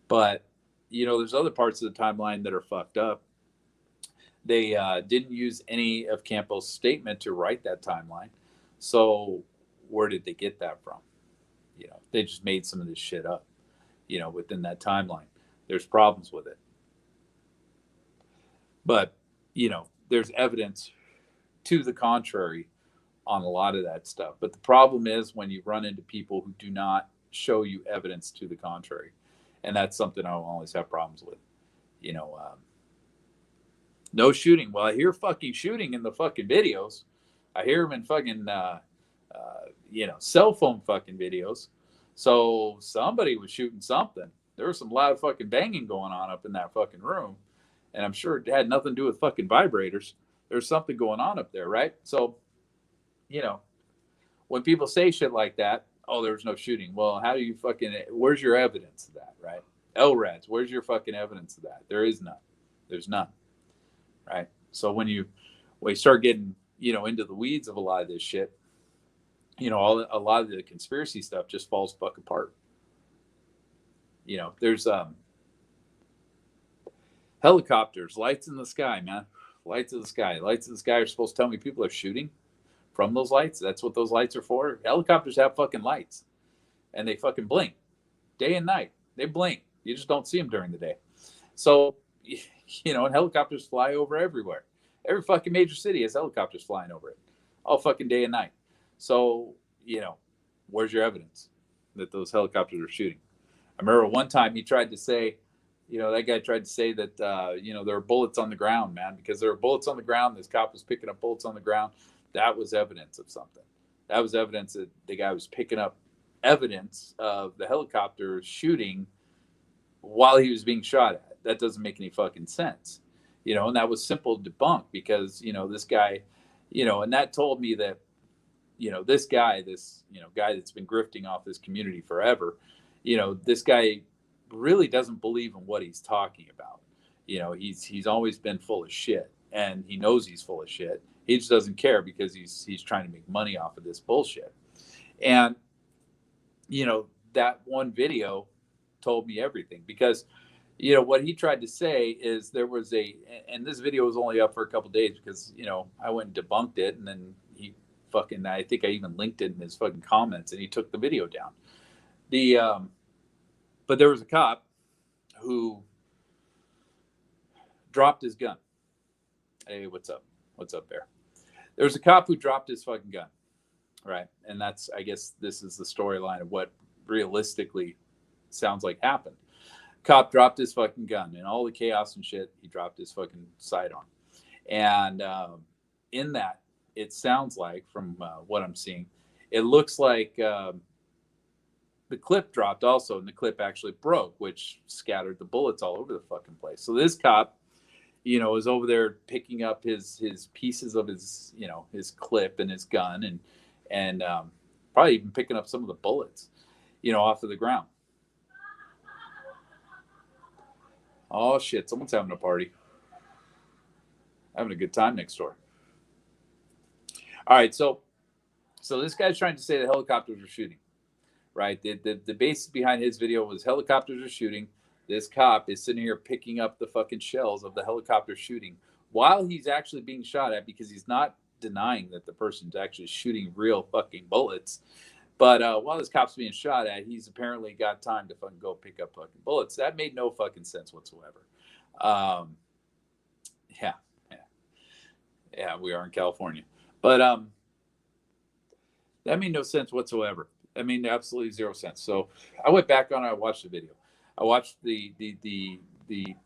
but, there's other parts of the timeline that are fucked up. They didn't use any of Campos' statement to write that timeline. So where did they get that from? They just made some of this shit up, within that timeline. There's problems with it. But, there's evidence to the contrary on a lot of that stuff. But the problem is when you run into people who do not show you evidence to the contrary. And that's something I'll always have problems with. No shooting. Well, I hear fucking shooting in the fucking videos. I hear them in fucking, cell phone fucking videos. So somebody was shooting something. there was some loud fucking banging going on up in that fucking room. And I'm sure it had nothing to do with fucking vibrators. There's something going on up there, right? So, you know, when people say shit like that, oh, there was no shooting. Well, how do you fucking, where's your evidence of that, right? LRADs, where's your fucking evidence of that? There is none. There's none, right? So when you start getting, into the weeds of a lot of this shit, a lot of the conspiracy stuff just falls fuck apart. There's helicopters, lights in the sky, man. Lights in the sky. Lights in the sky are supposed to tell me people are shooting from those lights. That's what those lights are for. Helicopters have fucking lights, and they fucking blink day and night. They blink. You just don't see them during the day. So, and helicopters fly over everywhere. Every fucking major city has helicopters flying over it all fucking day and night. So, where's your evidence that those helicopters are shooting? I remember one time he tried to say, that guy tried to say that, there were bullets on the ground, man, because there were bullets on the ground. This cop was picking up bullets on the ground. That was evidence of something. That was evidence that the guy was picking up evidence of the helicopter shooting while he was being shot at. That doesn't make any fucking sense, and that was simple to debunk because, this guy, and that told me that, this guy that's been grifting off this community forever, this guy really doesn't believe in what he's talking about. He's always been full of shit, and he knows he's full of shit. He just doesn't care because he's trying to make money off of this bullshit. And that one video told me everything because what he tried to say is there was and this video was only up for a couple of days because I went and debunked it, and then I think I even linked it in his fucking comments, and he took the video down. But there was a cop who dropped his gun. Hey, what's up? What's up, Bear? There was a cop who dropped his fucking gun, right? And I guess this is the storyline of what realistically sounds like happened. Cop dropped his fucking gun, and all the chaos and shit, he dropped his fucking sidearm. And in that, it sounds like, from what I'm seeing, it looks like the clip dropped also, and the clip actually broke, which scattered the bullets all over the fucking place. So this cop, is over there picking up his pieces of his, his clip and his gun, and probably even picking up some of the bullets, off of the ground. Oh shit! Someone's having a party, having a good time next door. All right, so this guy's trying to say the helicopters are shooting. Right. The basis behind his video was helicopters are shooting. This cop is sitting here picking up the fucking shells of the helicopter shooting while he's actually being shot at, because he's not denying that the person's actually shooting real fucking bullets. But while this cop's being shot at, he's apparently got time to fucking go pick up fucking bullets. That made no fucking sense whatsoever. Yeah, we are in California. But that made no sense whatsoever. I mean, absolutely zero sense. So I went back on it. I watched the video. I watched the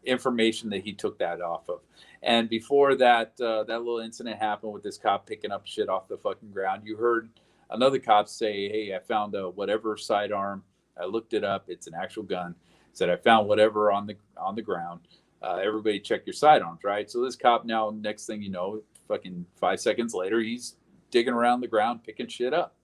information that he took that off of. And before that, that little incident happened with this cop picking up shit off the fucking ground, you heard another cop say, hey, I found a whatever sidearm. I looked it up. It's an actual gun. Said, I found whatever on the ground. Everybody check your sidearms, right? So this cop now, next thing you know, fucking 5 seconds later, he's digging around the ground, picking shit up.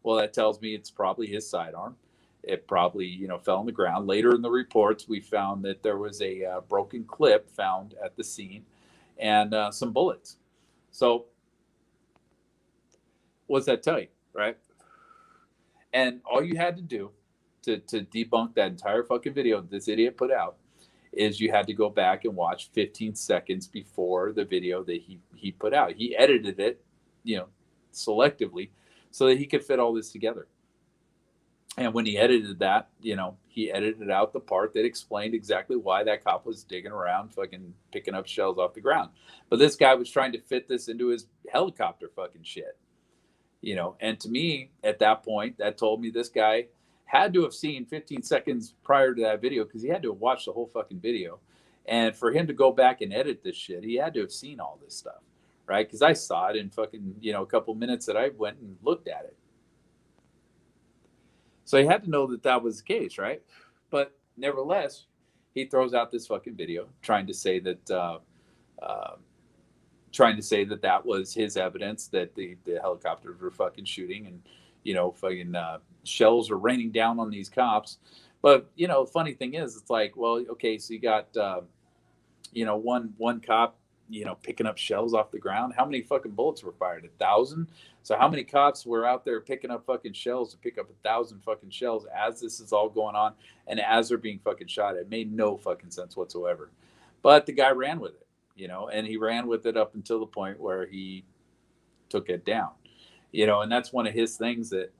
Well, that tells me it's probably his sidearm. It probably, fell on the ground. Later in the reports, we found that there was a broken clip found at the scene and some bullets. So what's that tell you, right? And all you had to do to debunk that entire fucking video this idiot put out is you had to go back and watch 15 seconds before the video that he put out. He edited it, selectively, so that he could fit all this together. And when he edited that, he edited out the part that explained exactly why that cop was digging around, fucking picking up shells off the ground. But this guy was trying to fit this into his helicopter fucking shit, And to me, at that point, that told me this guy had to have seen 15 seconds prior to that video, because he had to have watched the whole fucking video. And for him to go back and edit this shit, he had to have seen all this stuff. Right? Because I saw it in fucking, a couple minutes that I went and looked at it. So he had to know that was the case, right? But nevertheless, he throws out this fucking video trying to say that uh, that was his evidence that the helicopters were fucking shooting, and fucking shells are raining down on these cops. But the funny thing is, it's like, well, okay, so you got one cop picking up shells off the ground. How many fucking bullets were fired? 1,000. So how many cops were out there picking up fucking shells to pick up 1,000 fucking shells as this is all going on and as they're being fucking shot? It made no fucking sense whatsoever. But the guy ran with it, and he ran with it up until the point where he took it down, and that's one of his things. That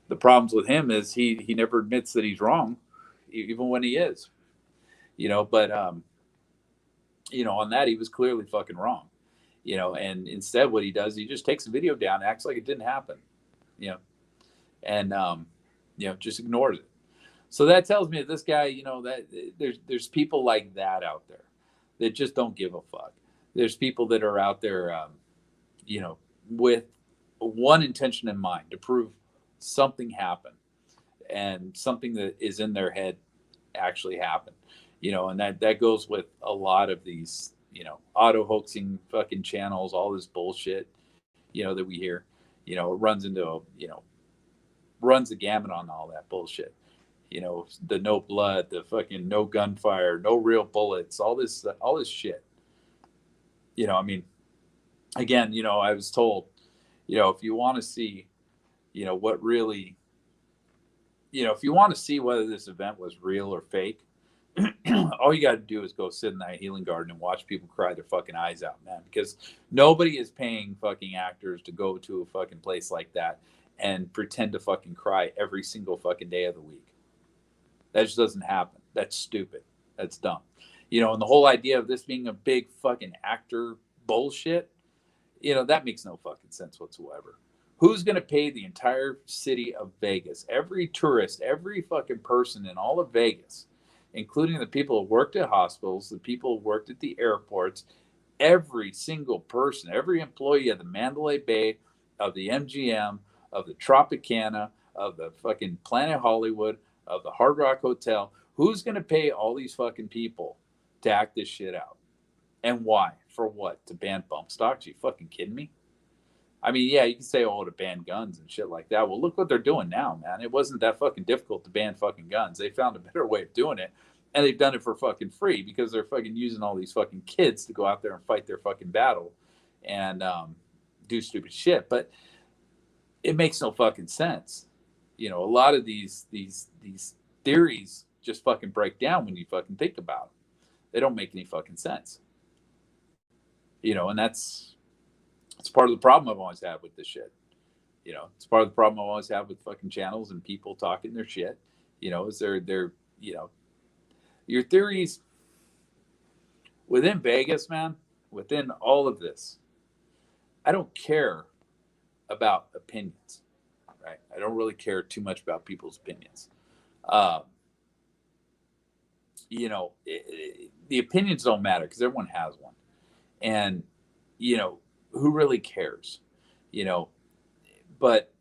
the problems with him is he never admits that he's wrong, even when he is, but on that, he was clearly fucking wrong, and instead what he does, he just takes the video down, acts like it didn't happen, and just ignores it. So that tells me that this guy, that there's people like that out there that just don't give a fuck. There's people that are out there, with one intention in mind, to prove something happened, and something that is in their head actually happened. And that goes with a lot of these, auto hoaxing fucking channels, all this bullshit, that we hear, it runs into, runs the gamut on all that bullshit. The no blood, the fucking no gunfire, no real bullets, all this shit. I mean, again, I was told, if you want to see, what really, if you want to see whether this event was real or fake, all you got to do is go sit in that healing garden and watch people cry their fucking eyes out, man, because nobody is paying fucking actors to go to a fucking place like that and pretend to fucking cry every single fucking day of the week. That just doesn't happen. That's stupid. That's dumb. And the whole idea of this being a big fucking actor bullshit, that makes no fucking sense whatsoever. Who's going to pay the entire city of Vegas, every tourist, every fucking person in all of Vegas, including the people who worked at hospitals, the people who worked at the airports, every single person, every employee of the Mandalay Bay, of the MGM, of the Tropicana, of the fucking Planet Hollywood, of the Hard Rock Hotel? Who's going to pay all these fucking people to act this shit out? And why? For what? To ban bump stocks? You fucking kidding me? I mean, yeah, you can say, oh, to ban guns and shit like that. Well, look what they're doing now, man. It wasn't that fucking difficult to ban fucking guns. They found a better way of doing it. And they've done it for fucking free because they're fucking using all these fucking kids to go out there and fight their fucking battle and do stupid shit. But it makes no fucking sense. A lot of these theories just fucking break down when you fucking think about them. They don't make any fucking sense. And it's part of the problem I've always had with this shit. It's part of the problem I've always had with fucking channels and people talking their shit. Is they're your theories within Vegas, man, within all of this. I don't care about opinions, right? I don't really care too much about people's opinions. The opinions don't matter because everyone has one. And, who really cares? But,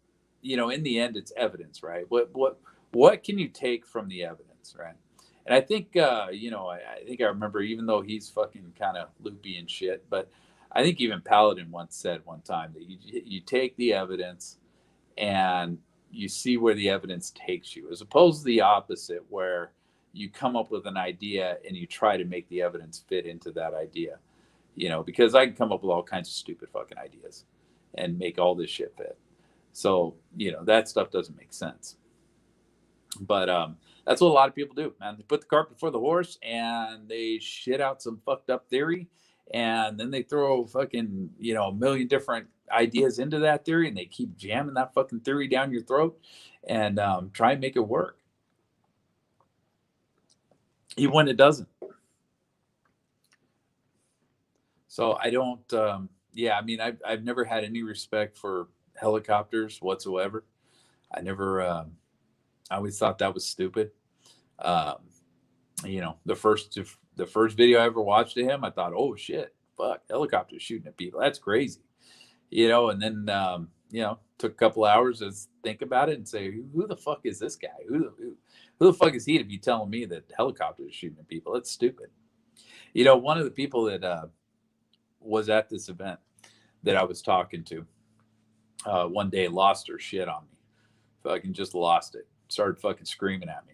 in the end, it's evidence, right? What can you take from the evidence, right? And I think, I think I remember, even though he's fucking kind of loopy and shit, but I think even Paladin once said one time that you take the evidence and you see where the evidence takes you, as opposed to the opposite, where you come up with an idea and you try to make the evidence fit into that idea, because I can come up with all kinds of stupid fucking ideas and make all this shit fit. So, that stuff doesn't make sense. But that's what a lot of people do, man. They put the cart before the horse and they shit out some fucked up theory, and then they throw fucking, a million different ideas into that theory, and they keep jamming that fucking theory down your throat and try and make it work, even when it doesn't. So I don't, I mean, I've never had any respect for helicopters whatsoever. I never, I always thought that was stupid. The first video I ever watched of him, I thought, oh shit, fuck, helicopters shooting at people. That's crazy. And then, took a couple hours to think about it and say, who the fuck is this guy? Who the fuck is he to be telling me that helicopters are shooting at people? That's stupid. One of the people that was at this event that I was talking to one day lost her shit on me. Fucking just lost it. Started fucking screaming at me.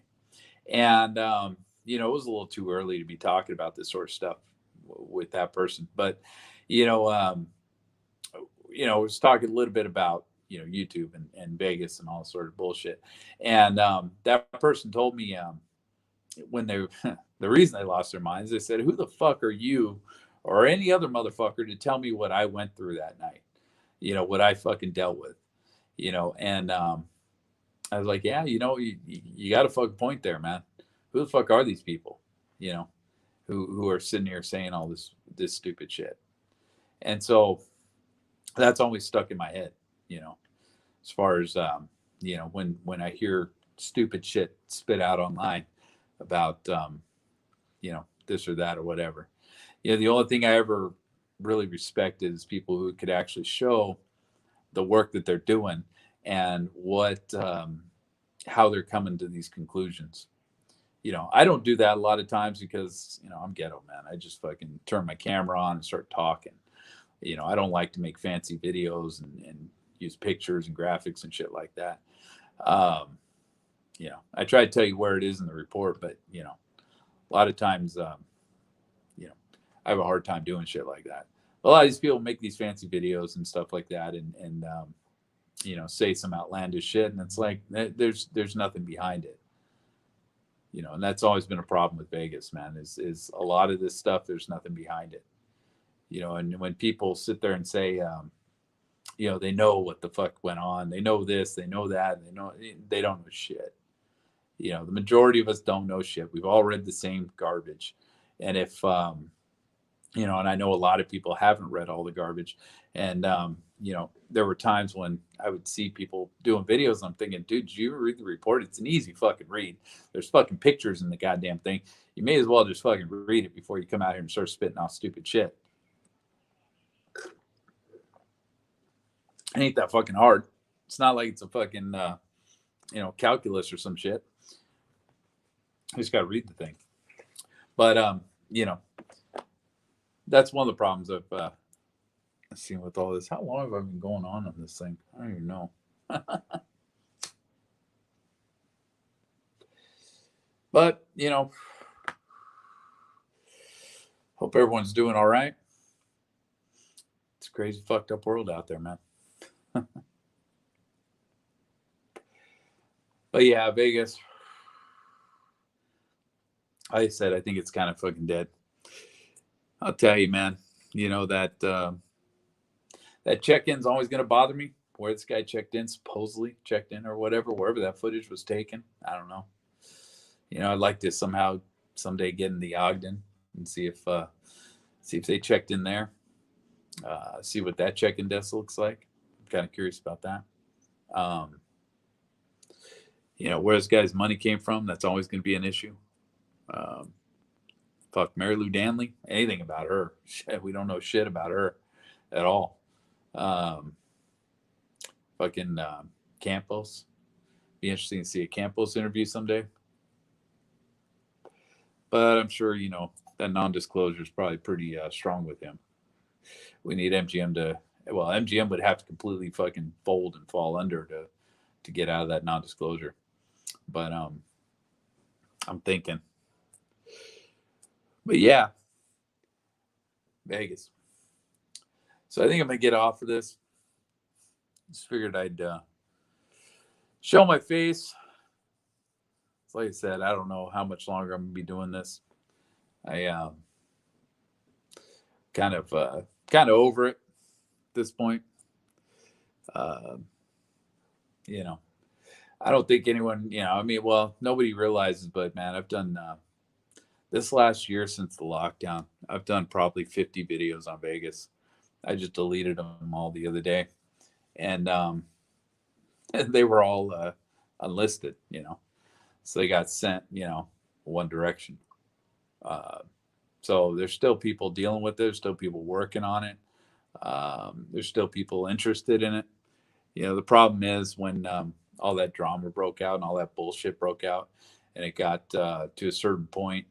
And, it was a little too early to be talking about this sort of stuff with that person. But, was talking a little bit about, YouTube and Vegas and all sort of bullshit. And that person told me when they, the reason they lost their minds, they said, who the fuck are you or any other motherfucker to tell me what I went through that night? What I fucking dealt with, and I was like, yeah, you got a fucking point there, man. Who the fuck are these people, who are sitting here saying all this stupid shit? And so that's always stuck in my head, as far as, when I hear stupid shit spit out online about, this or that or whatever. The only thing I ever really respect is people who could actually show the work that they're doing and what, how they're coming to these conclusions. I don't do that a lot of times because, I'm ghetto, man. I just fucking turn my camera on and start talking. I don't like to make fancy videos and use pictures and graphics and shit like that. I try to tell you where it is in the report, but, a lot of times, I have a hard time doing shit like that. A lot of these people make these fancy videos and stuff like that and say some outlandish shit. And it's like, there's nothing behind it. And that's always been a problem with Vegas, man, is a lot of this stuff, there's nothing behind it. And when people sit there and say, they know what the fuck went on, they know this, they know that, and they don't know shit. The majority of us don't know shit. We've all read the same garbage. And if, and I know a lot of people haven't read all the garbage. And, there were times when I would see people doing videos and I'm thinking, dude, did you read the report? It's an easy fucking read. There's fucking pictures in the goddamn thing. You may as well just fucking read it before you come out here and start spitting off stupid shit. It ain't that fucking hard. It's not like it's a fucking, calculus or some shit. You just got to read the thing. But, that's one of the problems I've seen with all this. How long have I been going on this thing? I don't even know. But, hope everyone's doing all right. It's a crazy, fucked up world out there, man. But yeah, Vegas. Like I said, I think it's kind of fucking dead. I'll tell you, man. That that check-in's always going to bother me. Where this guy supposedly checked in or whatever, wherever that footage was taken. I don't know. I'd like to someday get in the Ogden and see if they checked in there. See what that check-in desk looks like. I'm kind of curious about that. Where this guy's money came from, that's always going to be an issue. Fuck Mary Lou Danley, anything about her. Shit, we don't know shit about her at all. Campos. Be interesting to see a Campos interview someday. But I'm sure, that non-disclosure is probably pretty strong with him. We need MGM MGM would have to completely fucking fold and fall under to get out of that non-disclosure. But I'm thinking. But yeah, Vegas. So I think I'm going to get off of this. Just figured I'd show my face. Like I said, I don't know how much longer I'm going to be doing this. I kind of over it at this point. I don't think anyone, nobody realizes, but man, I've done this last year since the lockdown, I've done probably 50 videos on Vegas. I just deleted them all the other day. And they were all unlisted, so they got sent, one direction. So there's still people dealing with it. There's still people working on it. There's still people interested in it. The problem is when all that drama broke out and all that bullshit broke out, and it got to a certain point,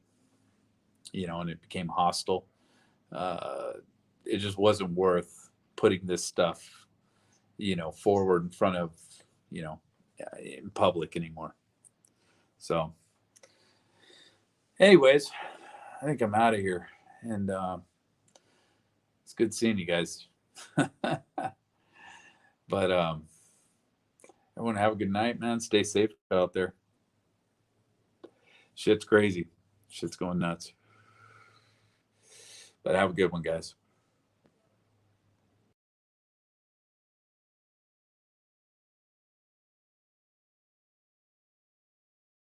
and it became hostile. Uh, it just wasn't worth putting this stuff, forward in front of, you know, in public anymore. So, anyways, I think I'm out of here, and it's good seeing you guys. But everyone have a good night, man. Stay safe out there. Shit's crazy. Shit's going nuts. But have a good one, guys.